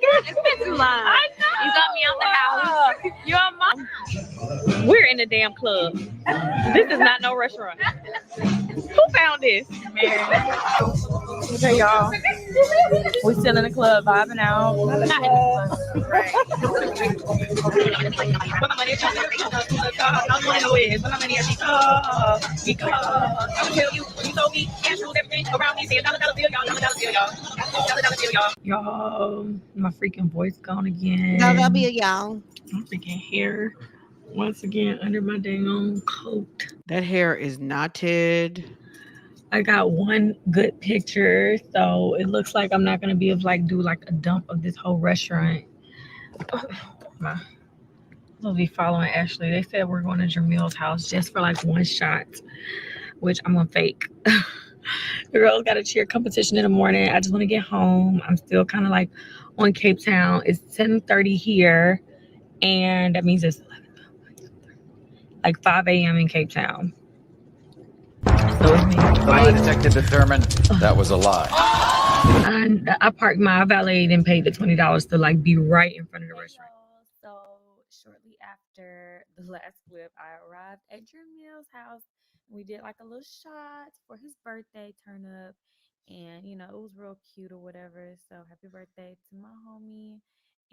girl, it's been too long. I know. You got me out the house. You're on my. We're in the damn club. This is not no restaurant. Who found this? Okay, y'all. We're still in the club, vibing out. Not in the club. Right. Y'all, my freaking voice gone again. y'all. My freaking hair once again under my dang coat. That hair is knotted. I got one good picture, so it looks like I'm not gonna be able to like do like a dump of this whole restaurant. My We'll be following Ashley. They said we're going to Jamil's house just for like one shot, which I'm gonna fake. The girls got a cheer competition in the morning. I just want to get home. I'm still kind of like on Cape Town. It's 10:30 here, and that means it's like 5 a.m. in Cape Town. So it's me. The lie detector determined that was a lie. And I parked my valet and paid the $20 to like be right in front of the restaurant. So shortly after the last clip, I arrived at Jamil's house. We did like a little shot for his birthday turn up, and you know it was real cute or whatever. So happy birthday to my homie.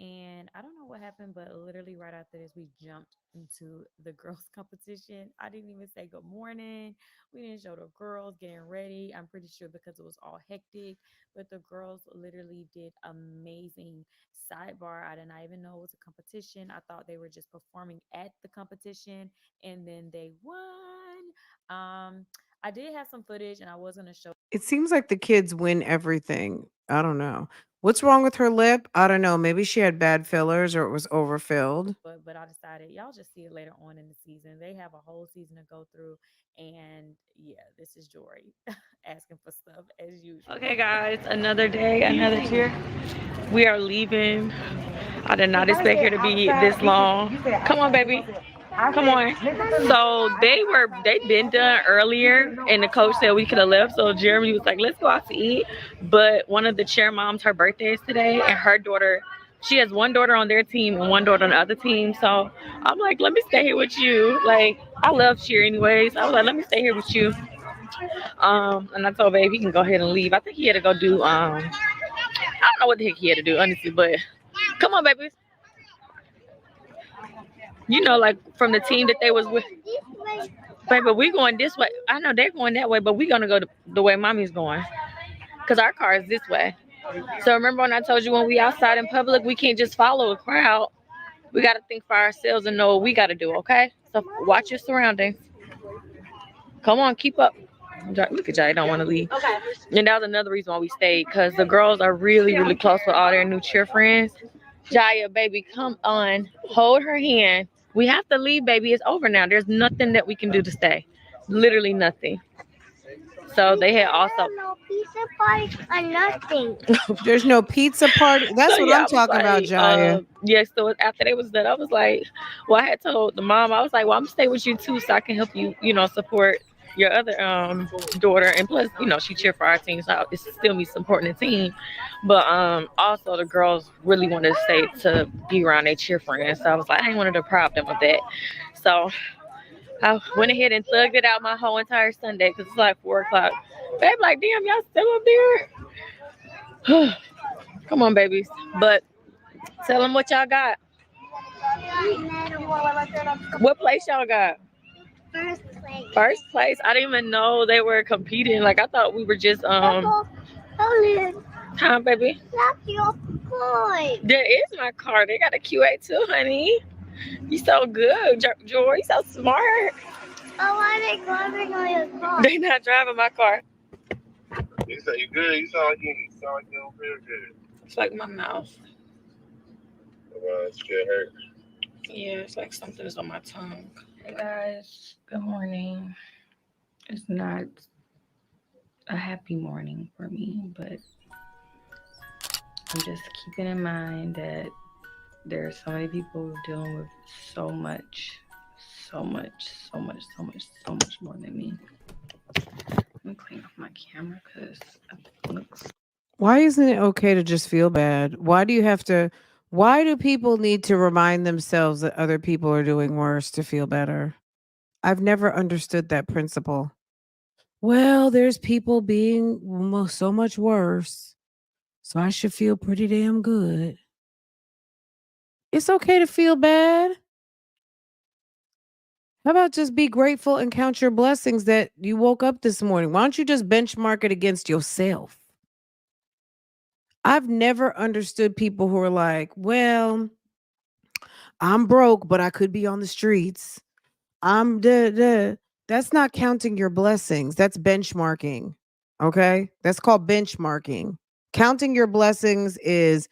And I don't know what happened, but literally right after this, we jumped into the girls' competition. I didn't even say good morning. We didn't show the girls getting ready. I'm pretty sure because it was all hectic, but the girls literally did amazing. Sidebar, I did not even know it was a competition. I thought they were just performing at the competition, and then they won. I did have some footage, and I was gonna show. It seems like the kids win everything. I don't know. What's wrong with her lip? I don't know. Maybe she had bad fillers or it was overfilled. But I decided y'all just see it later on in the season. They have a whole season to go through, and yeah, this is Jory asking for stuff as usual. Okay, guys, another day, another cheer. We are leaving. I did not expect here to be this long. Come on, baby. Come on. So they'd been done earlier, and the coach said we could have left. So Jeremy was like, let's go out to eat. But one of the cheer moms, her birthday is today, and her daughter, she has one daughter on their team and one daughter on the other team. So I'm like, let me stay here with you. Like, I love cheer anyways. I was like, let me stay here with you. And I told babe he can go ahead and leave. I think he had to go do I don't know what the heck he had to do, honestly, but come on, baby. You know, like from the team that they was with. Baby, we going this way. I know they're going that way, but we gonna go the way mommy's going. Cause our car is this way. So remember when I told you when we outside in public, we can't just follow a crowd. We gotta think for ourselves and know what we gotta do, okay? So watch your surroundings. Come on, keep up. Look at Jay, don't want to leave. Okay. And that was another reason why we stayed, because the girls are really, really close with all their new cheer friends. Jaya, baby, come on. Hold her hand. We have to leave, baby. It's over now. There's nothing that we can do to stay. Literally nothing. So they had also No pizza party or nothing. There's no pizza party. That's So, what yeah, I'm talking about, Jaya. yeah, so after they was done, I was like, well, I had told the mom, I was like, well, I'm gonna stay with you too, so I can help you, you know, support your other daughter, and plus, you know, she cheered for our team, so it's still me supporting the team. But also the girls really wanted to stay to be around their cheer friends, so I was like, I didn't want to deprive them of that. So I went ahead and thugged it out my whole entire Sunday because it's like 4 o'clock. Babe, like, damn, y'all still up there? Come on, babies. But tell them what y'all got. What place y'all got? First place. First place. I didn't even know they were competing. Like, I thought we were just Huh, baby? That's your boy. There is my car. They got a QA too, honey. You so good, Jory. You so smart. Oh, why are they driving on your car? They not driving my car. You say you good? You sound like you don't feel good. It's like my mouth. It should hurt. Yeah, it's like something is on my tongue. Hey guys, good morning. It's not a happy morning for me, but I'm just keeping in mind that there are so many people dealing with so much more than me. Let me clean off my camera because it looks. Why isn't it okay to just feel bad? Why do people need to remind themselves that other people are doing worse to feel better? I've never understood that principle. Well, there's people being so much worse, so I should feel pretty damn good. It's okay to feel bad. How about just be grateful and count your blessings that you woke up this morning? Why don't you just benchmark it against yourself? I've never understood people who are like, well, I'm broke, but I could be on the streets. I'm da. That's not counting your blessings. That's benchmarking. Okay? That's called benchmarking. Counting your blessings is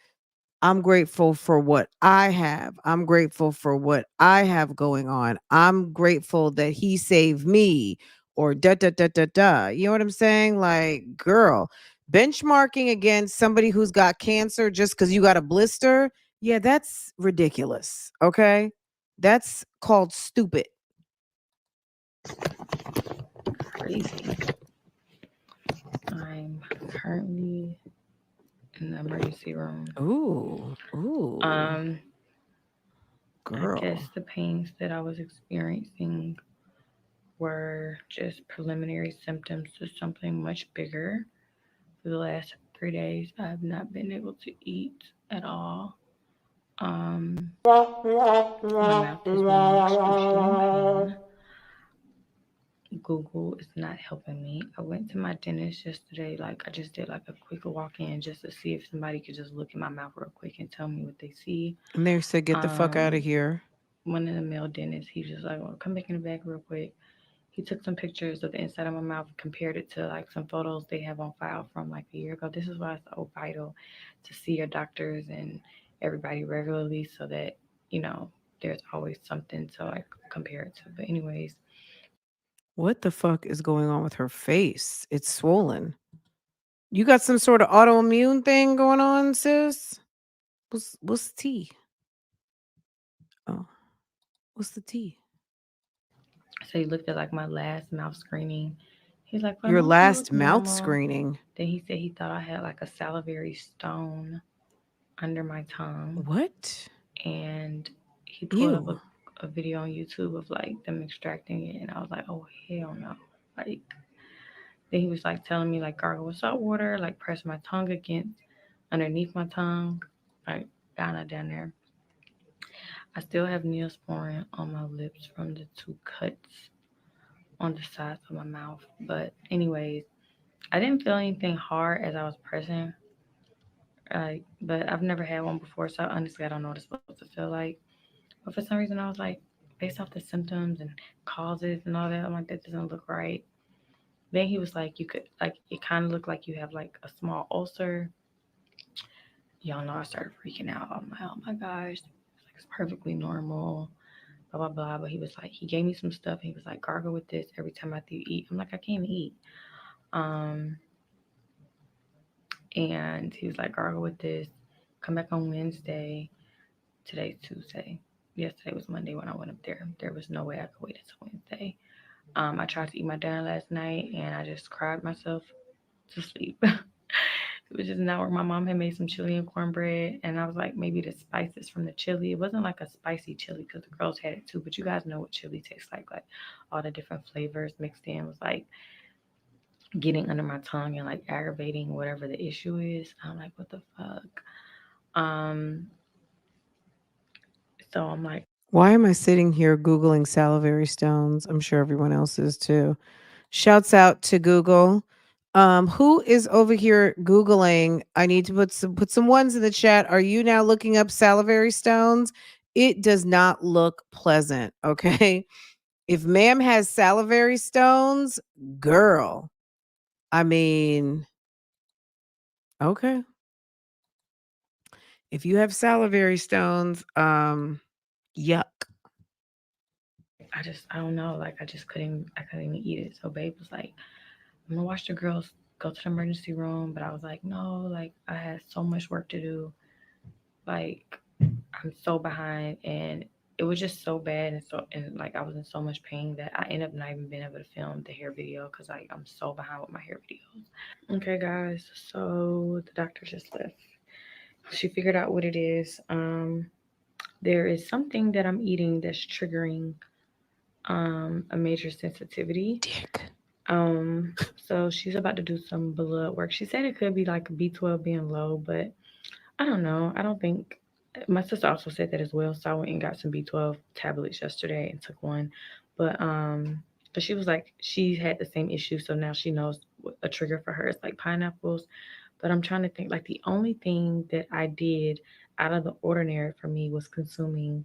I'm grateful for what I have. I'm grateful for what I have going on. I'm grateful that he saved me or da da da da da. You know what I'm saying? Like, girl, benchmarking against somebody who's got cancer just because you got a blister. Yeah, that's ridiculous. Okay. That's called stupid. Crazy. I'm currently in the emergency room. Ooh, ooh, Um, I guess girl. the pains that I was experiencing were just preliminary symptoms to something much bigger. For the last 3 days, I have not been able to eat at all. My mouth has been excruciating pain. Google is not helping me. I went to my dentist yesterday. Like, I just did like a quick walk in just to see if somebody could just look in my mouth real quick and tell me what they see. And they said, get the fuck out of Um, here. One of the male dentists, he just like, well, come back in the back real quick. He took some pictures of the inside of my mouth, compared it to like some photos they have on file from like a year ago. This is why it's so vital to see your doctors and everybody regularly so that, you know, there's always something to like compare it to. But anyways, What the fuck is going on with her face? It's swollen. You got some sort of autoimmune thing going on, sis? What's the tea? Oh, what's the tea? so he looked at like my last mouth screening. He's like, for the Your most part, it last looks mouth normal. screening. Then he said he thought I had like a salivary stone under my tongue. What? And he pulled up Ew. a video on YouTube of like them extracting it. And I was like, oh, hell no. Like, then he was like telling me like gargle with salt water, like press my tongue against underneath my tongue, like Ghana down there. I still have neosporin on my lips from the two cuts on the sides of my mouth. But anyways, I didn't feel anything hard as I was pressing. But I've never had one before, so honestly I don't know what it's supposed to feel like. But for some reason I was like, based off the symptoms and causes and all that, I'm like, that doesn't look right. Then he was like, you could like it kind of looked like you have like a small ulcer. Y'all know I started freaking out. I'm like, oh my gosh, it's perfectly normal, blah blah blah. But he was like, he gave me some stuff. And he was like, gargle with this every time after you eat. I'm like, I can't eat. Um, and he was like, gargle with this. Come back on Wednesday. Today's Tuesday. Yesterday was Monday when I went up there. There was no way I could wait until Wednesday. I tried to eat my dinner last night and I just cried myself to sleep. It was just an hour. My mom had made some chili and cornbread, and I was like, maybe the spices from the chili. It wasn't like a spicy chili because the girls had it too, but you guys know what chili tastes like all the different flavors mixed in was like getting under my tongue and like aggravating whatever the issue is. I'm like, what the fuck? So I'm like, Why am I sitting here Googling salivary stones? I'm sure everyone else is too. Shouts out to Google. Who is over here Googling? I need to put some ones in the chat. Are you now looking up salivary stones? It does not look pleasant. Okay. If ma'am has salivary stones, girl. I mean, okay. If you have salivary stones, yuck. I don't know, like I couldn't even eat it. So babe was like, I'm gonna watch the girls go to the emergency room, but I was like, no, like I had so much work to do. Like I'm so behind, and it was just so bad, and like I was in so much pain that I ended up not even being able to film the hair video because like I'm so behind with my hair videos. Okay, guys, so the doctor just left. She figured out what it is. There is something that I'm eating that's triggering a major sensitivity. Dick. Um, so she's about to do some blood work. She said it could be like B12 being low, but I don't know. I don't think my sister also said that as well. So I went and got some B12 tablets yesterday and took one. But but she was like she had the same issue, so now she knows what a trigger for her is like pineapples. But I'm trying to think like the only thing that I did out of the ordinary for me was consuming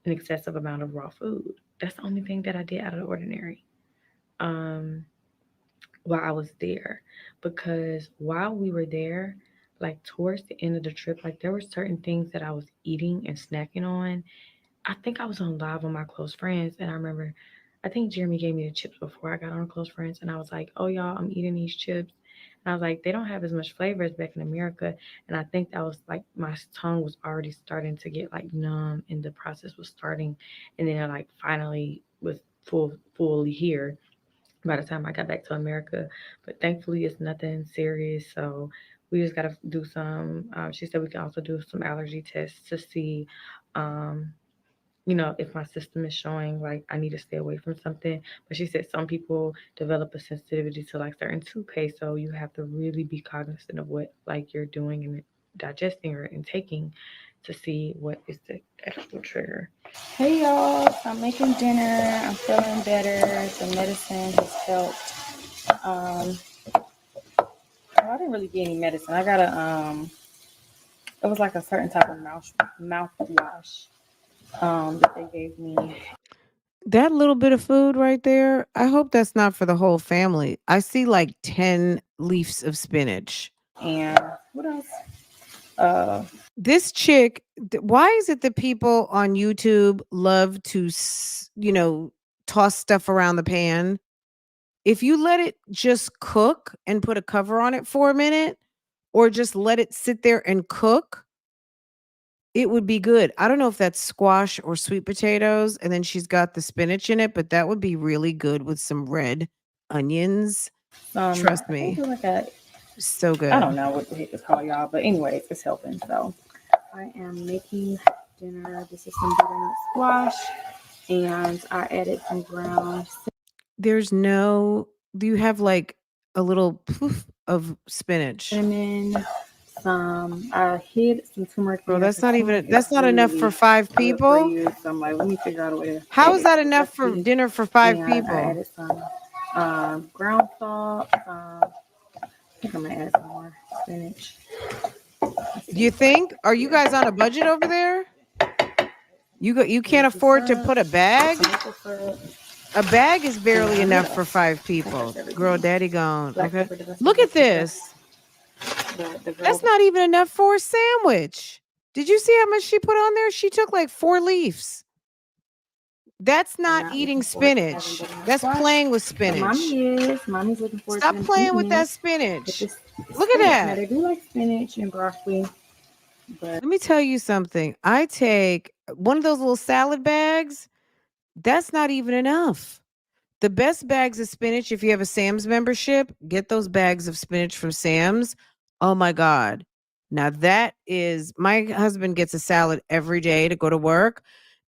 an excessive amount of raw food. That's the only thing that I did out of the ordinary. Um while I was there because while we were there, like towards the end of the trip, like there were certain things that I was eating and snacking on. I think I was on live on my close friends, and I remember, I think Jeremy gave me the chips before I got on close friends, and I was like, "Oh y'all, I'm eating these chips," and I was like, "They don't have as much flavor as back in America," and I think that was like my tongue was already starting to get like numb, and the process was starting, and then I like finally was fully here by the time I got back to America. But thankfully, it's nothing serious. So we just got to do some. She said we can also do some allergy tests to see, um, if my system is showing like I need to stay away from something. But she said some people develop a sensitivity to like certain toothpaste. So you have to really be cognizant of what like you're doing and digesting or intaking to see what is the actual trigger. Hey y'all, so I'm making dinner. I'm feeling better. The medicine has helped. Well, I didn't really get any medicine. I got it was like a certain type of mouthwash that they gave me. That little bit of food right there, I hope that's not for the whole family. I see like 10 leaves of spinach. And what else? This chick, why is it that people on YouTube love to, toss stuff around the pan? If you let it just cook and put a cover on it for a minute, or just let it sit there and cook, it would be good. I don't know if that's squash or sweet potatoes, and then she's got the spinach in it, but that would be really good with some red onions. Trust I think me. it's like So good. I don't know what the heck it's called, y'all, but anyways, it's helping. So I am making dinner. This is some butternut squash, and I added some ground. Do you have like a little poof of spinach? Cinnamon. I hid some turmeric. Bro, that's not enough for 5 people. So I'm like, let me figure out a way to. How is that enough for dinner for 5 I people? added some ground salt. I think I'm gonna add some more spinach. Do you think? Are you guys on a budget over there? You can't afford to put a bag? A bag is barely enough for 5 people. Girl, daddy gone. Okay. Look at this. That's not even enough for a sandwich. Did you see how much she put on there? She took like 4 leaves. That's not eating spinach. That's playing with spinach. Mommy's looking forward to Stop playing with that spinach. Look at that. They do like spinach and broccoli. But let me tell you something. I take one of those little salad bags. That's not even enough. The best bags of spinach, if you have a Sam's membership, get those bags of spinach from Sam's. Oh my God. Now that is, my husband gets a salad every day to go to work.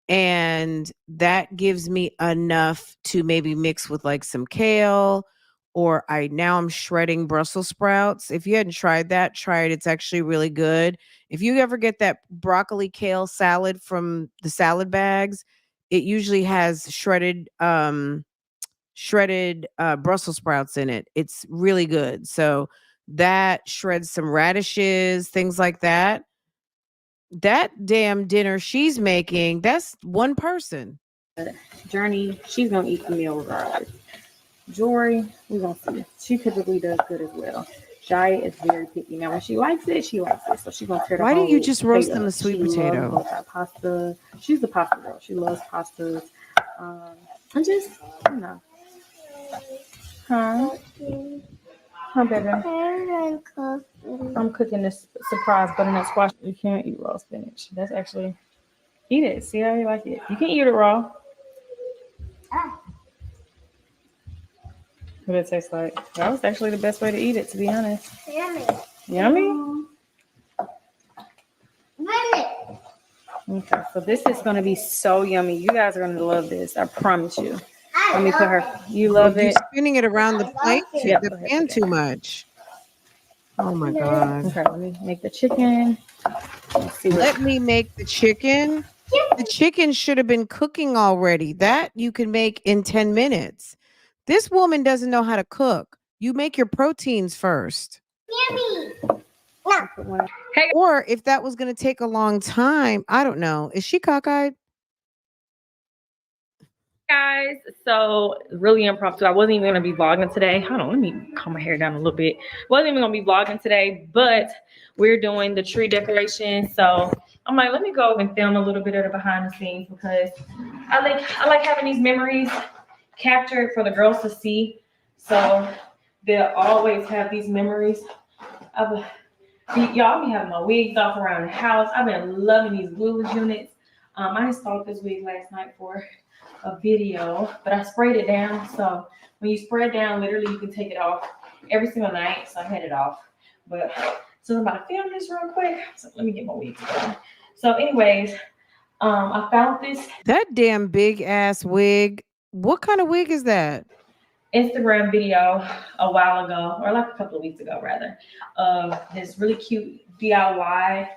And that gives me enough to maybe mix with like some kale, or I'm shredding Brussels sprouts. If you hadn't tried that, try it. It's actually really good. If you ever get that broccoli kale salad from the salad bags, it usually has shredded Brussels sprouts in it. It's really good. So that shreds some radishes, things like that. That damn dinner she's making, that's one person. Journey, she's gonna eat the meal regardless. Jory, we're gonna see. She typically does good as well. Jai is very picky. Now, when she likes it, she likes it. So she's gonna tear the Why whole didn't you just roast plate them up. a sweet She potato? loves pasta. She's the pasta girl. She loves pastas. I'm just, Huh? Huh, baby? I'm cooking this surprise butternut squash. You can't eat raw spinach. That's actually, eat it. See how you like it. You can eat it raw. What it tastes like? That was actually the best way to eat it, to be honest. Yummy? Okay, so this is going to be so yummy. You guys are going to love this. I promise you. Let me put her. You love it. You're spinning it around the plate, Yep, the pan too much. Oh my God. Okay, let me make the chicken. Let me make the chicken. The chicken should have been cooking already. That you can make in 10 minutes. This woman doesn't know how to cook. You make your proteins first. Hey. Or if that was going to take a long time, I don't know. Is she cockeyed? Guys, so really impromptu. I wasn't even gonna be vlogging today. Hold on, let me calm my hair down a little bit. Wasn't even gonna be vlogging today, but we're doing the tree decoration. So I'm like, let me go and film a little bit of the behind the scenes because I like having these memories captured for the girls to see. So they'll always have these memories of y'all be having my wigs off around the house. I've been loving these glueless units. I installed this wig last night for a video, but I sprayed it down. So when you spray it down, literally you can take it off every single night. So I had it off. But so I'm about to film this real quick. So let me get my wig together. So anyways, I found this That damn big ass wig. What kind of wig is that? Instagram video a while ago, or like a couple of weeks ago rather, of this really cute DIY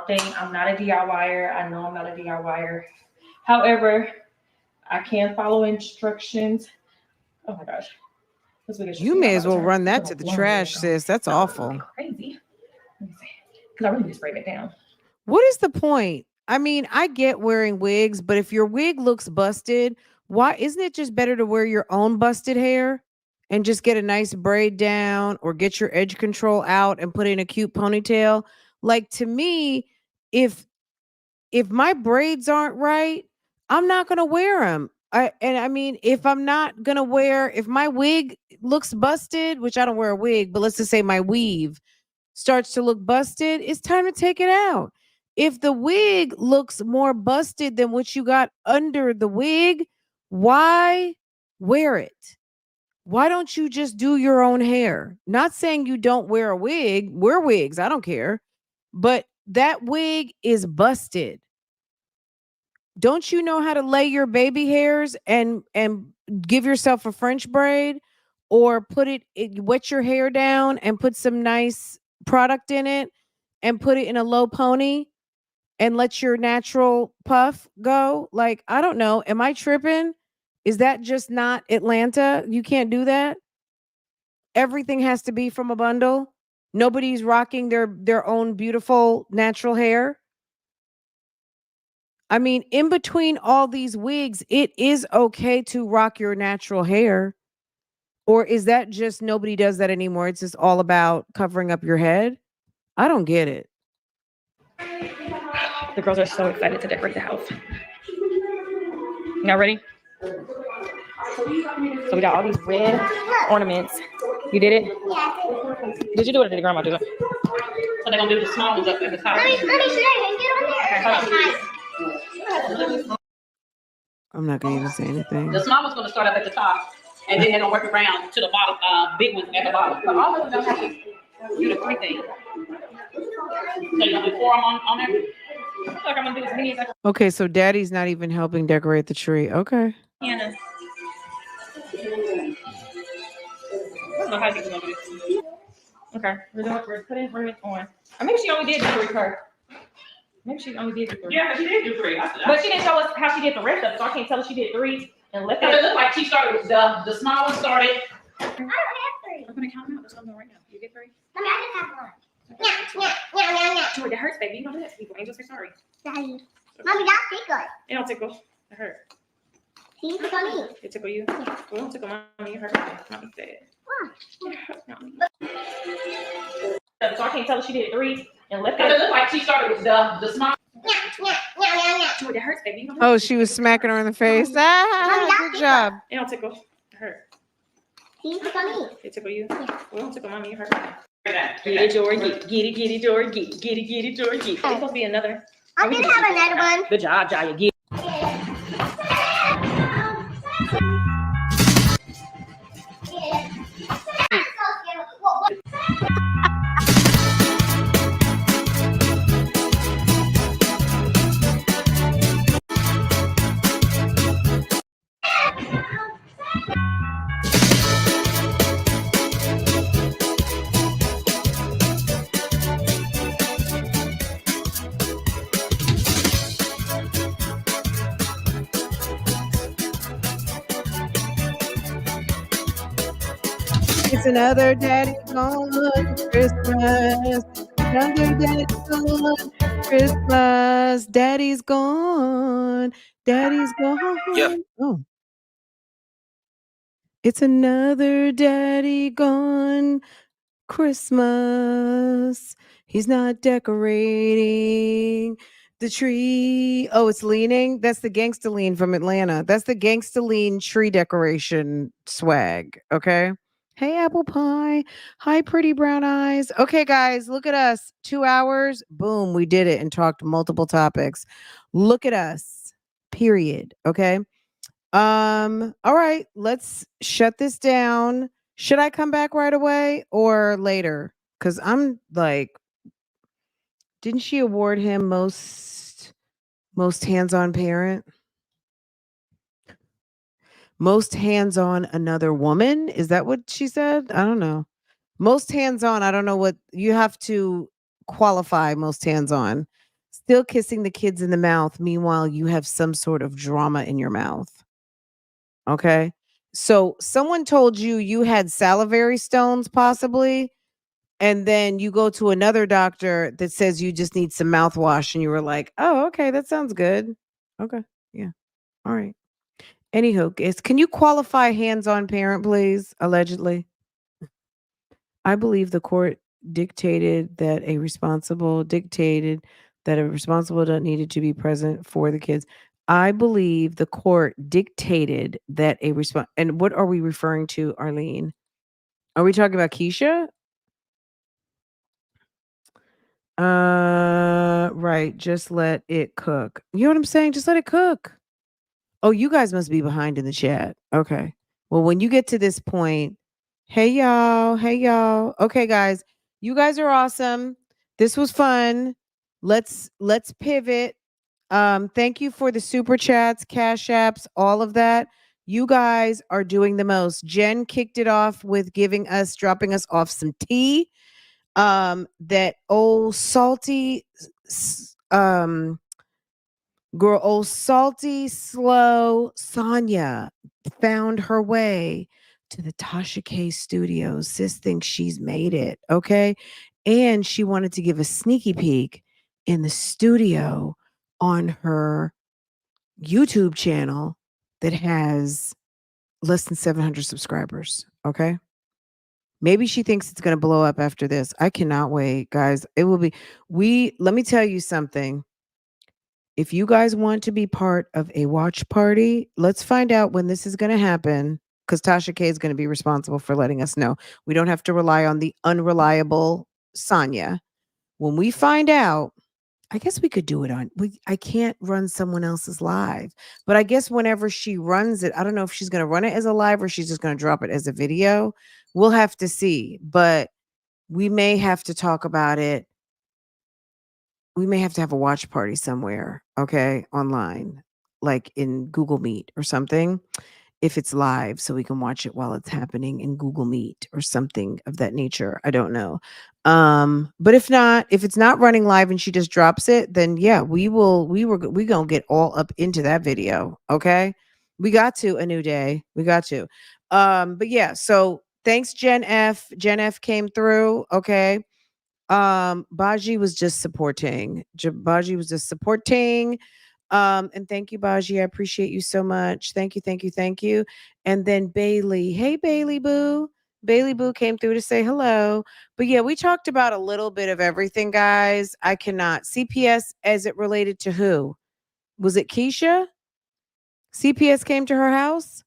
thing. I'm not a DIYer. I know I'm not a DIYer. However, I can follow instructions. Oh my gosh. You may as well run that to the trash, sis. That's awful. Crazy. Let me see. Because I really just sprayed it down. What is the point? I mean, I get wearing wigs, but if your wig looks busted, why isn't it just better to wear your own busted hair and just get a nice braid down or get your edge control out and put in a cute ponytail? Like, to me, if my braids aren't right, I'm not going to wear them. I mean, if my wig looks busted, which I don't wear a wig, but let's just say my weave starts to look busted, it's time to take it out. If the wig looks more busted than what you got under the wig, why wear it? Why don't you just do your own hair? Not saying you don't wear a wig, wear wigs, I don't care. But that wig is busted. Don't you know how to lay your baby hairs and give yourself a French braid, or wet your hair down and put some nice product in it and put it in a low pony and let your natural puff go? Like, I don't know. Am I tripping? Is that just not Atlanta? You can't do that? Everything has to be from a bundle? Nobody's rocking their own beautiful natural hair? I mean, in between all these wigs, it is okay to rock your natural hair. Or is that just nobody does that anymore? It's just all about covering up your head? I don't get it. The girls are so excited to decorate the house. Y'all ready? So we got all these red ornaments. You did it? Yeah. Did you do it or did your grandma do it? So they're gonna do the small ones up at the top. Let me see that. Get on there. I'm not going to even say anything. The small one's gonna start up at the top, and then they're gonna work around to the bottom, big ones at the bottom. So all of them have to do the three things. So you're gonna do 4 on there? I feel like I'm gonna do as many as I Okay, so daddy's not even helping decorate the tree. Okay. can. I don't know how you're gonna do this. Okay, we're putting ornaments on. Or maybe she only did the 3 her. Maybe she only did the 3. Yeah, she did do 3. But she didn't tell us how she did the rest of it, so I can't tell if she did 3 and left It it. looked like she started with the small one started. I don't have 3. I'm gonna count them out. That's what I'm doing right now. You get 3? Mommy, I just have 1. Yeah. Joy, that hurts, baby. You don't do that to people. Angels say sorry. Mommy, that's tickle. It don't tickle. It hurt. See, look at me. It tickle you. Well, it don't tickle mommy. It hurt. Mommy said. It hurt mommy. So I can't tell if she did 3 and left It it. looked like she started with the small. Joy, that hurts, baby. You don't do that Oh, to she people. was smacking her in the face. Ah, good job. It don't tickle. It hurt. See, look at me. It tickle you. Well, it don't tickle mommy. It hurt. Get Get it, Joy. Get it, Joy. Get it, Joy. There's supposed to be another. I did have another one. Good job, Jaya. Get It's another daddy gone Christmas. Another daddy gone Christmas. Daddy's gone. Daddy's gone. Yeah. Oh. It's another daddy gone Christmas. He's not decorating the tree. Oh, it's leaning. That's the gangsta lean from Atlanta. That's the gangsta lean tree decoration swag. Okay. Hey, apple pie. Hi, pretty brown eyes. Okay, guys, look at us. 2 hours. Boom, we did it and talked multiple topics. Look at us. Period. Okay. All right, let's shut this down. Should I come back right away or later? Cuz I'm like, didn't she award him most hands-on parent? Most hands-on another woman? Is that what she said? I don't know. Most hands-on, I don't know what you have to qualify most hands-on. Still kissing the kids in the mouth, meanwhile you have some sort of drama in your mouth. Okay. So someone told you you had salivary stones, possibly, and then you go to another doctor that says you just need some mouthwash, and you were like, "Oh, okay, that sounds good." Okay. Yeah. All right. Anywho, can you qualify hands-on parent, please? Allegedly. I believe the court dictated that a responsible adult needed to be present for the kids. I believe the court dictated that a response. And what are we referring to, Arlene? Are we talking about KEESHA? Right. Just let it cook. You know what I'm saying? Just let it cook. Oh, you guys must be behind in the chat. Okay. Well, when you get to this point, hey y'all, hey y'all. Okay, guys, you guys are awesome. This was fun. Let's pivot. Thank you for the super chats, cash apps, all of that. You guys are doing the most. Jen kicked it off with dropping us off some tea. That old salty girl, old salty, slow Sonya found her way to the Tasha K studios. Sis thinks she's made it. Okay. And she wanted to give a sneaky peek in the studio on her YouTube channel that has less than 700 subscribers. Okay. Maybe she thinks it's going to blow up after this. I cannot wait, guys. It will be, let me tell you something. If you guys want to be part of a watch party, let's find out when this is going to happen because Tasha K is going to be responsible for letting us know. We don't have to rely on the unreliable Sonya. When we find out, I guess we could do it I can't run someone else's live, but I guess whenever she runs it, I don't know if she's going to run it as a live or she's just going to drop it as a video. We'll have to see, but we may have to talk about it. We may have to have a watch party somewhere, okay, online, like in Google Meet or something, if it's live, so we can watch it while it's happening in Google Meet or something of that nature. I don't know. But if not, if it's not running live and she just drops it, then yeah, we gonna get all up into that video. Okay. We got to a new day. We got to. But yeah, so thanks, Gen F. Gen F came through. Okay. Baji was just supporting. Baji was just supporting. And thank you, Baji. I appreciate you so much. Thank you, thank you, thank you. And then Bailey. Hey, Bailey Boo. Bailey Boo came through to say hello. But yeah, we talked about a little bit of everything, guys. I cannot. CPS as it related to who? Was it KEESHA? CPS came to her house?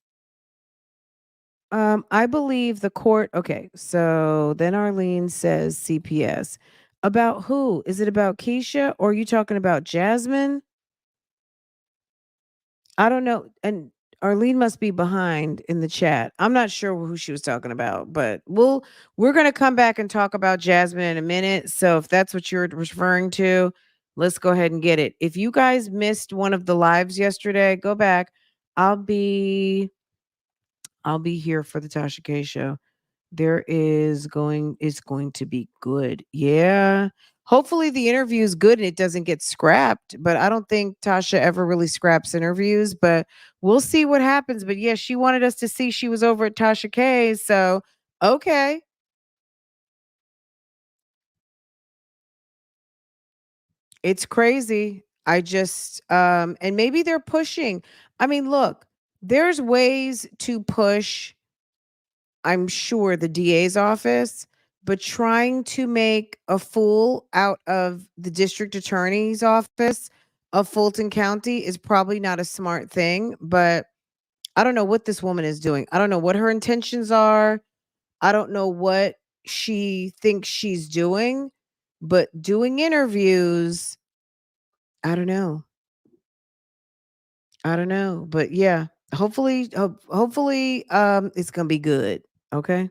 I believe the court. Okay, so then Arlene says CPS. About who? Is it about KEESHA or are you talking about Jasmine? I don't know. And Arlene must be behind in the chat. I'm not sure who she was talking about, but we're gonna come back and talk about Jasmine in a minute. So if that's what you're referring to, let's go ahead and get it. If you guys missed one of the lives yesterday, go back. I'll be here for the Tasha K show. It's going to be good. Yeah. Hopefully the interview is good and it doesn't get scrapped, but I don't think Tasha ever really scraps interviews, but we'll see what happens. But yeah, she wanted us to see she was over at Tasha K. So, okay. It's crazy. I just and maybe they're pushing. I mean, look, there's ways to push, I'm sure, the DA's office, but trying to make a fool out of the district attorney's office of Fulton County is probably not a smart thing. But I don't know what this woman is doing. I don't know what her intentions are. I don't know what she thinks she's doing, but doing interviews, I don't know. I don't know. But yeah, hopefully it's going to be good. Okay?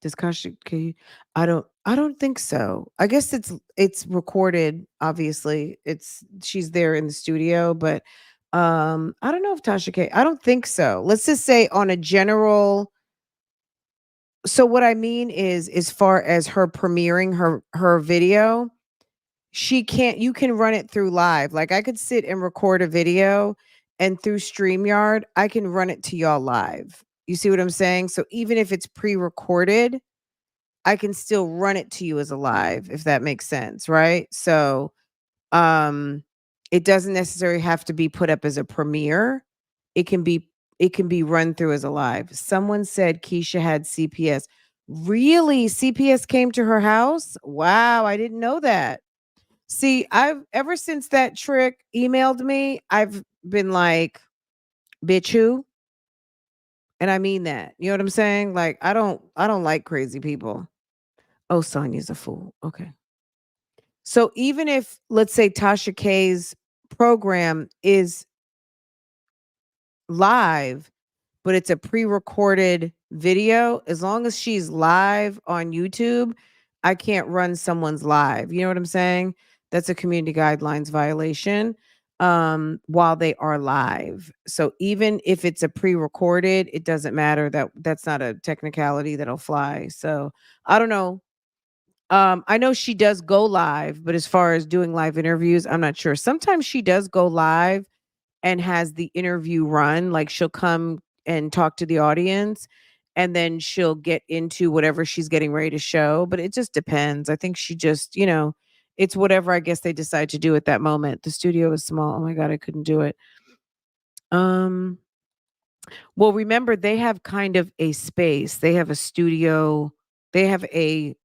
Does Kasha can you, I don't think so. I guess it's recorded obviously. It's she's there in the studio, but I don't know if Tasha K. I don't think so. Let's just say on a general. So what I mean is, as far as her premiering her video, she can't. You can run it through live. Like I could sit and record a video, and through StreamYard, I can run it to y'all live. You see what I'm saying? So even if it's pre-recorded, I can still run it to you as a live, if that makes sense, right? So um it doesn't necessarily have to be put up as a premiere. It can be it can be run through as a live. Someone said Keisha had CPS. Really? CPS came to her house? Wow, I didn't know that. See, I've ever since that trick emailed me, I've been like, bitch who? And I mean that. You know what I'm saying? Like I don't like crazy people. Oh, Sonya's a fool. Okay. So even if, let's say, Tasha K's program is live, but it's a pre-recorded video, as long as she's live on YouTube, I can't run someone's live. You know what I'm saying? That's a community guidelines violation while they are live. So even if it's a pre-recorded, it doesn't matter. That's not a technicality that'll fly. So I don't know. I know she does go live, but as far as doing live interviews, I'm not sure. Sometimes she does go live and has the interview run. Like she'll come and talk to the audience and then she'll get into whatever she's getting ready to show. But it just depends. I think she just, it's whatever I guess they decide to do at that moment. The studio is small. Oh my God, I couldn't do it. Um, well, remember, they have kind of a space. They have a studio. They have a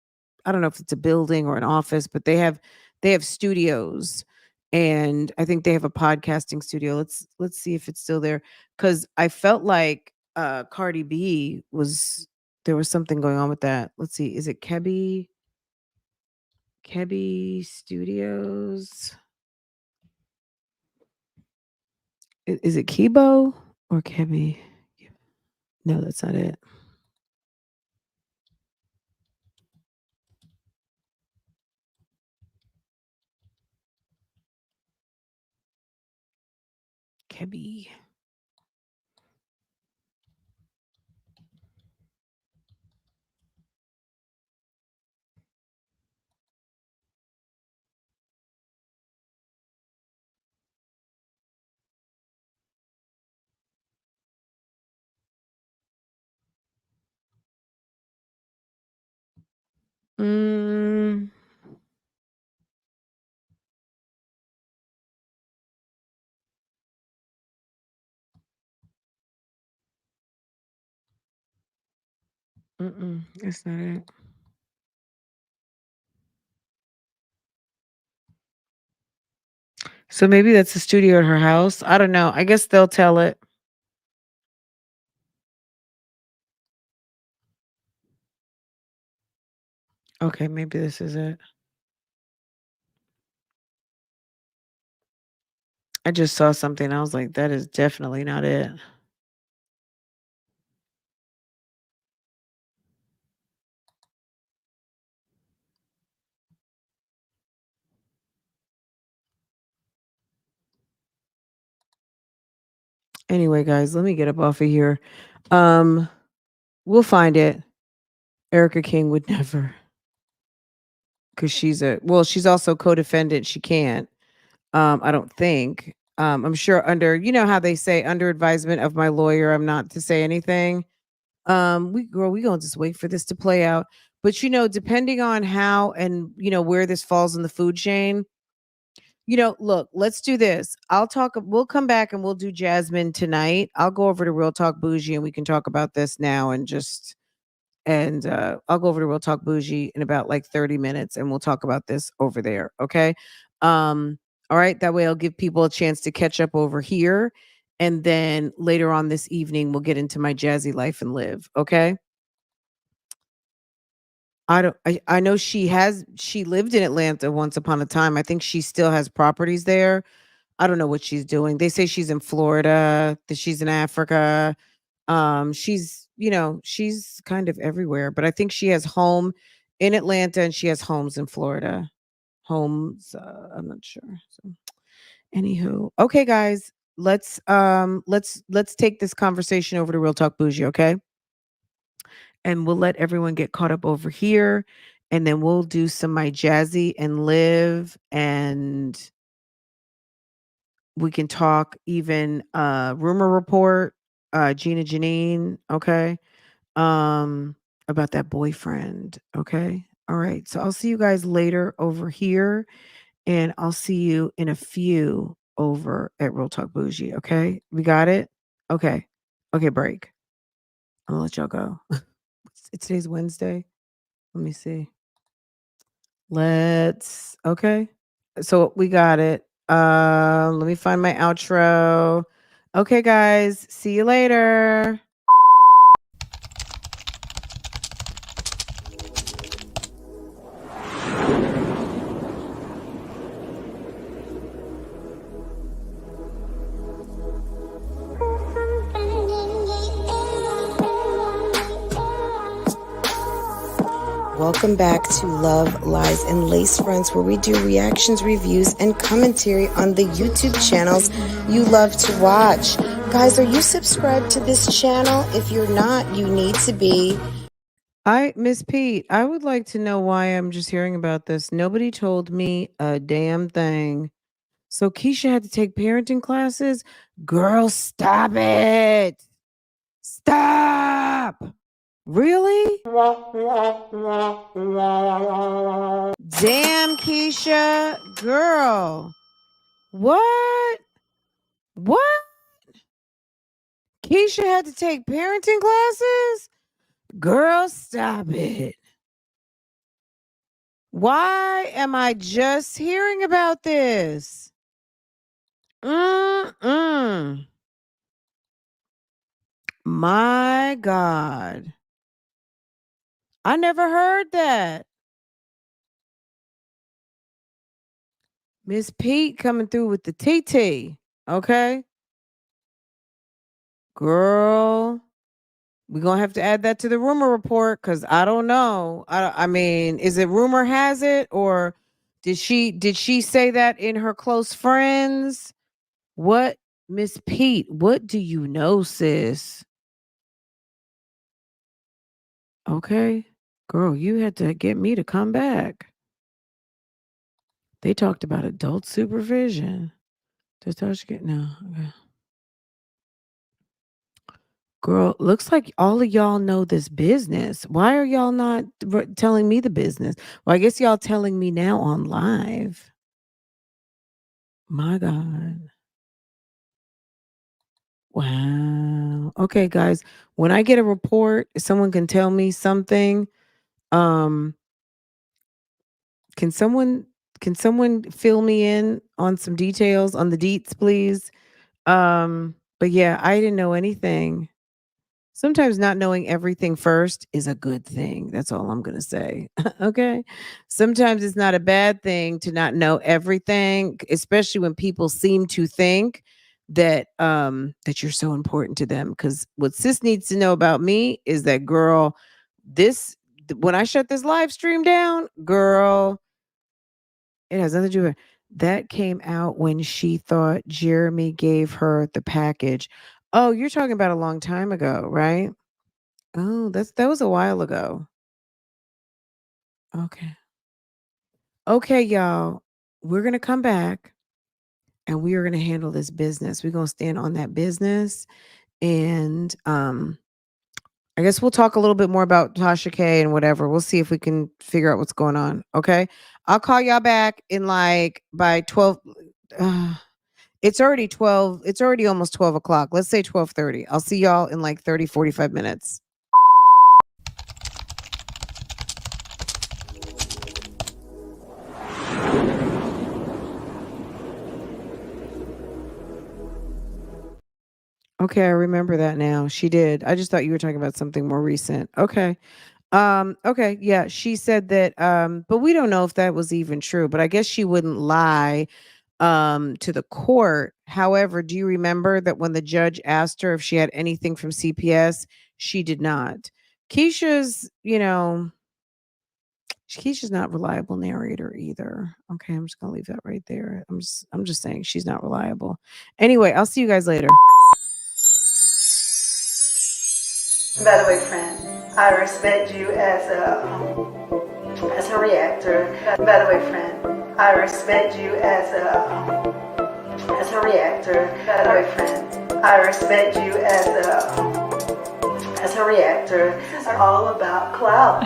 I don't know if it's a building or an office, but they have studios, and I think they have a podcasting studio. Let's see if it's still there, because I felt like Cardi B was there was something going on with that. Let's see, is it Kebby Studios? Is it Kibo or Kebby? No, that's not it. Kebby. Mm, that's not it. So maybe that's a studio at her house. I don't know. I guess they'll tell it. Okay, maybe this is it. I just saw something. I was like, that is definitely not it. Anyway, guys, let me get up off of here. Um, we'll find it. Erica King would never, because she's also co-defendant. She can't. I don't think. I'm sure under, how they say, under advisement of my lawyer, I'm not to say anything. We gonna just wait for this to play out. But depending on how and where this falls in the food chain, look, let's do this. We'll come back and we'll do Jasmine tonight. I'll go over to Real Talk Bougie and we can talk about this now and just and I'll go over to Real Talk Bougie in about like 30 minutes, and we'll talk about this over there. Okay. All right. That way I'll give people a chance to catch up over here. And then later on this evening, we'll get into my jazzy life and live. Okay. I know she lived in Atlanta once upon a time. I think she still has properties there. I don't know what she's doing. They say she's in Florida, that she's in Africa. She's kind of everywhere, but I think she has home in Atlanta and she has homes in Florida. Homes, I'm not sure. So anywho, okay guys, let's take this conversation over to Real Talk Bougie, okay? And we'll let everyone get caught up over here, and then we'll do some My Jazzy and Live, and we can talk even rumor report, Gina Janine, okay? About that boyfriend, okay? All right. So I'll see you guys later over here, and I'll see you in a few over at Real Talk Bougie, okay? We got it? Okay. Okay, break. I'm gonna let y'all go. Today's Wednesday. Let me see. Okay. So we got it. Let me find my outro. Okay, guys. See you later. Welcome back to Love, Lies, and Lace Fronts, where we do reactions, reviews, and commentary on the YouTube channels you love to watch. Guys, are you subscribed to this channel? If you're not, you need to be. Miss Pete, I would like to know why I'm just hearing about this. Nobody told me a damn thing. So KEESHA had to take parenting classes? Girl, stop it. Stop. Really? Damn, KEESHA. Girl. What? What? KEESHA had to take parenting classes? Girl, stop it. Why am I just hearing about this? My God. I never heard that. Miss Pete coming through with the TT. Okay. Girl, we're going to have to add that to the rumor report because I don't know. I mean, is it rumor has it, or did she say that in her close friends? What, Miss Pete, what do you know, sis? Okay. Girl, you had to get me to come back. They talked about adult supervision. Does Tasha get no? Okay. Girl, looks like all of y'all know this business. Why are y'all not telling me the business? Well, I guess y'all telling me now on live. My God. Wow. Okay, guys. When I get a report, if someone can tell me something, can someone fill me in on some details on the deets, please? But yeah, I didn't know anything. Sometimes not knowing everything first is a good thing. That's all I'm going to say. Okay. Sometimes it's not a bad thing to not know everything, especially when people seem to think that that you're so important to them. Because what sis needs to know about me is that, girl, when I shut this live stream down, girl, it has nothing to do with it. That came out when she thought Jeremy gave her the package. Oh, you're talking about a long time ago, right? Oh, that was a while ago. Okay. Okay, y'all. We're gonna come back and we are gonna handle this business. We're gonna stand on that business. And I guess we'll talk a little bit more about Tasha K and whatever. We'll see if we can figure out what's going on. Okay. I'll call y'all back in like by 12. It's already 12. It's already almost 12 o'clock. Let's say 12:30. I'll see y'all in like 30, 45 minutes. Okay, I remember that now. She did. I just thought you were talking about something more recent. Okay. Okay, yeah. She said that but we don't know if that was even true, but I guess she wouldn't lie to the court. However, do you remember that when the judge asked her if she had anything from CPS, she did not. Keisha's, Keisha's not reliable narrator either. Okay, I'm just gonna leave that right there. I'm just saying she's not reliable. Anyway, I'll see you guys later. By the way, friend, I respect you as a reactor. By the way, friend, I respect you as a reactor. By the way, friend, I respect you as a reactor. It's all about clout.